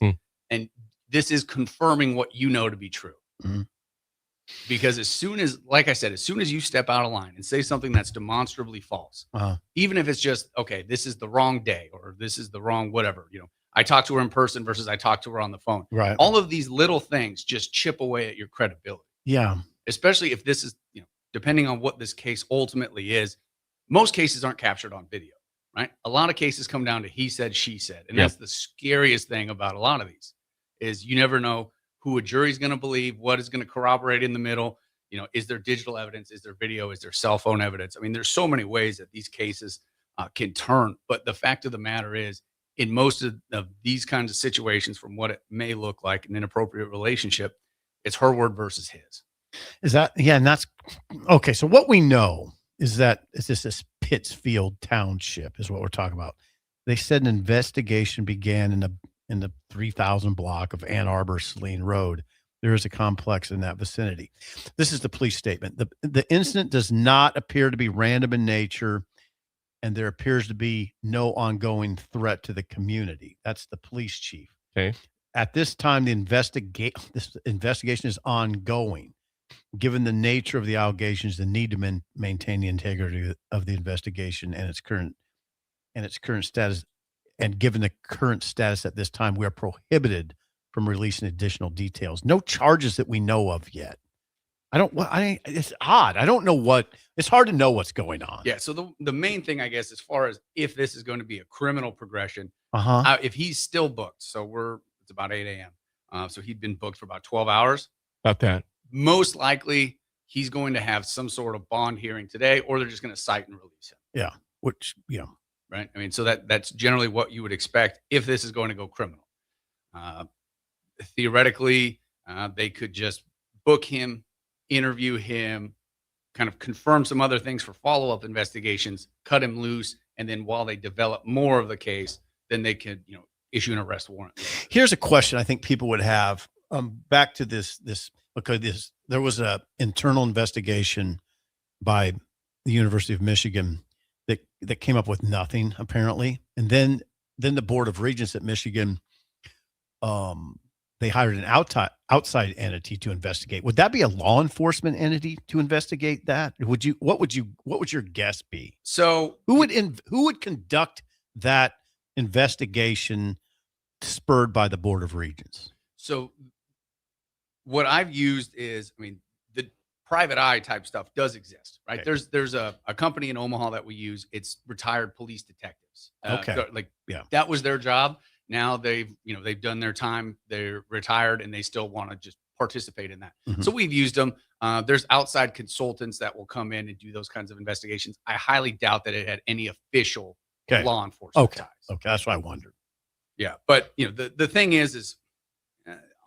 and this is confirming what you know to be true. Because as soon as you step out of line and say something that's demonstrably false, even if it's just, okay, this is the wrong day, or this is the wrong whatever, I talked to her in person versus I talked to her on the phone. Right. All of these little things just chip away at your credibility. Yeah. Especially if this is, depending on what this case ultimately is, most cases aren't captured on video, right? A lot of cases come down to he said, she said. And that's the scariest thing about a lot of these, is you never know who a jury's going to believe, what is going to corroborate in the middle. Is there digital evidence? Is there video? Is there cell phone evidence? I mean, there's so many ways that these cases can turn. But the fact of the matter is, in most of these kinds of situations, from what it may look like an inappropriate relationship, it's her word versus his. Is that, and that's okay. So what we know is that this Pittsfield Township is what we're talking about. They said an investigation began in the 3000 block of Ann Arbor Saline Road. There is a complex in that vicinity. This is the police statement. The incident does not appear to be random in nature, and there appears to be no ongoing threat to the community. That's the police chief. Okay. at this time, this investigation is ongoing. Given the nature of the allegations, the need to maintain the integrity of the investigation and its current status, and given the current status at this time, we are prohibited from releasing additional details. No charges that we know of yet. It's odd. I don't know it's hard to know what's going on. Yeah. So the main thing, I guess, as far as if this is going to be a criminal progression, if he's still booked, so it's about 8 a.m. So he'd been booked for about 12 hours. About that. Most likely he's going to have some sort of bond hearing today, or they're just going to cite and release him. Yeah. Right. I mean, so that's generally what you would expect if this is going to go criminal. Theoretically, they could just book him, interview him, kind of confirm some other things for follow-up investigations, cut him loose, and then while they develop more of the case, then they could, issue an arrest warrant. Here's a question I think people would have. Back to this because there was a internal investigation by the University of Michigan that came up with nothing apparently, and then the Board of Regents at Michigan, they hired an outside entity to investigate. Would that be a law enforcement entity to investigate that? What would your guess be? So who would conduct that investigation spurred by the Board of Regents? So what I've used is, the private eye type stuff does exist, right? Okay. There's a company in Omaha that we use. It's retired police detectives. Okay. That was their job. Now they've done their time. They're retired and they still want to just participate in that. Mhm. So we've used them. There's outside consultants that will come in and do those kinds of investigations. I highly doubt that it had any official law enforcement ties. Okay. That's what I wondered. Yeah. But the thing is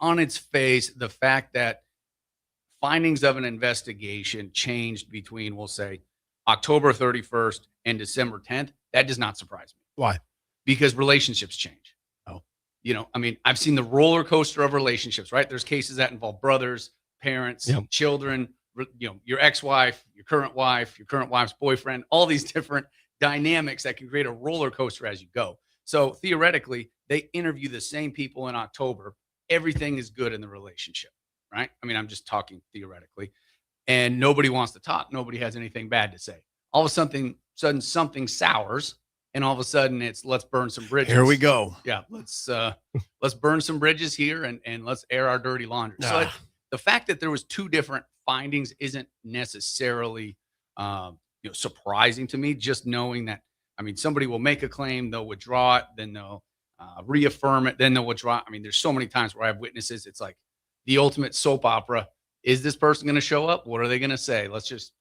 on its face, the fact that findings of an investigation changed between, we'll say, October 31st and December 10th, that does not surprise me. Why? Because relationships change. Oh. I've seen the roller coaster of relationships, right? There's cases that involve brothers, parents, children, your ex-wife, your current wife's boyfriend, all these different dynamics that can create a roller coaster as you go. So theoretically, they interview the same people in October. Everything is good in the relationship, right? I'm just talking theoretically, and nobody wants to talk. Nobody has anything bad to say. All of a sudden something sours, and all of a sudden it's let's burn some bridges. Here we go. Yeah, let's burn some bridges here and let's air our dirty laundry. So the fact that there was two different findings isn't necessarily surprising to me. Just knowing that, somebody will make a claim, they'll withdraw it, then they'll reaffirm it, then they'll withdraw. There's so many times where I have witnesses. It's like the ultimate soap opera. Is this person going to show up? What are they going to say? Let's just,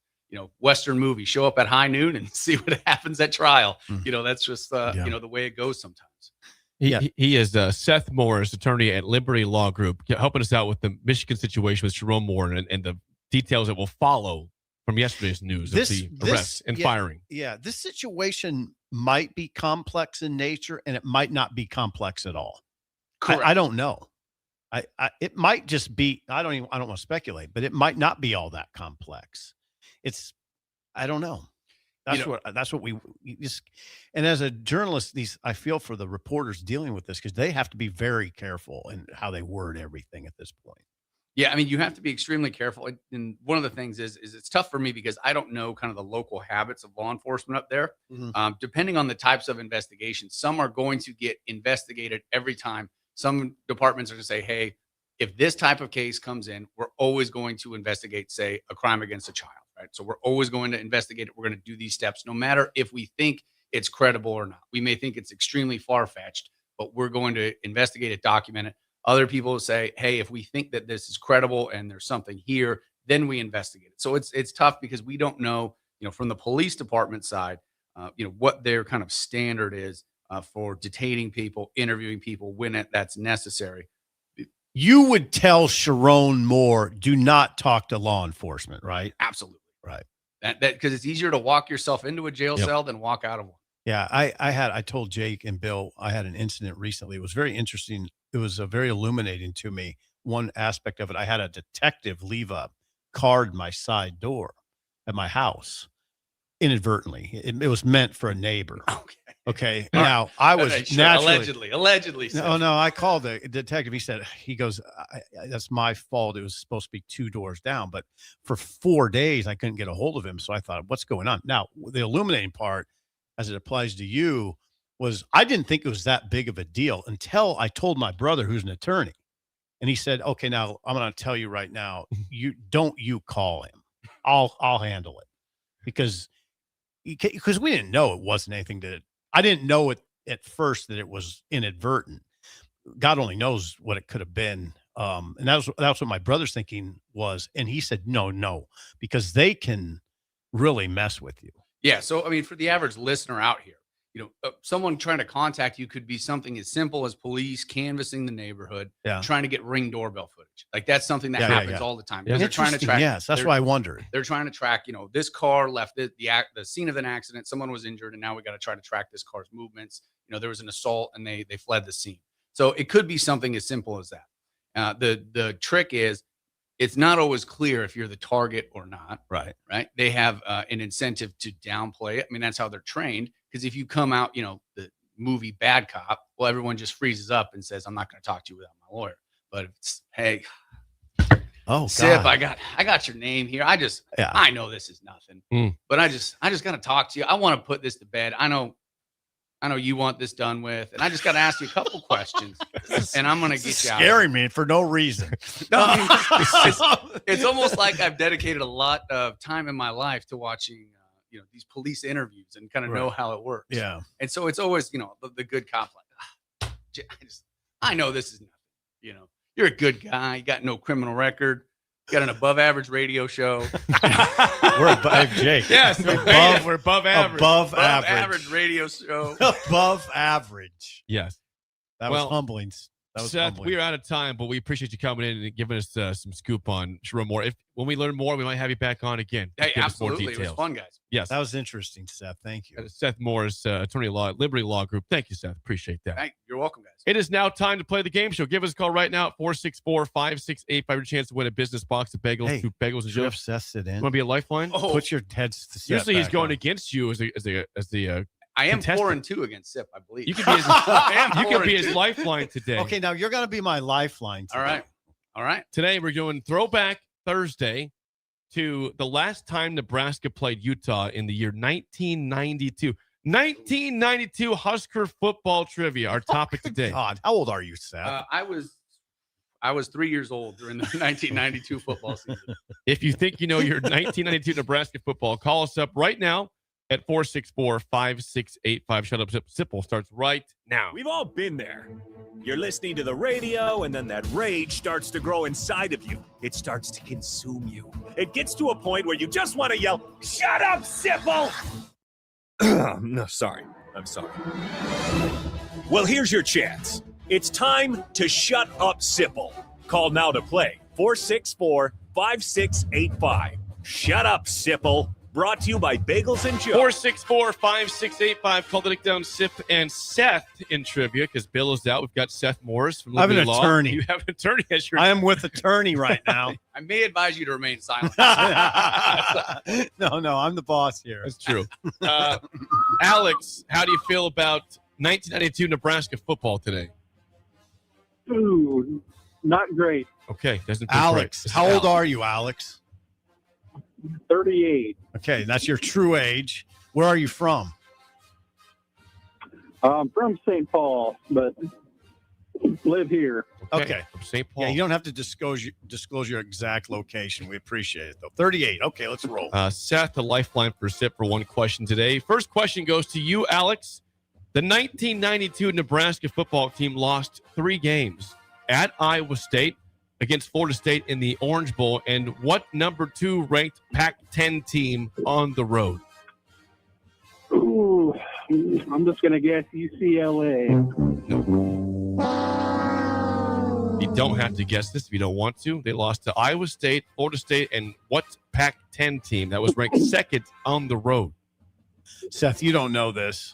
Western movie, show up at high noon and see what happens at trial. That's just, the way it goes sometimes. He is Seth Morris, attorney at Liberty Law Group, helping us out with the Michigan situation with Jerome Moore and the details that will follow from yesterday's news of the arrest and firing. Yeah, this situation might be complex in nature, and it might not be complex at all. I don't know. It might just be. I don't want to speculate, but it might not be all that complex. I don't know. That's what we just. And as a journalist, I feel for the reporters dealing with this because they have to be very careful in how they word everything at this point. Yeah, you have to be extremely careful. And one of the things is it's tough for me because I don't know kind of the local habits of law enforcement up there. Mm-hmm. Depending on the types of investigations, some are going to get investigated every time. Some departments are going to say, hey, if this type of case comes in, we're always going to investigate, say, a crime against a child, right? So we're always going to investigate it. We're going to do these steps, no matter if we think it's credible or not. We may think it's extremely far-fetched, but we're going to investigate it, document it. Other people say, hey, if we think that this is credible and there's something here, then we investigate it. So it's tough because we don't know, from the police department side, what their kind of standard is for detaining people, interviewing people when that's necessary. You would tell Sharon Moore, do not talk to law enforcement, right? Absolutely. Right. That because it's easier to walk yourself into a jail cell than walk out of one. Yeah, I told Jake and Bill, I had an incident recently. It was very interesting. It was very illuminating to me. One aspect of it, I had a detective leave a card in my side door at my house. inadvertently. It was meant for a neighbor. Okay. All Now I was Okay, sure. naturally Allegedly. No. I called the detective. He goes, that's my fault. It was supposed to be 2 doors down, but for 4 days I couldn't get a hold of him. So I thought, what's going on? Now, the illuminating part, as it applies to you, was I didn't think it was that big of a deal until I told my brother, who's an attorney, and he said, "Okay, now I'm going to tell you right now, you call him. I'll handle it," because we didn't know it wasn't anything that. I didn't know it at first that it was inadvertent. God only knows what it could have been. And that's what my brother's thinking was. And he said, no, because they can really mess with you. Yeah. So, I mean, for the average listener out here, someone trying to contact you could be something as simple as police canvassing the neighborhood, trying to get Ring doorbell footage. Like that's something that happens all the time. Yeah. They're trying to track. Yes, that's why I wondered. They're trying to track, this car left the scene of an accident. Someone was injured, and now we got to try to track this car's movements. There was an assault, and they fled the scene. So it could be something as simple as that. The trick is, it's not always clear if you're the target or not. Right. They have an incentive to downplay it. I mean, that's how they're trained. Because if you come out, the movie Bad Cop, well, everyone just freezes up and says, "I'm not going to talk to you without my lawyer." But if it's, hey, Sip, I got your name here. I know this is nothing, but I just got to talk to you. I want to put this to bed. I know you want this done with, and I just got to ask you a couple questions, and I'm going to get you out. Scaring me for no reason. No, I mean, it's almost like I've dedicated a lot of time in my life to watching these police interviews and kind of know how it works. Yeah. And so it's always, the good cop, like, I know this is nothing. You're a good guy. You got no criminal record. You got an above average radio show. We're above, Jake. Yes, we're above average. Above average radio show. Above average. Yes. That was humbling. Seth, we are out of time, but we appreciate you coming in and giving us some scoop on Sharon Moore. When we learn more, we might have you back on again. Hey, give us more absolutely. details. It was fun, guys. Yes. That was interesting, Seth. Thank you. Seth Morris, attorney at law at Liberty Law Group. Thank you, Seth. Appreciate that. Hey, you're welcome, guys. It is now time to play the game show. Give us a call right now at 464-5685. Your chance to win a business box of bagels, 2 bagels and Jeff Joe. Seth sit in. Want to be a lifeline? Oh. Put your heads to Seth. Usually he's back going on. against you as the I am contestant. 4-2 against Sip, I believe. You could be his lifeline today. Okay, now you're going to be my lifeline today. All right. Today we're doing Throwback Thursday to the last time Nebraska played Utah in the year 1992. 1992 Husker football trivia, our topic today. God, how old are you, Seth? I was 3 years old during the 1992 football season. If you think you know your 1992 Nebraska football, call us up right now at 464-5685. Shut up, Sipple starts right now. We've all been there. You're listening to the radio, and then that rage starts to grow inside of you. It starts to consume you. It gets to a point where you just want to yell, "Shut up, Sipple!" No, sorry. I'm sorry. Well, here's your chance. It's time to shut up, Sipple. Call now to play 464-5685. Shut up, Sipple. Brought to you by Bagels and Joe. 464-5685. Call the Nick Down, Sip, and Seth in trivia because Bill is out. We've got Seth Morris from I have Liberty an Law. attorney. You have an attorney as your I am with attorney right now. I may advise you to remain silent. No, I'm the boss here. That's true. Alex, how do you feel about 1992 Nebraska football today? Ooh, not great. Okay, doesn't Alex, how old are you, Alex? 38. Okay, that's your true age. Where are you from? I'm from St. Paul, but live here. Okay. From St. Paul. Yeah, you don't have to disclose your exact location. We appreciate it, though. 38. Okay, let's roll. Seth, the lifeline for Sip for one question today. First question goes to you, Alex. The 1992 Nebraska football team lost 3 games at Iowa State, against Florida State in the Orange Bowl, and what number 2 ranked Pac-10 team on the road? Ooh, I'm just going to guess UCLA. You don't have to guess this if you don't want to. They lost to Iowa State, Florida State, and what Pac-10 team that was ranked second on the road? Seth, you don't know this.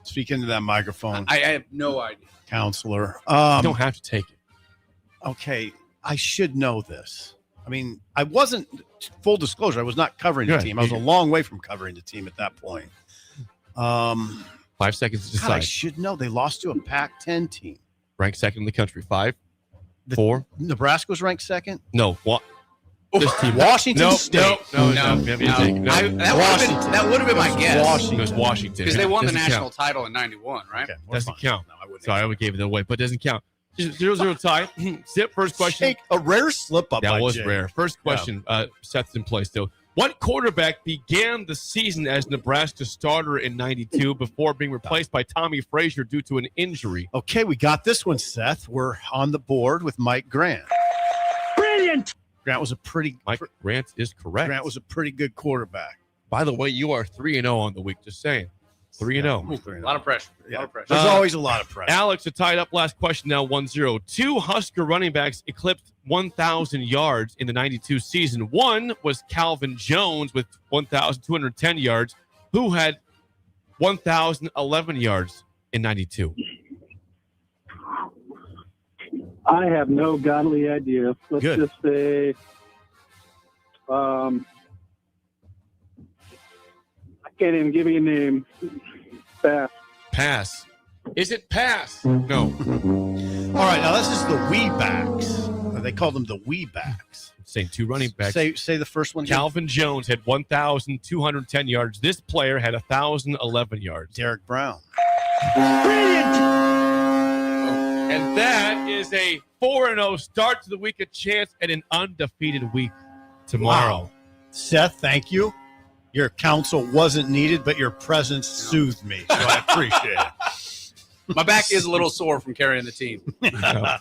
Speak into that microphone. I have no idea. Counselor. You don't have to take it. Okay, I should know this. I mean, I wasn't, full disclosure, I was not covering the Good. team. I was a long way from covering the team at that point. 5 seconds to God, I decide. should know. They lost to a Pac-10 team. Ranked second in the country. 5, 4. Nebraska was ranked second? No. This team. Washington State. No. That would have been my guess. It was Washington. Because they won the Doesn't national count. title in 91, right? Doesn't count. Sorry, I would gave it away, but doesn't count. 0-0 tie. Sip, first question. Jake, a rare slip up. That by was Jake. rare. First question. Seth's in place still. What quarterback began the season as Nebraska starter in 92 before being replaced by Tommy Frazier due to an injury? Okay, we got this one, Seth. We're on the board with Mike Grant. Brilliant. Grant was a pretty. Mike Grant is correct. Grant was a pretty good quarterback. By the way, you are 3-0 on the week. Just saying. 3-0. A lot of pressure. There's always a lot of pressure. Alex, a tied up last question now 1-0. 2 Husker running backs eclipsed 1,000 yards in the 92 season. One was Calvin Jones with 1,210 yards, who had 1,011 yards in 92. I have no godly idea. Let's Good. just say, I can't even give you a name. Pass. Is it pass? No. All right, now this is the wee backs. They call them the wee backs. Saying 2 running backs. Say the first one. Calvin Jones had 1,210 yards. This player had 1,011 yards. Derek Brown. And that is a 4-0 start to the week, a chance at an undefeated week tomorrow. Wow. Seth, thank you. Your counsel wasn't needed, but your presence soothed me, so I appreciate it. My back is a little sore from carrying the team. No.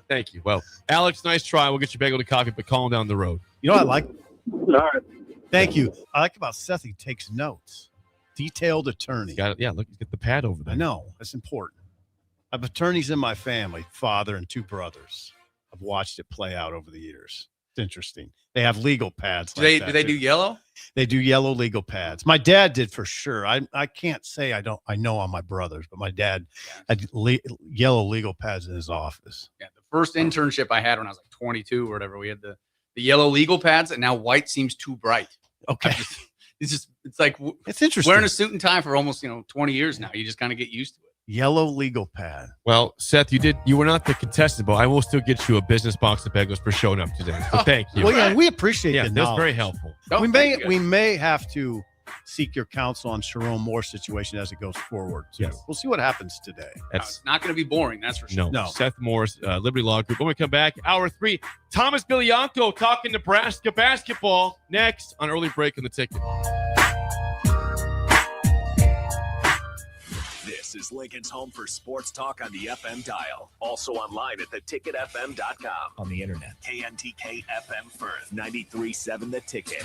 Thank you. Well, Alex, nice try. We'll get you bagel to coffee, but call him down the road. You know what I like? All right. Thank you. I like about Seth, he takes notes. Detailed attorney. Look, get the pad over there. I know. That's important. I have attorneys in my family, father and 2 brothers. I've watched it play out over the years. It's interesting. They have legal pads. Do they do yellow? They do yellow legal pads. My dad did for sure. I can't say I know on my brothers, but my dad had yellow legal pads in his office. Yeah, the first internship I had when I was like 22 or whatever, we had the yellow legal pads, and now white seems too bright. Okay. It's like it's interesting. Wearing a suit and tie for almost 20 years now. You just kind of get used to it. Yellow legal pad. Well, Seth, you were not the contestant, but I will still get you a business box of bagels for showing up today. So thank you. Well, yeah, we appreciate the that's knowledge. very helpful. We may have to seek your counsel on Sharon Moore's situation as it goes forward. So Yes. we'll see what happens today. It's not going to be boring, that's for sure. No. Seth Morris, Liberty Law Group. When we come back, hour 3, Thomas Bilianco talking Nebraska basketball next on Early Break in the Ticket. This is Lincoln's home for sports talk on the FM dial. Also online at theticketfm.com. On the internet. KNTK FM Firth, 93.7 The Ticket.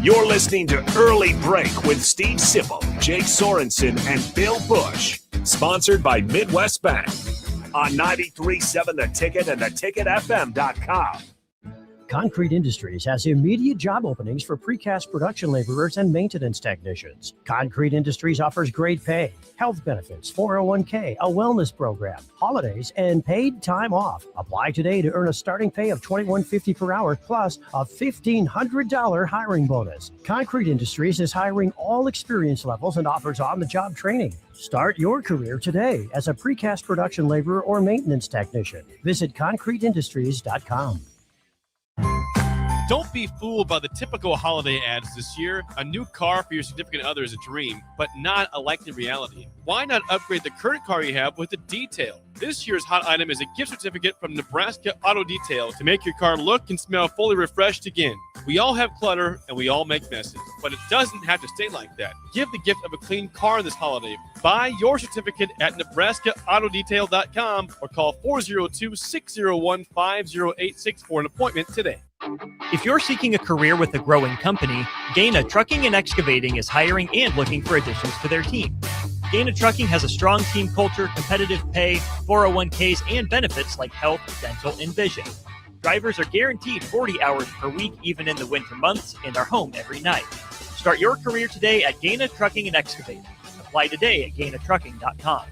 You're listening to Early Break with Steve Sipple, Jake Sorensen, and Bill Busch. Sponsored by Midwest Bank. On 93.7 The Ticket and theticketfm.com. Concrete Industries has immediate job openings for precast production laborers and maintenance technicians. Concrete Industries offers great pay, health benefits, 401k, a wellness program, holidays, and paid time off. Apply today to earn a starting pay of $21.50 per hour plus a $1,500 hiring bonus. Concrete Industries is hiring all experience levels and offers on-the-job training. Start your career today as a precast production laborer or maintenance technician. Visit concreteindustries.com. Don't be fooled by the typical holiday ads this year. A new car for your significant other is a dream, but not a likely reality. Why not upgrade the current car you have with a detail? This year's hot item is a gift certificate from Nebraska Auto Detail to make your car look and smell fully refreshed again. We all have clutter and we all make messes, but it doesn't have to stay like that. Give the gift of a clean car this holiday. Buy your certificate at NebraskaAutoDetail.com or call 402-601-5086 for an appointment today. If you're seeking a career with a growing company, Gaina Trucking and Excavating is hiring and looking for additions to their team. Gaina Trucking has a strong team culture, competitive pay, 401ks, and benefits like health, dental, and vision. Drivers are guaranteed 40 hours per week, even in the winter months, and are home every night. Start your career today at Gaina Trucking and Excavating. Apply today at GainaTrucking.com.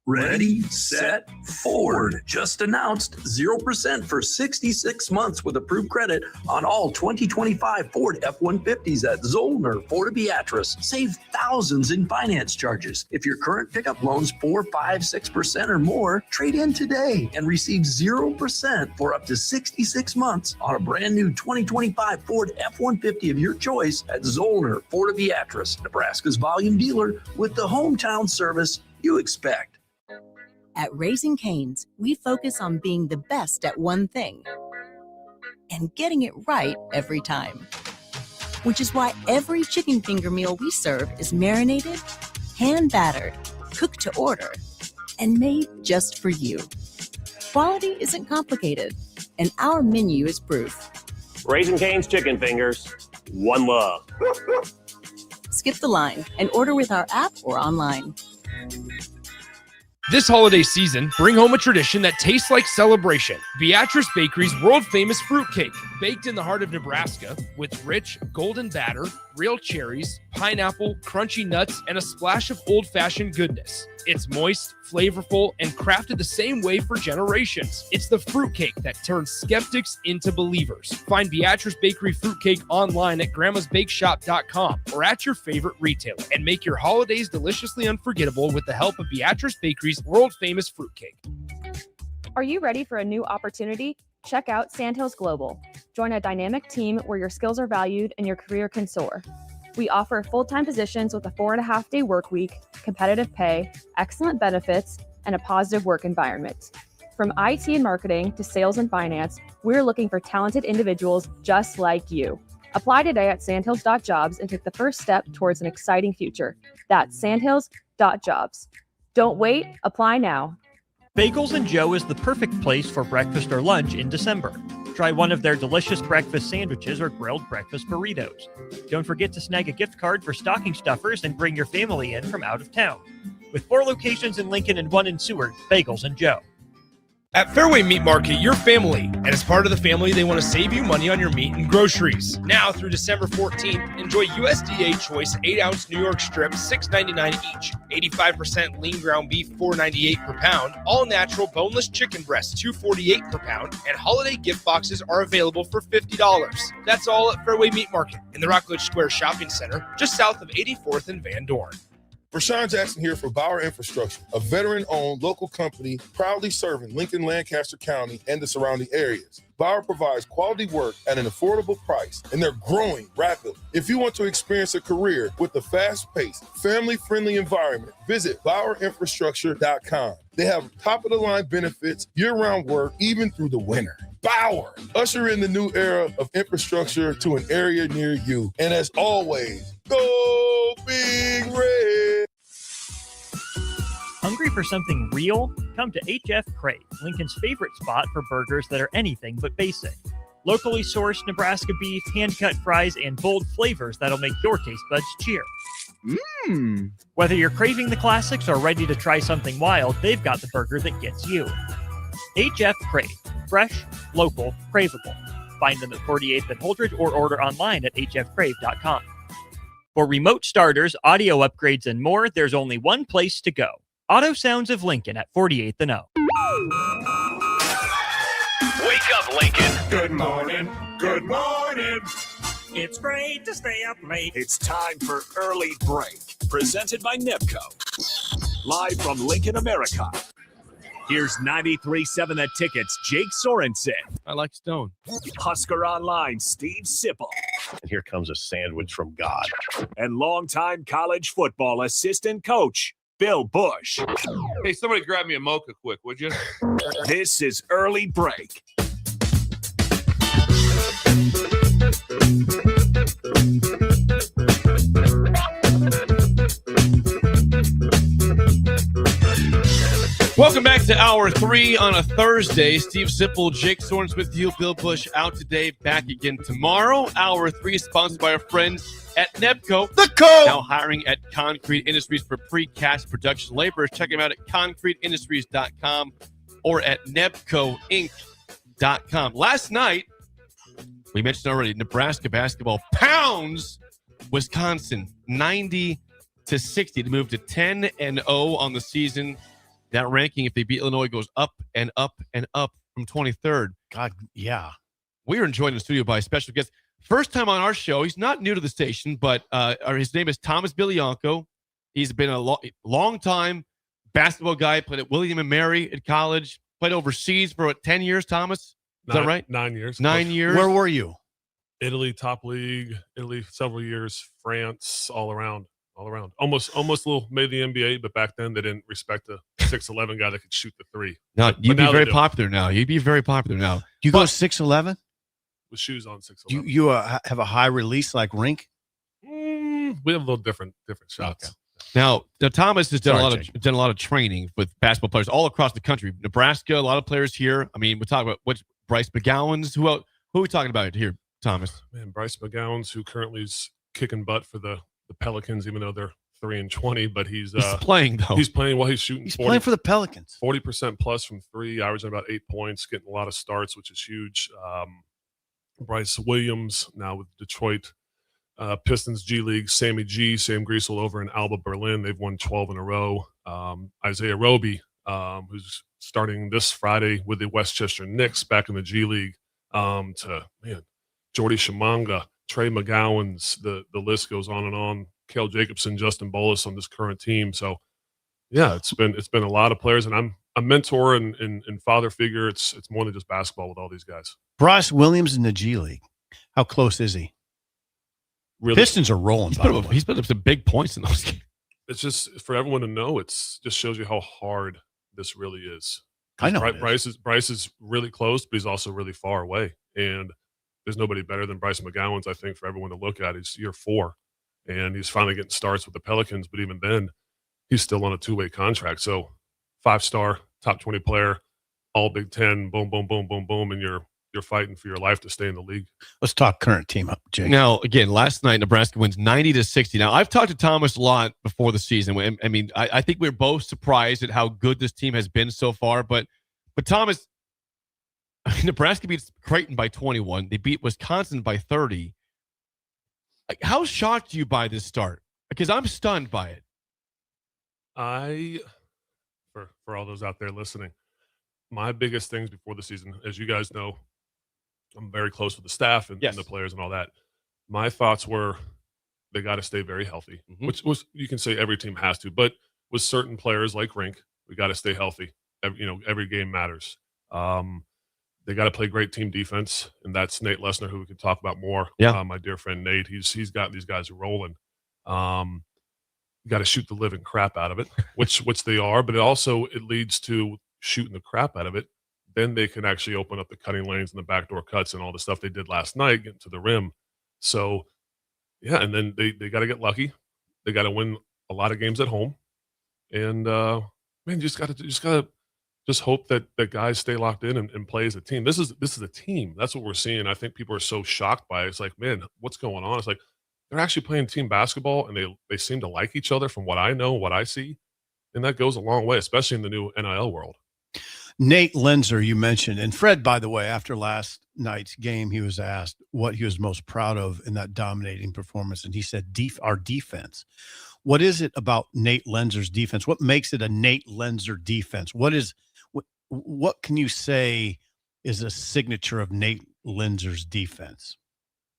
Ready, set, Ford. Just announced 0% for 66 months with approved credit on all 2025 Ford F-150s at Zollner, Fort Beatrice. Save thousands in finance charges. If your current pickup loan's 4, 5, 6% or more, trade in today and receive 0% for up to 66 months on a brand new 2025 Ford F-150 of your choice at Zollner, Fort Beatrice, Nebraska's volume dealer with the hometown service you expect. At Raising Cane's, we focus on being the best at one thing and getting it right every time. Which is why every chicken finger meal we serve is marinated, hand-battered, cooked to order, and made just for you. Quality isn't complicated, and our menu is proof. Raising Cane's chicken fingers, one love. Skip the line and order with our app or online. This holiday season, bring home a tradition that tastes like celebration. Beatrice Bakery's world-famous fruitcake, baked in the heart of Nebraska with rich, golden batter, real cherries, pineapple, crunchy nuts, and a splash of old-fashioned goodness. It's moist, flavorful, and crafted the same way for generations. It's the fruitcake that turns skeptics into believers. Find Beatrice Bakery fruitcake online at grandmasbakeshop.com or at your favorite retailer, and make your holidays deliciously unforgettable with the help of Beatrice Bakery's world-famous fruitcake. Are you ready for a new opportunity? Check out Sandhills Global. Join a dynamic team where your skills are valued and your career can soar. We offer full-time positions with a 4.5-day work week, competitive pay, excellent benefits, and a positive work environment. From IT and marketing to sales and finance, we're looking for talented individuals just like you. Apply today at sandhills.jobs and take the first step towards an exciting future. That's sandhills.jobs. Don't wait, apply now. Bagels and Joe is the perfect place for breakfast or lunch in December. Try one of their delicious breakfast sandwiches or grilled breakfast burritos. Don't forget to snag a gift card for stocking stuffers and bring your family in from out of town. With 4 locations in Lincoln and 1 in Seward, Bagels and Joe. At Fairway Meat Market, you're family, and as part of the family, they want to save you money on your meat and groceries. Now through December 14th, enjoy USDA Choice 8-ounce New York strips, $6.99 each, 85% lean ground beef, $4.98 per pound, all-natural boneless chicken breasts, $2.48 per pound, and holiday gift boxes are available for $50. That's all at Fairway Meat Market in the Rockledge Square Shopping Center, just south of 84th and Van Dorn. Rashawn Jackson here for Bauer Infrastructure, a veteran-owned local company proudly serving Lincoln, Lancaster County, and the surrounding areas. Bauer provides quality work at an affordable price, and they're growing rapidly. If you want to experience a career with a fast-paced, family-friendly environment, visit BauerInfrastructure.com. They have top-of-the-line benefits, year-round work, even through the winter. Bauer, usher in the new era of infrastructure to an area near you. And as always, go Big Red! Hungry for something real? Come to HF Crave, Lincoln's favorite spot for burgers that are anything but basic. Locally sourced Nebraska beef, hand-cut fries, and bold flavors that'll make your taste buds cheer. Whether you're craving the classics or ready to try something wild, they've got the burger that gets you. HF Crave. Fresh, local, craveable. Find them at 48th and Holdridge or order online at hfcrave.com. For remote starters, audio upgrades, and more, there's only one place to go. Auto Sounds of Lincoln at 48th and O. Wake up, Lincoln. Good morning. Good morning. It's great to stay up late. It's time for Early Break, presented by NEPCO. Live from Lincoln, America. Here's 93.7 The Ticket's Jake Sorensen. I like Stone. Husker Online, Steve Sipple. And here comes a sandwich from God. And longtime college football assistant coach, Bill Busch. Hey, somebody grab me a mocha quick, would you? This is Early Break. Welcome back to Hour 3 on a Thursday. Steve Sipple, Jake Sorens with you. Bill Busch out today, back again tomorrow. Hour 3 sponsored by our friends at NEPCO. The Co! Now hiring at Concrete Industries for precast production laborers. Check them out at concreteindustries.com or at nepcoinc.com. Last night, we mentioned already, Nebraska basketball pounds Wisconsin 90-60 to move to 10-0 on the season. That ranking, if they beat Illinois, goes up and up and up from 23rd. God, yeah. We are joined in the studio by a special guest. First time on our show. He's not new to the station, but his name is Thomas Bilianco. He's been a long time basketball guy. Played at William and Mary at college. Played overseas for 10 years, Thomas? Is that right? 9 years. 9 years. Where were you? Italy, top league. Italy, several years. France, all around. Almost a little made the NBA, but back then they didn't respect the 6'11" guy that could shoot the three. No, But you'd be now very they do. popular now. You'd be very popular now. You go 6'11"? With shoes on 6'11". You have a high release like Rink? We have a little different shots. Now Thomas has done Sorry, done a lot of training with basketball players all across the country. Nebraska, a lot of players here. I mean, we talk about Bryce McGowan's. Who else? Who are we talking about here, Thomas? Man, Bryce McGowan's, who currently is kicking butt for the Pelicans, even though they're 3-20, but he's playing though. He's playing while he's shooting. He's playing for the Pelicans. 40% plus from three, averaging about 8 points, getting a lot of starts, which is huge. Bryce Williams now with Detroit Pistons G League, Sammy G, Sam Griesel over in Alba Berlin. They've won 12 in a row. Isaiah Roby, who's starting this Friday with the Westchester Knicks back in the G League. Jordy Shimanga, Trey McGowan's, the list goes on and on. Cale Jacobson, Justin Bolus on this current team. So yeah, it's been a lot of players, and I'm a mentor and father figure. It's more than just basketball with all these guys. Bryce Williams in the G League. How close is he? Really, Pistons are rolling. He's put up some big points in those games. It's just for everyone to know. It's just shows you how hard this really is. I know. Bryce is really close, but he's also really far away. And there's nobody better than Bryce McGowan's, I think, for everyone to look at. He's year 4, and he's finally getting starts with the Pelicans. But even then, he's still on a 2-way contract. So 5-star, top 20 player, all Big Ten, boom, boom, boom, boom, boom, and you're fighting for your life to stay in the league. Let's talk current team up, Jake. Now, again, last night Nebraska wins 90-60. Now, I've talked to Thomas a lot before the season. I mean, I think we're both surprised at how good this team has been so far. But Thomas, Nebraska beats Creighton by 21. They beat Wisconsin by 30. Like, how shocked are you by this start? Because I'm stunned by it. For all those out there listening, my biggest things before the season, as you guys know, I'm very close with the staff and the players and all that. My thoughts were they got to stay very healthy, which was, you can say every team has to, but with certain players like Rink, we got to stay healthy. Every game matters. They got to play great team defense, and that's Nate Lesnar, who we could talk about more. Yeah. My dear friend Nate, he's got these guys rolling. You got to shoot the living crap out of it, which they are, but it leads to shooting the crap out of it. Then they can actually open up the cutting lanes and the backdoor cuts and all the stuff they did last night, getting to the rim. So, yeah, and then they got to get lucky. They got to win a lot of games at home, and man, you just got to hope that guys stay locked in and play as a team. This is a team. That's what we're seeing. I think people are so shocked by it. It's like, man, what's going on? It's like they're actually playing team basketball, and they seem to like each other from what I know, what I see, and that goes a long way, especially in the new NIL world. Nate Lenzer, you mentioned, and Fred, by the way, after last night's game, he was asked what he was most proud of in that dominating performance, and he said our defense. What is it about Nate Lenzer's defense? What makes it a Nate Lenzer defense? What can you say is a signature of Nate Lenzer's defense?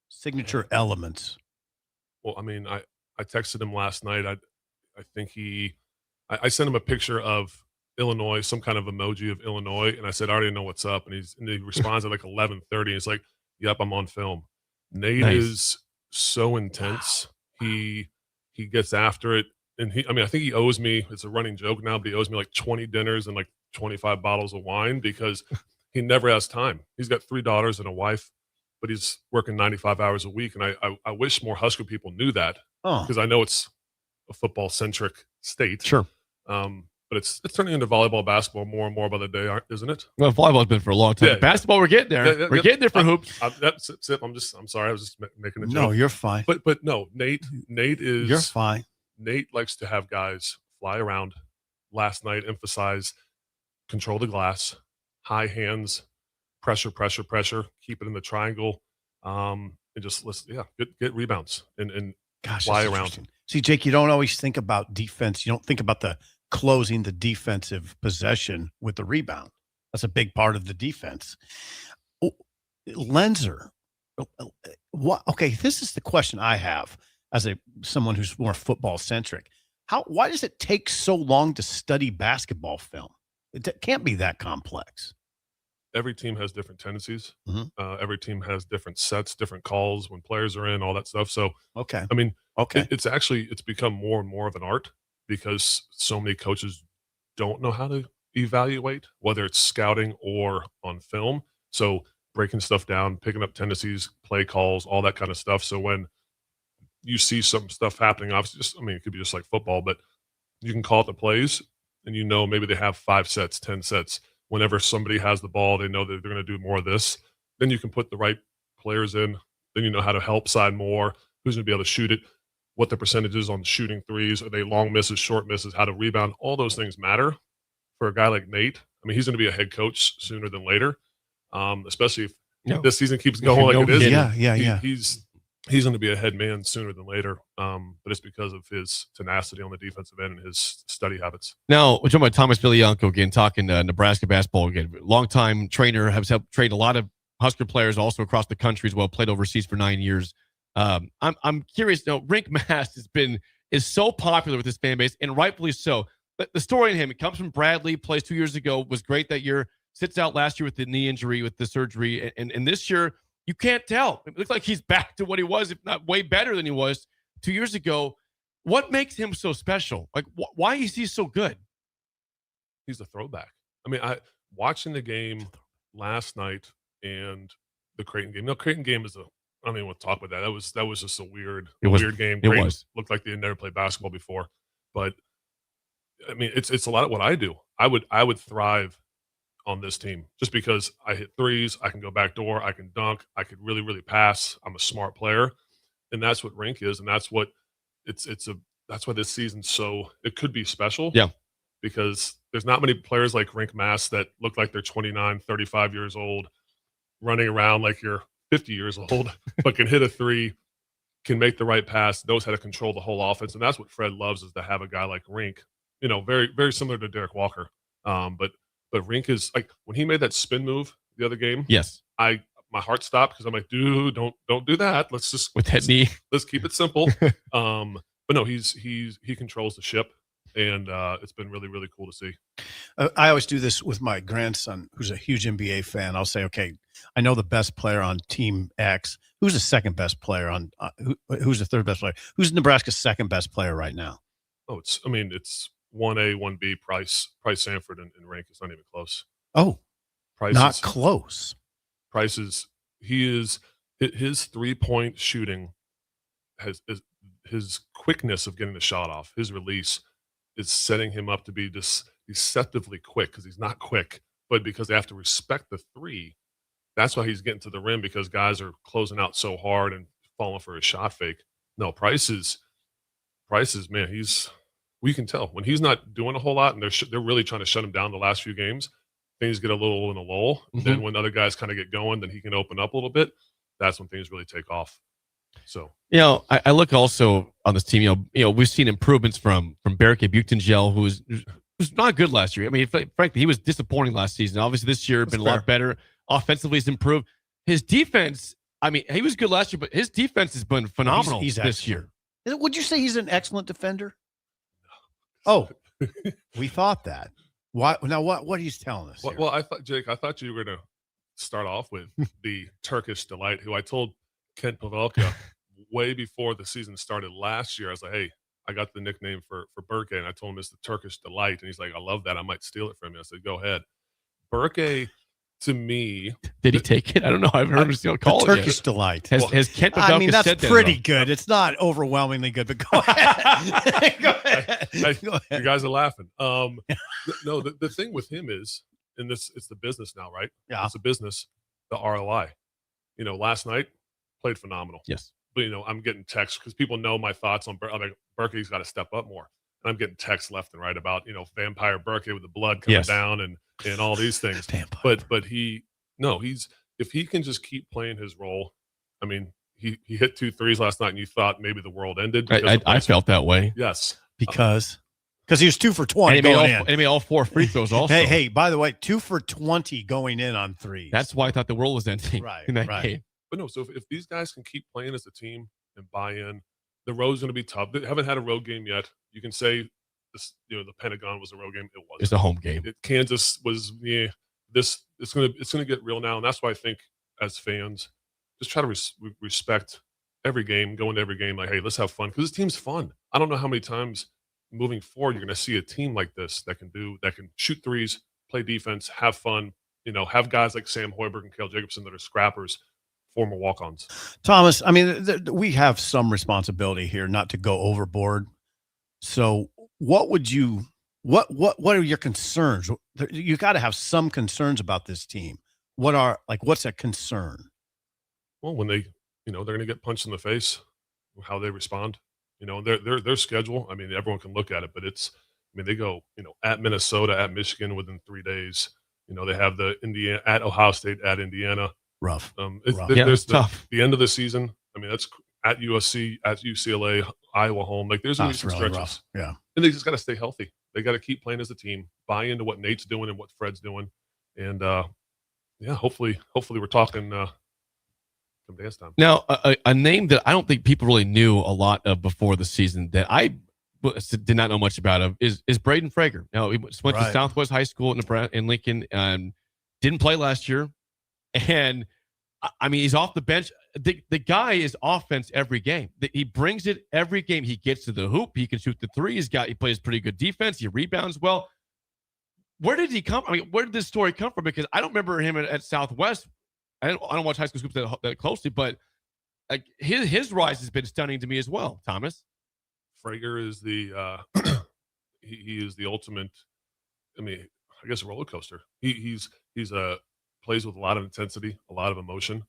Signature elements. Well, I mean, I texted him last night. I think I sent him a picture of Illinois, some kind of emoji of Illinois, and I said, I already know what's up. And he responds at like 11:30. He's like, yep, I'm on film. Nate is so intense. Wow. He gets after it. And I think he owes me, it's a running joke now, but he owes me like 20 dinners and like 25 bottles of wine because he never has time. He's got 3 daughters and a wife, but he's working 95 hours a week. And I wish more Husker people knew that because I know it's a football-centric state. Sure. But it's turning into volleyball, basketball more and more by the day, isn't it? Well, volleyball's been for a long time. Yeah. Basketball, we're getting there. We're getting there for hoops. I'm sorry. I was just making a joke. No, you're fine. But no, Nate is. You're fine. Nate likes to have guys fly around. Last night, emphasize control the glass, high hands, pressure, keep it in the triangle, and just get rebounds and Gosh, fly around. See, Jake, you don't always think about defense. You don't think about the closing the defensive possession with the rebound. That's a big part of the defense. Lenzer, what? Okay, this is the question I have as someone who's more football centric. Why does it take so long to study basketball film? It can't be that complex. Every team has different tendencies. Mm-hmm. Every team has different sets, different calls when players are in, all that stuff. So, okay, I mean, okay, it's become more and more of an art because so many coaches don't know how to evaluate, whether it's scouting or on film. So breaking stuff down, picking up tendencies, play calls, all that kind of stuff. So when you see some stuff happening, obviously, it could be just like football, but you can call it the plays, and maybe they have 5 sets, 10 sets. Whenever somebody has the ball, they know that they're going to do more of this. Then you can put the right players in. Then you know how to help side more, who's going to be able to shoot it, what the percentage is on shooting threes. Are they long misses, short misses, how to rebound? All those things matter for a guy like Nate. I mean, he's going to be a head coach sooner than later, especially if this season keeps going like it is. Yeah. He's going to be a head man sooner than later, but it's because of his tenacity on the defensive end and his study habits. Now, we're talking about Thomas Vilianco again, talking Nebraska basketball again. Longtime trainer, has helped train a lot of Husker players also across the country as well, played overseas for 9 years. I'm curious, Rink Mass is so popular with his fan base, and rightfully so. But the story in him, it comes from Bradley, plays 2 years ago, was great that year, sits out last year with the knee injury, with the surgery, and this year, you can't tell. It looks like he's back to what he was, if not way better than he was 2 years ago. What makes him so special? Like, why is he so good? He's a throwback. I mean, watching the game last night and the Creighton game. Creighton game is I don't even want to talk about that. That was just a weird game. It Creighton looked like they had never played basketball before. But I mean, it's a lot of what I do. I would thrive on this team just because I hit threes, I can go back door, I can dunk, I could really, really pass. I'm a smart player, and that's what Rink is, and that's what that's why this season's it could be special. Yeah, because there's not many players like Rink Mass that look like they're 29, 35 years old, running around like you're 50 years old, but can hit a three, can make the right pass, knows how to control the whole offense, and that's what Fred loves, is to have a guy like Rink. Very, very similar to Derek Walker, But Rink is like, when he made that spin move the other game. Yes, my heart stopped because I'm like, dude, don't do that. Let's just with that knee. Let's keep it simple. But no, he controls the ship, and it's been really, really cool to see. I always do this with my grandson, who's a huge NBA fan. I'll say, okay, I know the best player on Team X. Who's the second best player on? Who's the third best player? Who's Nebraska's second best player right now? Oh, it's 1A, 1B, Price, Sanford, and Rink. It's not even close. Oh, Price not close. Price is his 3-point shooting his quickness of getting the shot off, his release is setting him up to be deceptively quick, because he's not quick, but because they have to respect the three. That's why he's getting to the rim, because guys are closing out so hard and falling for a shot fake. No, Price is man, we can tell when he's not doing a whole lot, and they're really trying to shut him down the last few games. Things get a little in a lull. Mm-hmm. Then when other guys kind of get going, then he can open up a little bit. That's when things really take off. So I look also on this team. We've seen improvements from Berke Buchtengel, who was not good last year. I mean, frankly, he was disappointing last season. Obviously, this year been a lot better. Offensively, he's improved. His defense. I mean, he was good last year, but his defense has been phenomenal this year. Would you say he's an excellent defender? Oh, we thought that. Why now? What he's telling us? Well, I thought you were going to start off with the Turkish delight, who I told Kent Pavelka way before the season started last year. I was like, hey, I got the nickname for Berke, and I told him it's the Turkish delight, and he's like, I love that. I might steal it from you. I said, go ahead. Berke, to me, did he take it? I don't know. I've heard him call it Turkish delight. Has Kent Pavelka I mean, that's said that pretty good. It's not overwhelmingly good, but go ahead. Go ahead. Go ahead. You guys are laughing. No, the thing with him is, and it's the business now, right? Yeah, it's a business. The ROI. Last night played phenomenal. Yes, but I'm getting texts because people know my thoughts on Berke's got to step up more. And I'm getting texts left and right about Vampire Berke with the blood coming down and all these things. But if he can just keep playing his role. I mean, he hit 2 threes last night, and you thought maybe the world ended. I felt that way. Yes, because Because he was 2 for 20 And he, going made all, in. and he made all 4 free throws also. Hey, by the way, 2 for 20 going in on threes. That's why I thought the world was ending in that game. But no, so if these guys can keep playing as a team and buy in, the road's going to be tough. They haven't had a road game yet. You can say this, the Pentagon was a road game. It was. It's a home game. Kansas was this. It's gonna get real now, and that's why I think as fans, just try to respect every game, go into every game like, hey, let's have fun because this team's fun. I don't know how many times moving forward you're going to see a team like this that can shoot threes, play defense, have fun. Have guys like Sam Hoiberg and Cale Jacobson that are scrappers, former walk-ons. Thomas, I mean, we have some responsibility here not to go overboard. So what would you what are your concerns? You got to have some concerns about this team. What's a concern? Well, when they're going to get punched in the face, how they respond. Their schedule. I mean, everyone can look at it, but they go, at Minnesota, at Michigan within 3 days. They have the Indiana at Ohio State, at Indiana. Rough. There's tough. The end of the season. I mean, that's at USC, at UCLA, Iowa home. Like there's going to be some really stretches. rough. Yeah. And they just got to stay healthy. They got to keep playing as a team, buy into what Nate's doing and what Fred's doing. And hopefully we're talking come dance time. Now, a name that I don't think people really knew a lot of before the season that I did not know much about is Braden Frager. Now, he went to Southwest High School in Lincoln and didn't play last year. And I mean, he's off the bench. The guy is offense every game. He brings it every game. He gets to the hoop. He can shoot the three. He plays pretty good defense. He rebounds well. Where did he come? I mean, where did this story come from? Because I don't remember him at Southwest. I don't watch high school scoops that closely, but like his rise has been stunning to me as well. Thomas Frager is the he is the ultimate. I mean, I guess a roller coaster. He's plays with a lot of intensity, a lot of emotion.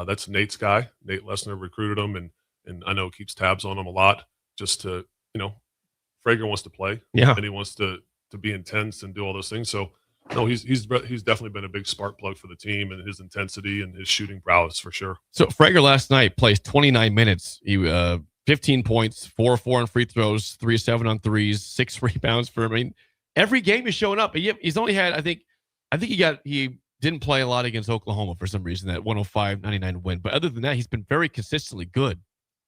That's Nate's guy. Nate Lessner recruited him, and I know keeps tabs on him a lot. Just to Frager wants to play, and he wants to be intense and do all those things. So no, he's definitely been a big spark plug for the team and his intensity and his shooting prowess for sure. So Frager last night plays 29 minutes. He 15 points, 4-4 on free throws, 3-7 on threes, 6 rebounds for him. I mean, every game is showing up. He's only had I think he didn't play a lot against Oklahoma for some reason, that 105-99 win. But other than that, he's been very consistently good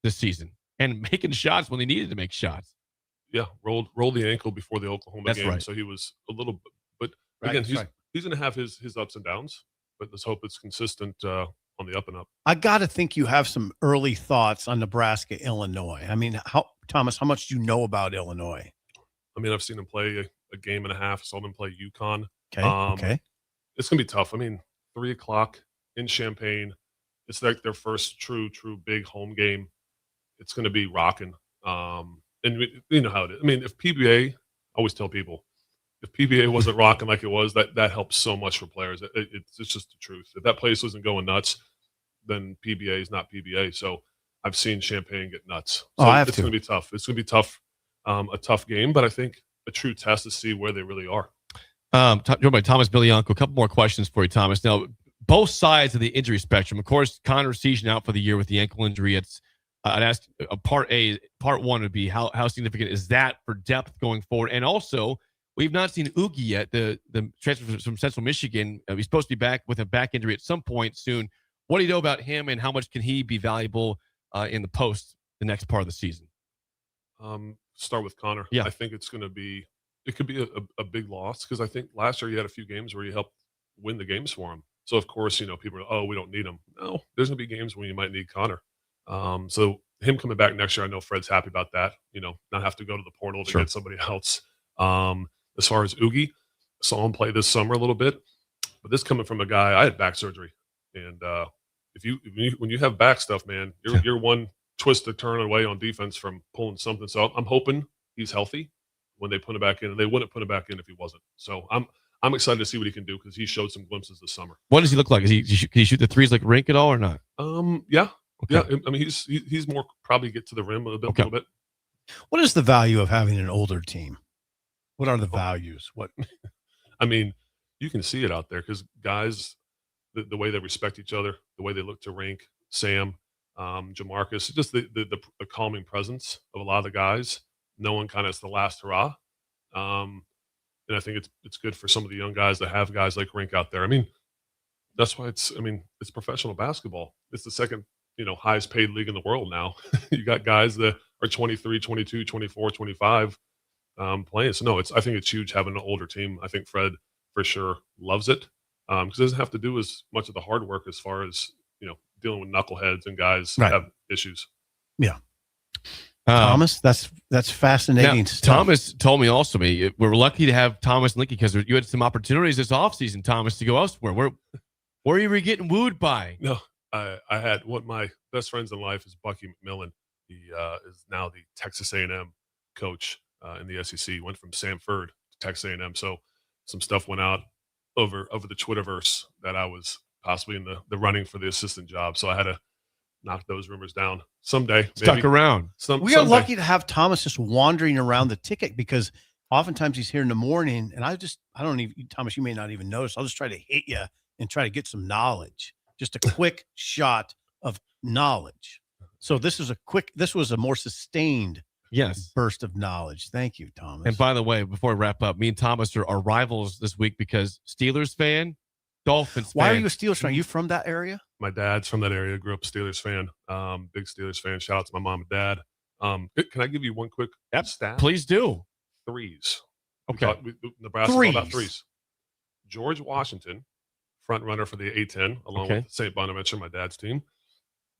this season and making shots when they needed to make shots. Yeah, rolled the ankle before the Oklahoma game, right. so he was a little bit. But again, he's going to have his ups and downs. But let's hope it's consistent on the up and up. I got to think you have some early thoughts on Nebraska, Illinois. I mean, Thomas, how much do you know about Illinois? I mean, I've seen him play a game and a half. Saw them play UConn. Okay. It's going to be tough. I mean, 3:00 in Champaign. It's like their first true big home game. It's going to be rocking. And you know how it is. I mean, if PBA, I always tell people, if PBA wasn't rocking like it was, that helps so much for players. It's just the truth. If that place wasn't going nuts, then PBA is not PBA. So I've seen Champaign get nuts. So it's going to be tough. It's going to be tough, a tough game, but I think a true test to see where they really are. Joined by Thomas Bilianco. A couple more questions for you, Thomas. Now, both sides of the injury spectrum. Of course, Connor Season out for the year with the ankle injury. I'd ask part one would be how significant is that for depth going forward? And also, we've not seen Oogie yet, the transfer from Central Michigan. He's supposed to be back with a back injury at some point soon. What do you know about him, and how much can he be valuable in the next part of the season? Start with Connor. Yeah. I think it could be a big loss because I think last year he had a few games where he helped win the games for him. So, of course, people are, oh, we don't need him. No, there's going to be games when you might need Connor. So him coming back next year, I know Fred's happy about that, not have to go to the portal to get somebody else. As far as Oogie, saw him play this summer a little bit, but this coming from a guy, I had back surgery. And when you have back stuff, man, you're one twist to turn away on defense from pulling something. So I'm hoping he's healthy when they put him back in, and they wouldn't put him back in if he wasn't. So I'm excited to see what he can do because he showed some glimpses this summer. What does he look like? Can he shoot the threes like Rink at all or not? Yeah. Okay. Yeah, I mean, he's more probably get to the rim a little bit. What is the value of having an older team? What are the values? What? I mean, you can see it out there because guys, the way they respect each other, the way they look to Rink, Sam, Jamarcus, just the calming presence of a lot of the guys. No one kind of is the last hurrah. And I think it's good for some of the young guys that have guys like Rink out there. I mean, that's why it's professional basketball. It's the second, highest paid league in the world now. You got guys that are 23, 22, 24, 25 playing. So no, I think it's huge having an older team. I think Fred for sure loves it because it doesn't have to do as much of the hard work as far as, dealing with knuckleheads and guys that have issues. Yeah. Thomas, that's fascinating stuff. Thomas told me also, we're lucky to have Thomas and Linky because you had some opportunities this offseason, Thomas, to go elsewhere. Where were you getting wooed by? No, I had one of my best friends in life is Bucky McMillan. He is now the Texas A&M coach in the SEC. He went from Samford to Texas A&M. So some stuff went out over the Twitterverse that I was possibly in the running for the assistant job. So I had to knock those rumors down someday. Stuck around. We are lucky to have Thomas just wandering around the ticket because oftentimes he's here in the morning and Thomas, you may not even notice. I'll just try to hit you and try to get some knowledge, just a quick shot of knowledge. So this was a more sustained burst of knowledge. Thank you, Thomas. And by the way, before I wrap up, me and Thomas are rivals this week because Steelers fan, Dolphins fan. Why are you a Steelers fan? Are you from that area? My dad's from that area. Grew up a Steelers fan. Big Steelers fan. Shout out to my mom and dad. Can I give you one quick stat? Please do. Threes. Okay. Nebraska all about threes. George Washington, front runner for the A-10, along with St. Bonaventure, my dad's team.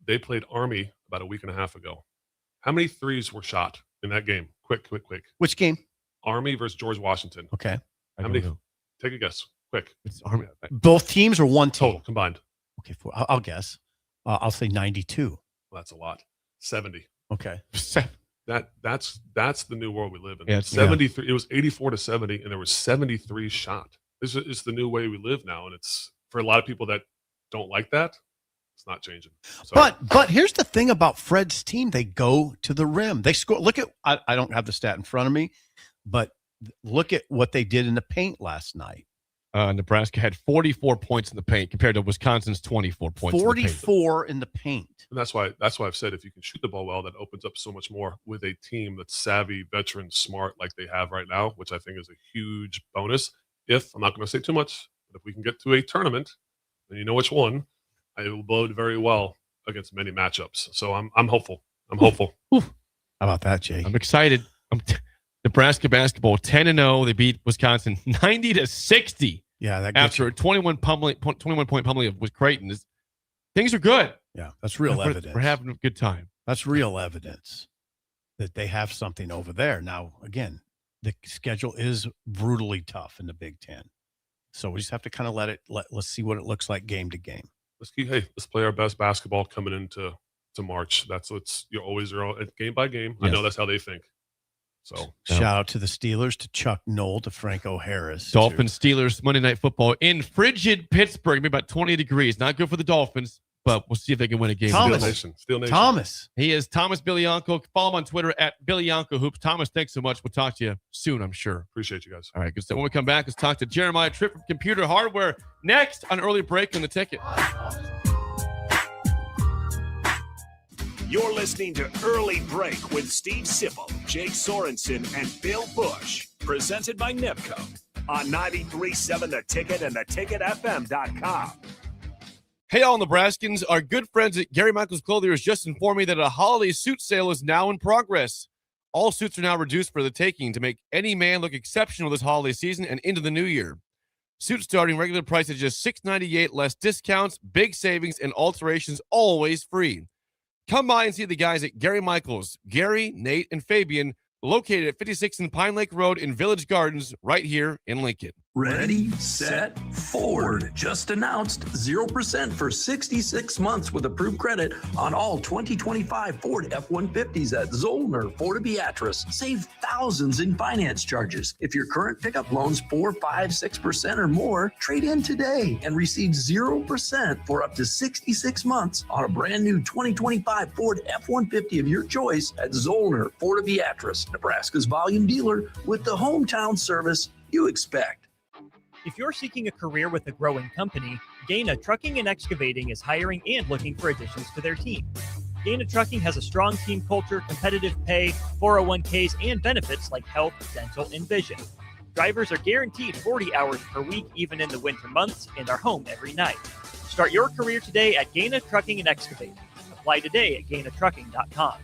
They played Army about a week and a half ago. How many threes were shot in that game? Quick. Which game? Army versus George Washington. Okay. How many? Take a guess. Quick. It's Army. Both teams or one team? Total combined. Okay, I'll guess. I'll say 92. Well, that's a lot. 70. Okay. That's the new world we live in. Yeah, 73. It was 84-70, and there were 73 shot. It's the new way we live now, and it's for a lot of people that don't like that. It's not changing. So, but here's the thing about Fred's team: they go to the rim. They score. Look at I don't have the stat in front of me, but look at what they did in the paint last night. Nebraska had 44 points in the paint compared to Wisconsin's 24 points. 44 in the paint. And that's why I've said if you can shoot the ball well, that opens up so much more with a team that's savvy, veteran, smart like they have right now, which I think is a huge bonus. I'm not going to say too much, but if we can get to a tournament, and you know which one, it will bode very well against many matchups. So I'm hopeful. I'm hopeful. How about that, Jay? I'm excited. Nebraska basketball 10-0. They beat Wisconsin 90-60. Yeah, that after a 21 point pummeling with Creighton. Things are good. Yeah, that's real evidence. We're having a good time. That's real evidence that they have something over there. Now, again, the schedule is brutally tough in the Big Ten, so we just have to kind of let's see what it looks like game to game. Let's play our best basketball coming into March. That's what's you're game by game. Yes. I know that's how they think. So shout out to the Steelers, to Chuck Knoll, to Franco Harris. Dolphins, Steelers, Monday Night Football in frigid Pittsburgh. Maybe about 20 degrees. Not good for the Dolphins, but we'll see if they can win a game. Steel Nation. Thomas. He is Thomas Bilianco. Follow him on Twitter at Bilianco Hoops. Thomas, thanks so much. We'll talk to you soon, I'm sure. Appreciate you guys. All right, good stuff. When we come back, let's talk to Jeremiah Tripp from Computer Hardware next on Early Break on the Ticket. You're listening to Early Break with Steve Sipple, Jake Sorensen, and Bill Busch. Presented by Nepco on 93.7 The Ticket and theticketfm.com. Hey, all Nebraskans. Our good friends at Gary Michaels Clothiers just informed me that a holiday suit sale is now in progress. All suits are now reduced for the taking to make any man look exceptional this holiday season and into the new year. Suits starting regular price at just $698, less discounts, big savings, and alterations always free. Come by and see the guys at Gary Michaels, Gary, Nate, and Fabian, located at 56 and Pine Lake Road in Village Gardens, right here in Lincoln. Ready, set, Ford. Just announced 0% for 66 months with approved credit on all 2025 Ford F-150s at Zollner, Fort Beatrice. Save thousands in finance charges. If your current pickup loan's 4%, 5%, 6% or more, trade in today and receive 0% for up to 66 months on a brand new 2025 Ford F-150 of your choice at Zollner, Fort Beatrice, Nebraska's volume dealer with the hometown service you expect. If you're seeking a career with a growing company, Gaina Trucking and Excavating is hiring and looking for additions to their team. Gaina Trucking has a strong team culture, competitive pay, 401ks, and benefits like health, dental, and vision. Drivers are guaranteed 40 hours per week, even in the winter months, and are home every night. Start your career today at Gaina Trucking and Excavating. Apply today at GainaTrucking.com.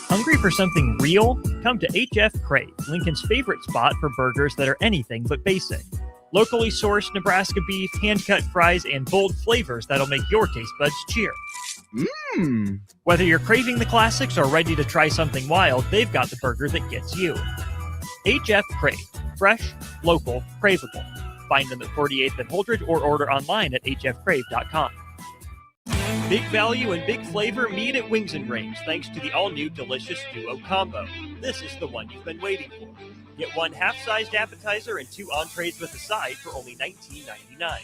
Hungry for something real? Come to HF Crave, Lincoln's favorite spot for burgers that are anything but basic. Locally sourced Nebraska beef, hand-cut fries, and bold flavors that'll make your taste buds cheer. Whether you're craving the classics or ready to try something wild, they've got the burger that gets you. HF Crave. Fresh, local, craveable. Find them at 48th and Holdridge or order online at hfcrave.com. Big value and big flavor meet at Wings and Rings thanks to the all-new delicious Duo Combo. This is the one you've been waiting for. Get one half-sized appetizer and 2 entrees with a side for only $19.99.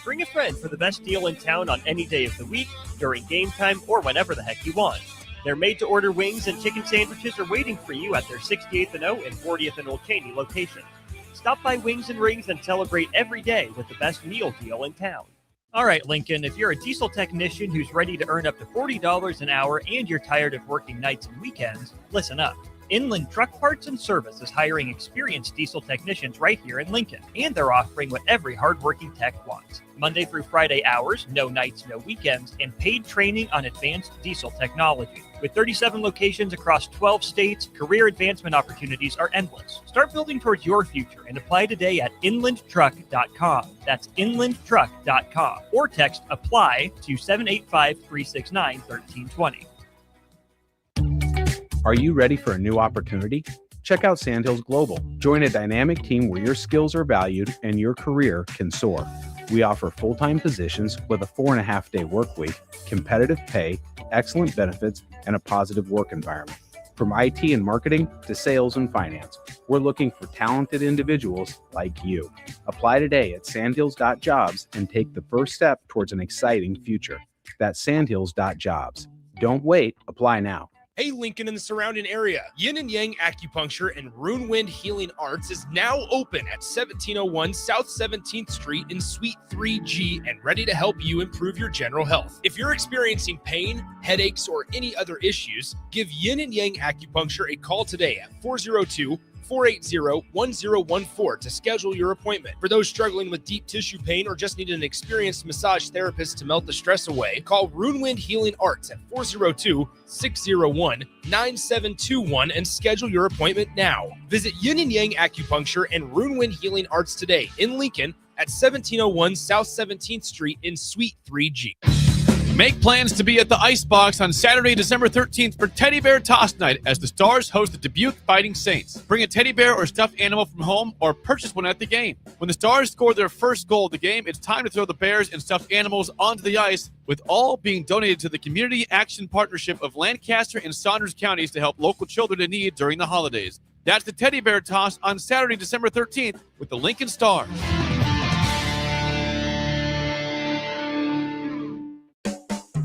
Bring a friend for the best deal in town on any day of the week, during game time, or whenever the heck you want. Their made-to-order wings and chicken sandwiches are waiting for you at their 68th and O and 40th and Old Cheney locations. Stop by Wings and Rings and celebrate every day with the best meal deal in town. All right, Lincoln, if you're a diesel technician who's ready to earn up to $40 an hour and you're tired of working nights and weekends, listen up. Inland Truck Parts and Service is hiring experienced diesel technicians right here in Lincoln, and they're offering what every hardworking tech wants. Monday through Friday hours, no nights, no weekends, and paid training on advanced diesel technology. With 37 locations across 12 states, career advancement opportunities are endless. Start building towards your future and apply today at inlandtruck.com. That's inlandtruck.com. Or text APPLY to 785-369-1320. Are you ready for a new opportunity? Check out Sandhills Global. Join a dynamic team where your skills are valued and your career can soar. We offer full-time positions with a 4.5-day work week, competitive pay, excellent benefits, and a positive work environment. From IT and marketing to sales and finance, we're looking for talented individuals like you. Apply today at sandhills.jobs and take the first step towards an exciting future. That's sandhills.jobs. Don't wait. Apply now. Hey, Lincoln and the surrounding area. Yin and Yang Acupuncture and Rune Wind Healing Arts is now open at 1701 South 17th Street in Suite 3G and ready to help you improve your general health. If you're experiencing pain, headaches, or any other issues, give Yin and Yang Acupuncture a call today at 402-480-1014 to schedule your appointment. For those struggling with deep tissue pain or just need an experienced massage therapist to melt the stress away, call Rune Wind Healing Arts at 402-601-9721 and schedule your appointment now. Visit Yin and Yang Acupuncture and Rune Wind Healing Arts today in Lincoln at 1701 South 17th Street in Suite 3G. Make plans to be at the Icebox on Saturday, December 13th for Teddy Bear Toss Night as the Stars host the Dubuque Fighting Saints. Bring a teddy bear or stuffed animal from home or purchase one at the game. When the Stars score their first goal of the game, it's time to throw the bears and stuffed animals onto the ice, with all being donated to the Community Action Partnership of Lancaster and Saunders counties to help local children in need during the holidays. That's the Teddy Bear Toss on Saturday, December 13th with the Lincoln Stars.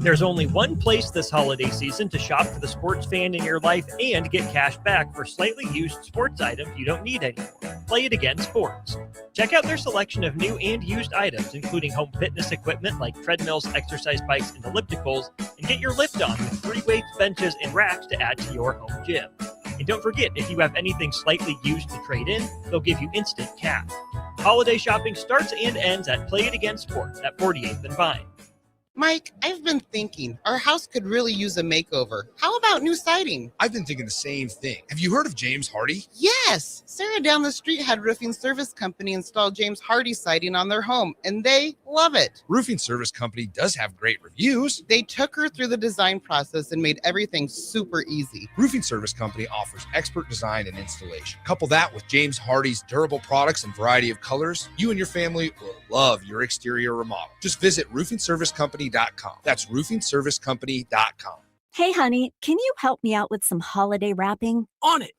There's only one place this holiday season to shop for the sports fan in your life and get cash back for slightly used sports items you don't need anymore. Play It Again Sports. Check out their selection of new and used items, including home fitness equipment like treadmills, exercise bikes, and ellipticals, and get your lift on with free weights, benches, and racks to add to your home gym. And don't forget, if you have anything slightly used to trade in, they'll give you instant cash. Holiday shopping starts and ends at Play It Again Sports at 48th and Vine. Mike, I've been thinking our house could really use a makeover. How about new siding? I've been thinking the same thing. Have you heard of James Hardy? Yes! Sarah down the street had Roofing Service Company install James Hardy siding on their home, and they love it. Roofing Service Company does have great reviews. They took her through the design process and made everything super easy. Roofing Service Company offers expert design and installation. Couple that with James Hardy's durable products and variety of colors, you and your family will love your exterior remodel. Just visit roofingservicecompany.com. That's roofingservicecompany.com. Hey, honey, can you help me out with some holiday wrapping? On it.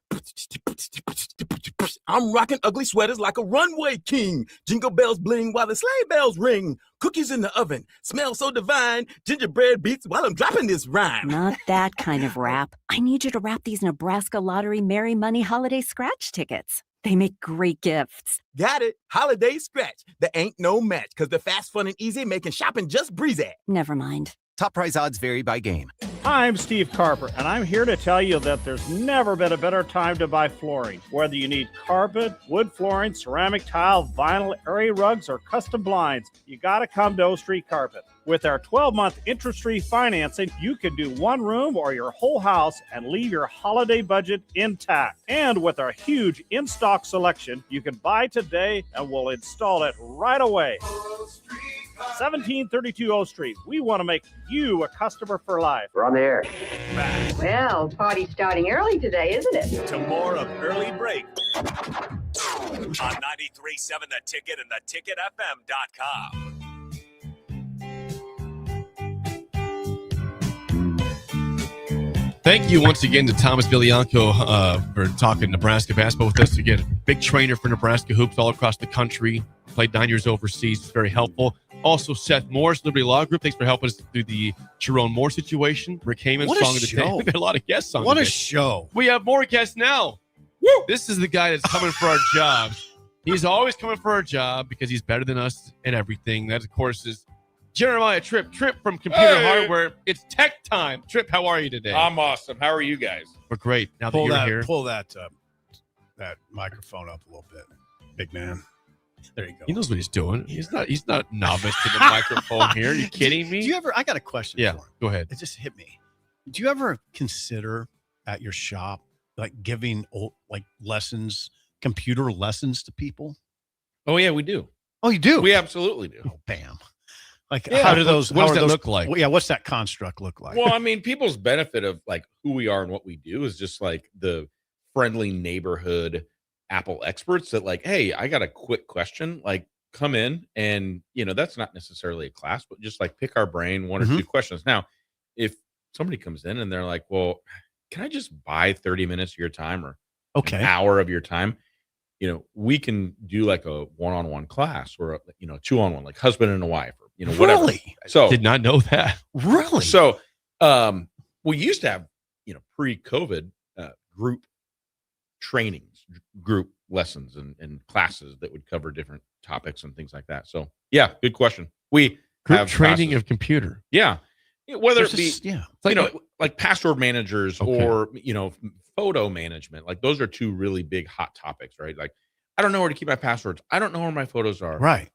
I'm rocking ugly sweaters like a runway king. Jingle bells bling while the sleigh bells ring. Cookies in the oven, smell so divine. Gingerbread beats while I'm dropping this rhyme. Not that kind of wrap. I need you to wrap these Nebraska Lottery Merry Money Holiday Scratch tickets. They make great gifts. Got it. Holiday Scratch. There ain't no match because they're fast, fun, and easy, making shopping just breezy. Never mind. Top prize odds vary by game. I'm Steve Carper, and I'm here to tell you that there's never been a better time to buy flooring. Whether you need carpet, wood flooring, ceramic tile, vinyl, area rugs, or custom blinds, you got to come to O Street Carpet. With our 12-month interest-free financing, you can do one room or your whole house and leave your holiday budget intact. And with our huge in-stock selection, you can buy today and we'll install it right away. 1732 O Street. We want to make you a customer for life. We're on the air. Well, party's starting early today, isn't it? To more of Early Break on 93.7 The Ticket and theticketfm.com. Thank you once again to Thomas Vilianco for talking Nebraska basketball with us. Again, big trainer for Nebraska hoops all across the country. Played 9 years overseas. It's very helpful. Also, Seth Morris, Liberty Law Group. Thanks for helping us through the Sharon Moore situation. Rick Heyman's Song of the Day. We've got a lot of guests on What today. a show. We have more guests now. Woo! This is the guy that's coming for our jobs. He's always coming for our job because he's better than us and everything. That, of course, is Jeremiah Tripp. Tripp from Computer Hardware. It's tech time. Tripp, how are you today? I'm awesome. How are you guys? We're great. Now that you're here. Pull that microphone up a little bit, big man. There you go. He knows what he's doing. He's not novice to the microphone here. Are you kidding me? Do you ever? I got a question. Yeah, for him. go ahead. It just hit me. Do you ever consider at your shop giving lessons, computer lessons to people? Oh yeah, we do. Oh, you do? We absolutely do. Oh, bam. Like, Yeah. how do those? What does that look like? Well, yeah, what's that construct look like? Well, I mean, people's benefit of who we are and what we do is just the friendly neighborhood Apple experts that hey, I got a quick question, come in and, that's not necessarily a class, but just pick our brain, one or two questions. Now, if somebody comes in and they're like, well, can I just buy 30 minutes of your time or an hour of your time? We can do a one-on-one class or, two-on-one, like husband and a wife or, whatever. Really? So did not know that. Really? So, we used to have, pre-COVID group trainings, group lessons and classes that would cover different topics and things like that. So yeah, good question. We Group have training classes. of computer. Yeah. Whether There's it be, just- like password managers or, photo management, those are two really big hot topics, right? I don't know where to keep my passwords. I don't know where my photos are. Right.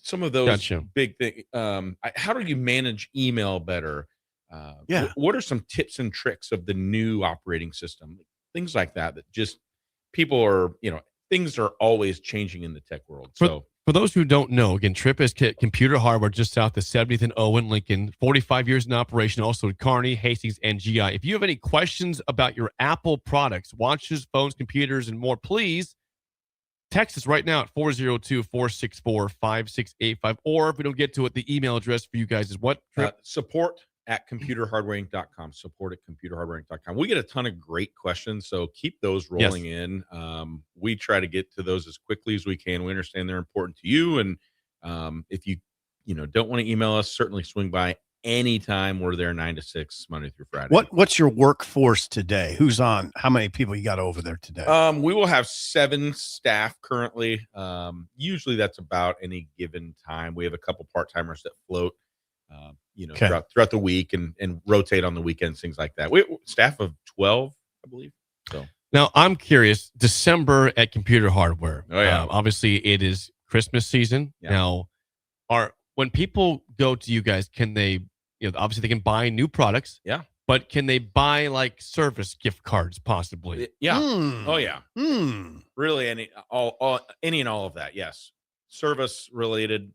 Some of those Gotcha. big things. How do you manage email better? Yeah. What are some tips and tricks of the new operating system? Things like that just people are, things are always changing in the tech world. So For those who don't know, again, Tripp is Computer Hardware just south of 70th and O in Lincoln, 45 years in operation, also in Kearney, Hastings, and GI. If you have any questions about your Apple products, watches, phones, computers, and more, please text us right now at 402-464-5685. Or if we don't get to it, the email address for you guys is what? support@computerhardwareinc.com. Support@computerhardwareinc.com. We get a ton of great questions, so keep those rolling in. We try to get to those as quickly as we can. We understand they're important to you, and if you don't want to email us, certainly swing by anytime. We're there 9 to 6, Monday through Friday. What's your workforce today? Who's on? How many people you got over there today? We will have 7 staff currently. Usually that's about any given time. We have a couple part-timers that float. Throughout the week and rotate on the weekends, things like that. We staff of 12, I believe. So Now, I'm curious, December at Computer Hardware. Oh, yeah. Obviously, it is Christmas season. Yeah. Now, when people go to you guys, can they, obviously they can buy new products. Yeah. But can they buy service gift cards possibly? Yeah. Oh, yeah. Really, any and all of that. Yes. Service related,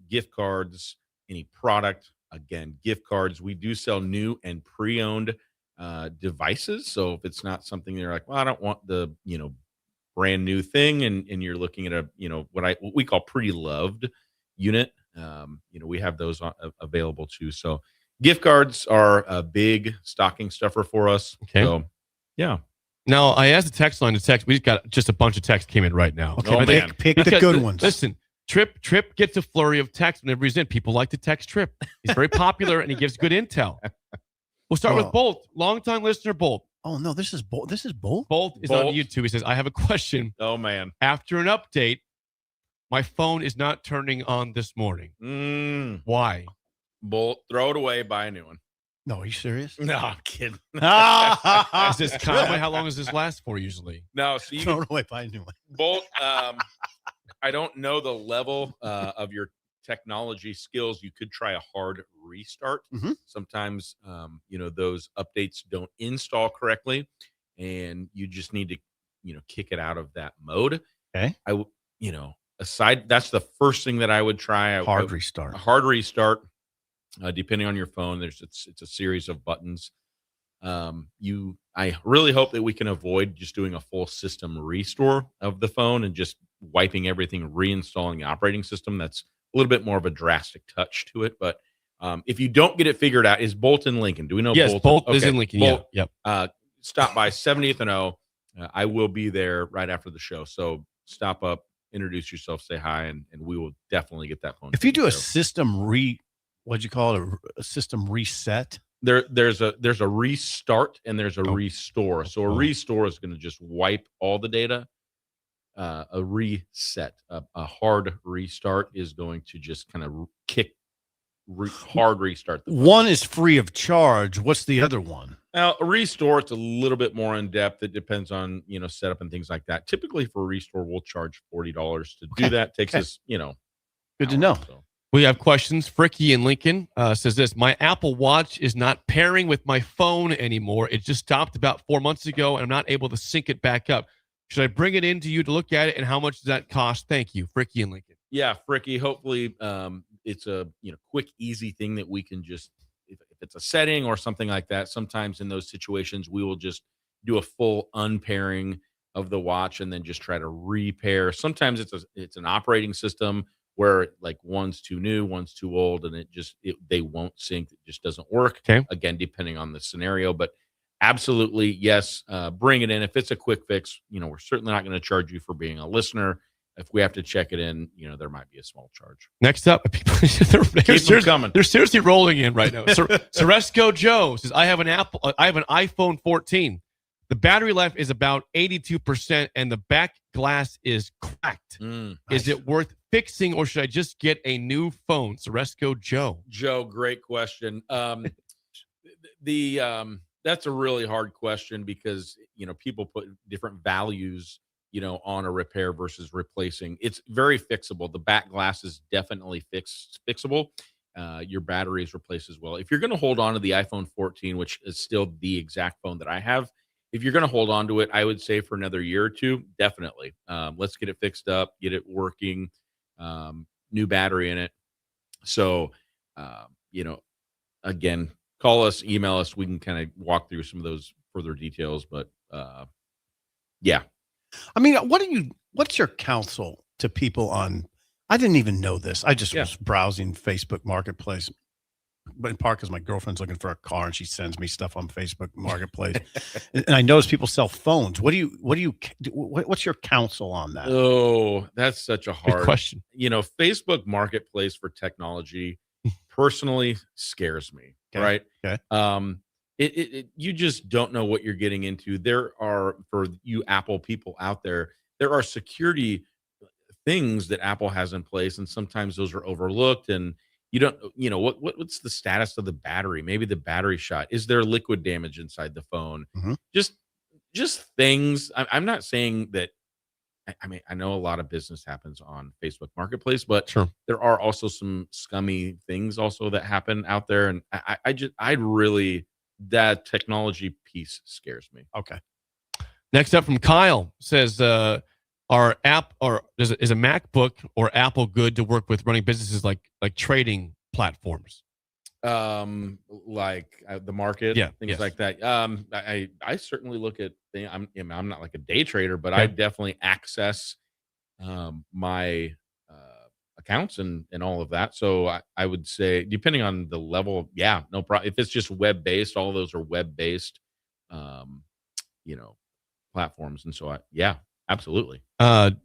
gift cards, any product, again, gift cards. We do sell new and pre-owned devices. So if it's not something you're like, well, I don't want the, brand new thing. And you're looking at a, what we call pre-loved unit. We have those available too. So gift cards are a big stocking stuffer for us. Okay. So yeah. Now, I asked the text line to text. We've got just a bunch of texts came in right now. Okay, Oh, man. pick the good ones. Listen, Tripp gets a flurry of text whenever he's in. People like to text Tripp. He's very popular and he gives good intel. We'll start with Bolt. Longtime listener, Bolt. Oh, no, this is Bolt. This is Bolt? Bolt is on YouTube. He says, I have a question. Oh, man. After an update, my phone is not turning on this morning. Why? Bolt, throw it away, buy a new one. No, are you serious? No, I'm kidding. Is this common? How long does this last for usually? No, so you Throw it away, buy a new one. Bolt, I don't know the level of your technology skills. You could try a hard restart. Mhm. Sometimes, those updates don't install correctly, and you just need to, kick it out of that mode. Okay. That's the first thing that I would try. Hard restart. A hard restart. Depending on your phone, it's a series of buttons. I really hope that we can avoid just doing a full system restore of the phone and just wiping everything, reinstalling the operating system. That's a little bit more of a drastic touch to it. But if you don't get it figured out, is Bolt in Lincoln? Do we know? Yes, Bolt is in Lincoln. Bolt, Yeah. Yep. Stop by 70th and O. I will be there right after the show. So stop up, introduce yourself, say hi, and we will definitely get that phone. If you do a system what'd you call it? A system reset? There's a restart and there's a restore. So a restore is going to just wipe all the data. A reset, a hard restart is going to just kind of hard restart. One is free of charge. What's the other one? Now, a restore, it's a little bit more in depth. It depends on setup and things like that. Typically, for a restore, we'll charge $40 to do that. Takes us good to know. So. We have questions. Fricky in Lincoln says this: my Apple Watch is not pairing with my phone anymore. It just stopped about 4 months ago, and I'm not able to sync it back up. Should I bring it in to you to look at it, and how much does that cost? Thank you, Fricky in Lincoln. Yeah, Fricky. Hopefully, it's a quick, easy thing that we can just, if it's a setting or something like that. Sometimes in those situations, we will just do a full unpairing of the watch and then just try to repair. Sometimes it's an operating system where like one's too new, one's too old, and they won't sync. It just doesn't work. Okay. Again, depending on the scenario, but absolutely, yes, bring it in. If it's a quick fix, we're certainly not going to charge you for being a listener. If we have to check it in, there might be a small charge. Next up, people they're seriously rolling in right now. Soresco Joe says, I have an iPhone 14. The battery life is about 82%, and the back glass is cracked. Is it worth fixing, or should I just get a new phone? Soresco Joe. Joe, great question. That's a really hard question because people put different values on a repair versus replacing. It's very fixable. The back glass is definitely fixable. Your battery is replaced as well. If you're going to hold on to the iPhone 14, which is still the exact phone that I have, if you're going to hold on to it, I would say for another year or two, definitely. Let's get it fixed up, get it working, new battery in it. So, again, call us, email us. We can kind of walk through some of those further details. But yeah. I mean, what's your counsel to people on? I didn't even know this. I just was browsing Facebook Marketplace, but in part because my girlfriend's looking for a car and she sends me stuff on Facebook Marketplace, and I notice people sell phones. What's your counsel on that? Oh, that's such a hard question. Facebook Marketplace for technology personally scares me. Okay. Right? Okay. You just don't know what you're getting into. There are, for you Apple people out there, there are security things that Apple has in place, and sometimes those are overlooked. And you don't, what's the status of the battery? Maybe the battery shot. Is there liquid damage inside the phone? Mm-hmm. Just things. I'm not saying that. I mean, I know a lot of business happens on Facebook Marketplace, but Sure. there are also some scummy things also that happen out there, and that technology piece scares me. Okay. Next up from Kyle says, is a MacBook or Apple good to work with running businesses like trading platforms? Like the market, things like that. I certainly look at things. I'm not like a day trader, but I definitely access my accounts and all of that. So I would say, depending on the level, no problem. If it's just web based, all of those are web based, platforms, and so absolutely.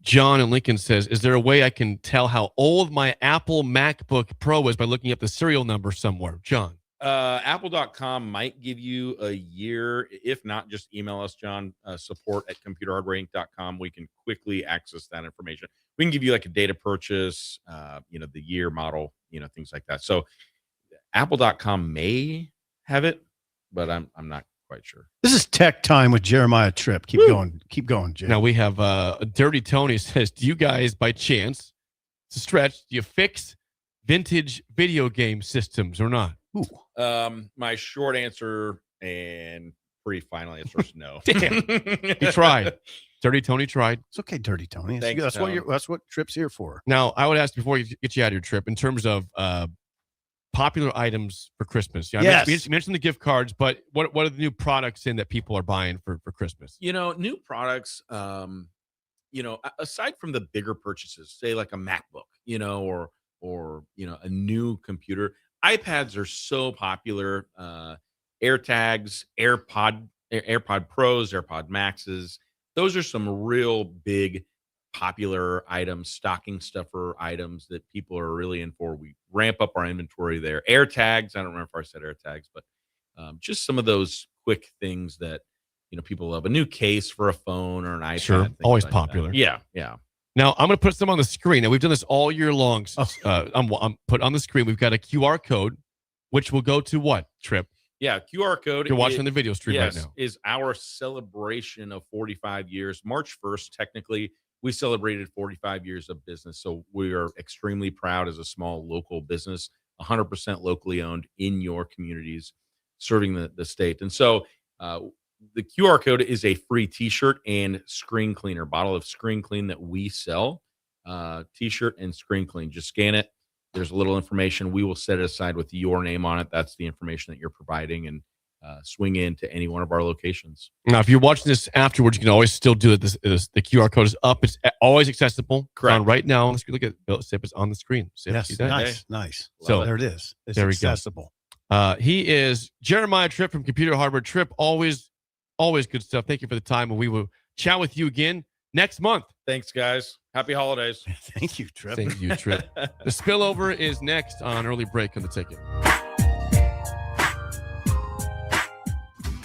John in Lincoln says, is there a way I can tell how old my Apple MacBook Pro is by looking up the serial number somewhere? John. Apple.com might give you a year. If not, just email us, John, support@computerhardwareinc.com. We can quickly access that information. We can give you like a data purchase, the year, model, things like that. So Apple.com may have it, but I'm not quite sure. This is Tech Time with Jeremiah Tripp. Keep going, Jay. Now we have Dirty Tony says, do you guys, by chance, it's a stretch, do you fix vintage video game systems or not? My short answer and pretty final answer is no. Damn. He tried. Dirty Tony tried. It's okay, Dirty Tony. Thanks, That's what Tripp's here for. Now, I would ask before you get you out of your trip, in terms of popular items for Christmas. You mentioned the gift cards, but what are the new products in that people are buying for Christmas? New products, aside from the bigger purchases, say like a MacBook, or a new computer, iPads are so popular. AirTags, AirPod Pros, AirPod Maxes. Those are some real big popular items, stocking stuffer items that people are really in for. We ramp up our inventory there. AirTags, I don't remember if I said AirTags, but just some of those quick things that people love. A new case for a phone or an iPad. Sure, always like popular. that. Yeah. Now, I'm going to put some on the screen. Now, we've done this all year long. I'm put on the screen. We've got a QR code, which will go to what, Tripp? Yeah, QR code. You're watching the video stream right now. Is our celebration of 45 years. March 1st, technically, we celebrated 45 years of business. So we are extremely proud as a small local business, 100% locally owned in your communities, serving the state. And so the QR code is a free T-shirt and screen cleaner, bottle of screen clean that we sell. T-shirt and screen clean. Just scan it. There's a little information. We will set it aside with your name on it. That's the information that you're providing, and swing in to any one of our locations. Now, if you're watching this afterwards, you can always still do it. The QR code is up. It's always accessible. Correct. Right now, let's look at Bill. It's on the screen. Yes, nice. So there it is. It's there we accessible. go. He is Jeremiah Tripp from Computer Hardware. Tripp, always good stuff. Thank you for the time, and we will chat with you again next month. Thanks, guys. Happy holidays. Thank you, Tripp. Thank you, Tripp. The spillover is next on Early Break on the Ticket.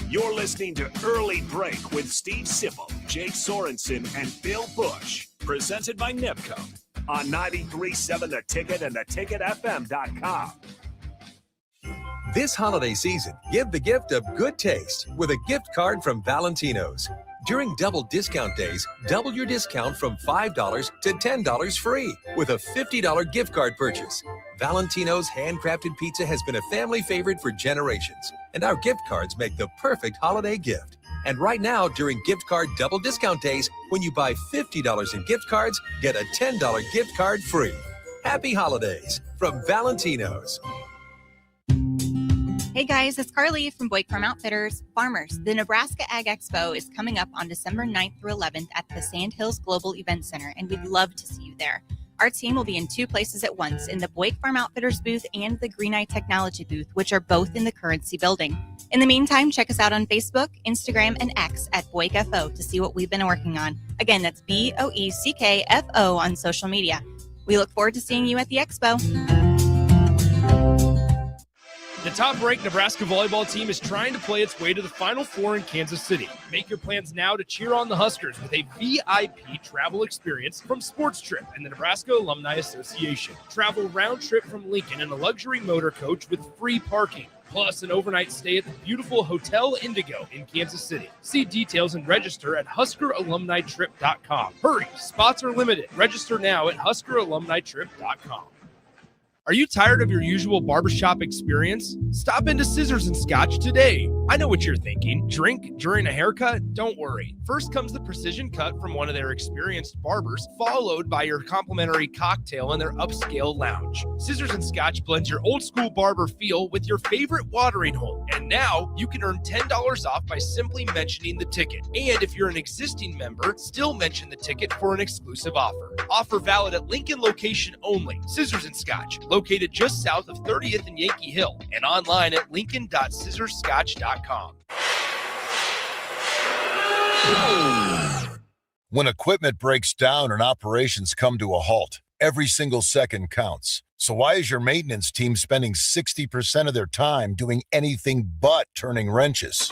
You're listening to Early Break with Steve Sipple, Jake Sorensen, and Bill Busch. Presented by Nebco on 93.7 The Ticket and theticketfm.com. This holiday season, give the gift of good taste with a gift card from Valentino's. During double discount days, double your discount from $5 to $10 free with a $50 gift card purchase. Valentino's handcrafted pizza has been a family favorite for generations, and our gift cards make the perfect holiday gift. And right now, during gift card double discount days, when you buy $50 in gift cards, get a $10 gift card free. Happy holidays from Valentino's. Hey guys, it's Carly from Buick Farm Outfitters. Farmers, the Nebraska Ag Expo is coming up on December 9th through 11th at the Sandhills Global Event Center, and we'd love to see you there. Our team will be in two places at once, in the Buick Farm Outfitters booth and the Green Eye Technology booth, which are both in the Currency building. In the meantime, check us out on Facebook, Instagram, and X at BuickFO to see what we've been working on. Again, that's BOECKFO on social media. We look forward to seeing you at the Expo. The top-ranked Nebraska volleyball team is trying to play its way to the Final Four in Kansas City. Make your plans now to cheer on the Huskers with a VIP travel experience from Sports Trip and the Nebraska Alumni Association. Travel round-trip from Lincoln in a luxury motor coach with free parking, plus an overnight stay at the beautiful Hotel Indigo in Kansas City. See details and register at HuskerAlumniTrip.com. Hurry, spots are limited. Register now at HuskerAlumniTrip.com. Are you tired of your usual barbershop experience? Stop into Scissors and Scotch today. I know what you're thinking. Drink during a haircut? Don't worry. First comes the precision cut from one of their experienced barbers, followed by your complimentary cocktail in their upscale lounge. Scissors and Scotch blends your old school barber feel with your favorite watering hole. And now you can earn $10 off by simply mentioning the ticket. And if you're an existing member, still mention the ticket for an exclusive offer. Offer valid at Lincoln location only. Scissors and Scotch, located just south of 30th and Yankee Hill, and online at lincoln.scissorscotch.com. When equipment breaks down and operations come to a halt, every single second counts. So why is your maintenance team spending 60% of their time doing anything but turning wrenches?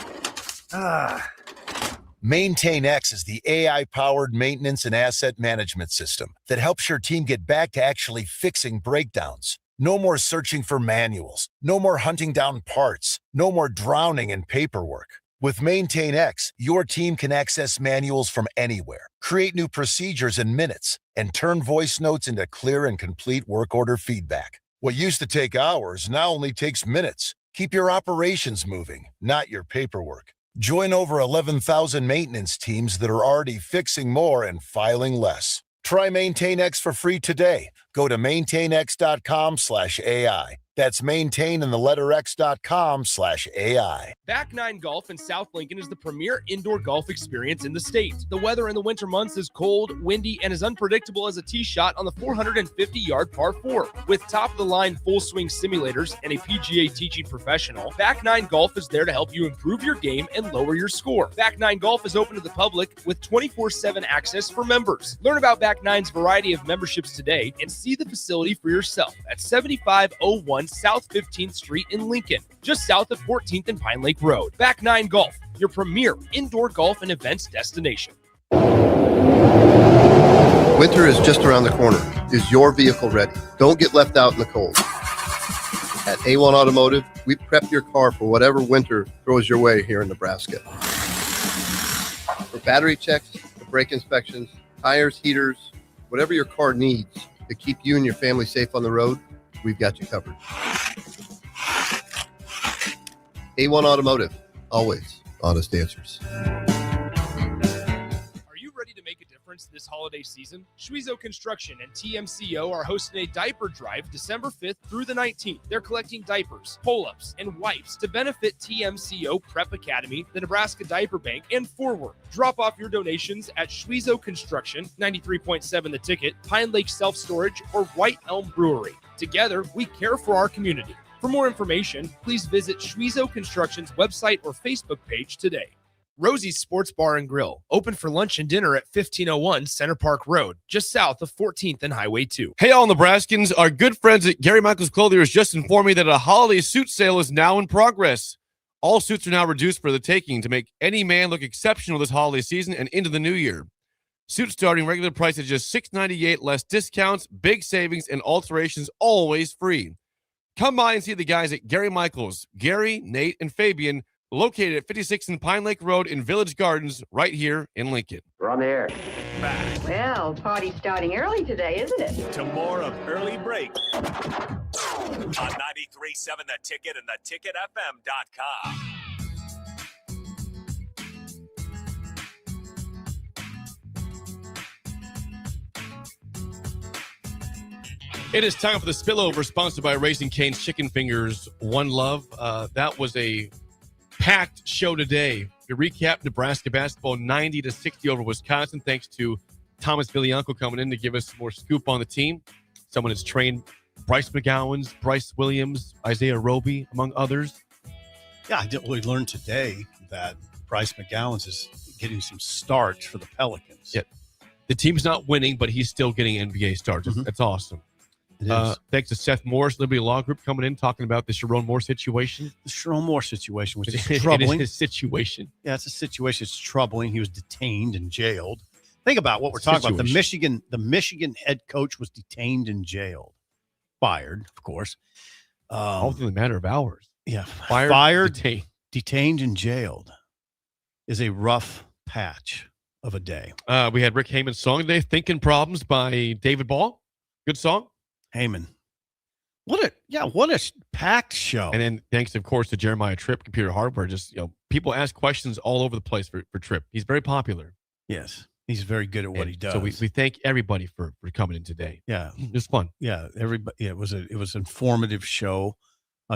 MaintainX is the AI-powered maintenance and asset management system that helps your team get back to actually fixing breakdowns. No more searching for manuals. No more hunting down parts. No more drowning in paperwork. With Maintain X, your team can access manuals from anywhere, create new procedures in minutes, and turn voice notes into clear and complete work order feedback. What used to take hours now only takes minutes. Keep your operations moving, not your paperwork. Join over 11,000 maintenance teams that are already fixing more and filing less. Try Maintain X for free today. Go to maintainx.com/AI. That's maintain and the letter x.com/AI. Back Nine Golf in South Lincoln is the premier indoor golf experience in the state. The weather in the winter months is cold, windy, and as unpredictable as a tee shot on the 450-yard par 4. With top-of-the-line full-swing simulators and a PGA teaching professional, Back Nine Golf is there to help you improve your game and lower your score. Back Nine Golf is open to the public with 24/7 access for members. Learn about Back Nine's variety of memberships today and see the facility for yourself at 7501 South 15th Street in Lincoln, just south of 14th and Pine Lake Road. Back Nine Golf, your premier indoor golf and events destination. Winter is just around the corner. Is your vehicle ready? Don't get left out in the cold. At A1 Automotive, we prep your car for whatever winter throws your way here in Nebraska. For battery checks, for brake inspections, tires, heaters, whatever your car needs to keep you and your family safe on the road, we've got you covered. A1 Automotive, always honest answers. Are you ready to make a difference this holiday season? Schwiezo Construction and TMCO are hosting a diaper drive December 5th through the 19th. They're collecting diapers, pull-ups, and wipes to benefit TMCO Prep Academy, the Nebraska Diaper Bank, and Forward. Drop off your donations at Schwiezo Construction, 93.7 The Ticket, Pine Lake Self-Storage, or White Elm Brewery. Together, we care for our community. For more information, please visit Schwiezo Construction's website or Facebook page today. Rosie's Sports Bar and Grill, open for lunch and dinner at 1501 Center Park Road, just south of 14th and Highway 2. Hey, all Nebraskans, our good friends at Gary Michaels Clothiers just informed me that a holiday suit sale is now in progress. All suits are now reduced for the taking to make any man look exceptional this holiday season and into the new year. Suits starting regular price at just $6.98, less discounts, big savings, and alterations always free. Come by and see the guys at Gary Michaels, Gary, Nate, and Fabian, located at 56 and Pine Lake Road in Village Gardens, right here in Lincoln. We're on the air. Back Well, party's starting early today, isn't it? to more of Early Break on 93.7 The Ticket and theticketfm.com. It is time for the spillover, sponsored by Raising Cane's Chicken Fingers. One Love. That was a packed show today. To recap, Nebraska basketball 90-60 over Wisconsin, thanks to Thomas Vilianco coming in to give us more scoop on the team. Someone has trained Bryce McGowan's, Bryce Williams, Isaiah Roby, among others. Yeah, we learned today that Bryce McGowan's is getting some starts for the Pelicans. Yeah. The team's not winning, but he's still getting NBA starts. Mm-hmm. That's awesome. Thanks to Seth Morris, Liberty Law Group, coming in, talking about the Sharon Moore situation. The Sharon Moore situation, which is troubling. It is his situation. Yeah, it's a situation. It's troubling. He was detained and jailed. Think about what we're talking about. The Michigan head coach was detained and jailed. Fired, of course. All within a matter of hours. Yeah. Fired, detained, and jailed is a rough patch of a day. We had Rick Heyman's song today, Thinking Problems by David Ball. Good song. Heyman. What a packed show. And then thanks, of course, to Jeremiah Tripp, Computer Hardware. Just, people ask questions all over the place for Tripp. He's very popular. Yes. He's very good at what he does. So we thank everybody for coming in today. Yeah. It was fun. Yeah. Everybody. Yeah, it was an informative show.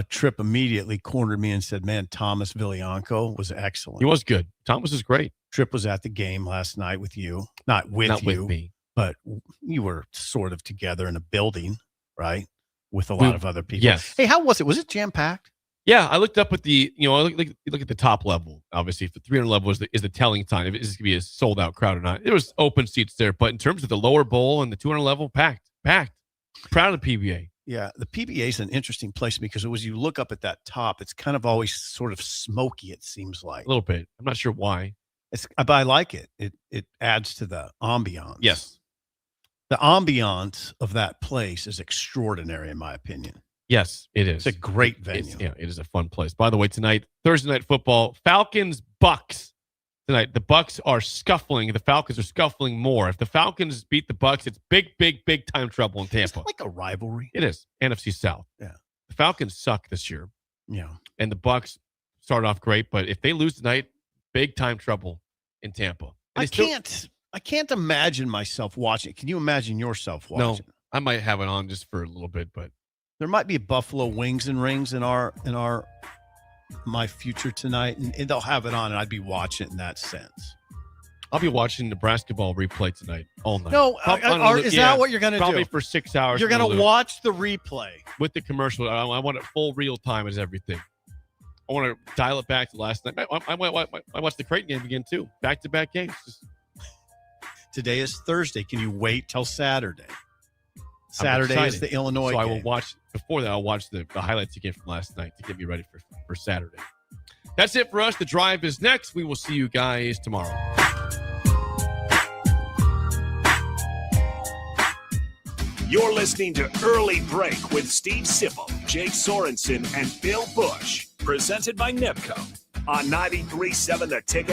Tripp immediately cornered me and said, man, Thomas Vilianco was excellent. He was good. Thomas is great. Tripp was at the game last night with you. Not with me. But you were sort of together in a building, right? With a lot of other people. Yes. Hey, how was it? Was it jam-packed? Yeah, I looked up at the, look at the top level. Obviously, the 300 level is the telling time if it's going to be a sold out crowd or not. There was open seats there, but in terms of the lower bowl and the 200 level, packed. Proud of the PBA. Yeah, the PBA is an interesting place because as you look up at that top, it's kind of always sort of smoky. It seems like a little bit. I'm not sure why. But I like it. It adds to the ambiance. Yes. The ambiance of that place is extraordinary, in my opinion. Yes, it is. It's a great venue. It is a fun place. By the way, tonight, Thursday night football, Falcons, Bucks. Tonight, the Bucks are scuffling. The Falcons are scuffling more. If the Falcons beat the Bucks, it's big time trouble in Tampa. It's like a rivalry. It is. NFC South. Yeah. The Falcons suck this year. Yeah. And the Bucks start off great, but if they lose tonight, big time trouble in Tampa. I can't imagine myself watching it. Can you imagine yourself watching? No, I might have it on just for a little bit, but there might be Buffalo Wings and Rings in my future tonight, and they'll have it on, and I'd be watching it in that sense. I'll be watching Nebraska ball replay tonight all night. No, is that what you're going to do? Probably for 6 hours. You're going to watch the replay with the commercial. I want it full real time as everything. I want to dial it back to last night. I watched the Creighton game again too. Back-to-back games. Today is Thursday. Can you wait till Saturday? Saturday is the Illinois game. I will watch, before that, I'll watch the highlights again from last night to get me ready for Saturday. That's it for us. The Drive is next. We will see you guys tomorrow. You're listening to Early Break with Steve Sipple, Jake Sorensen, and Bill Busch. Presented by NEPCO on 93.7 The Ticket.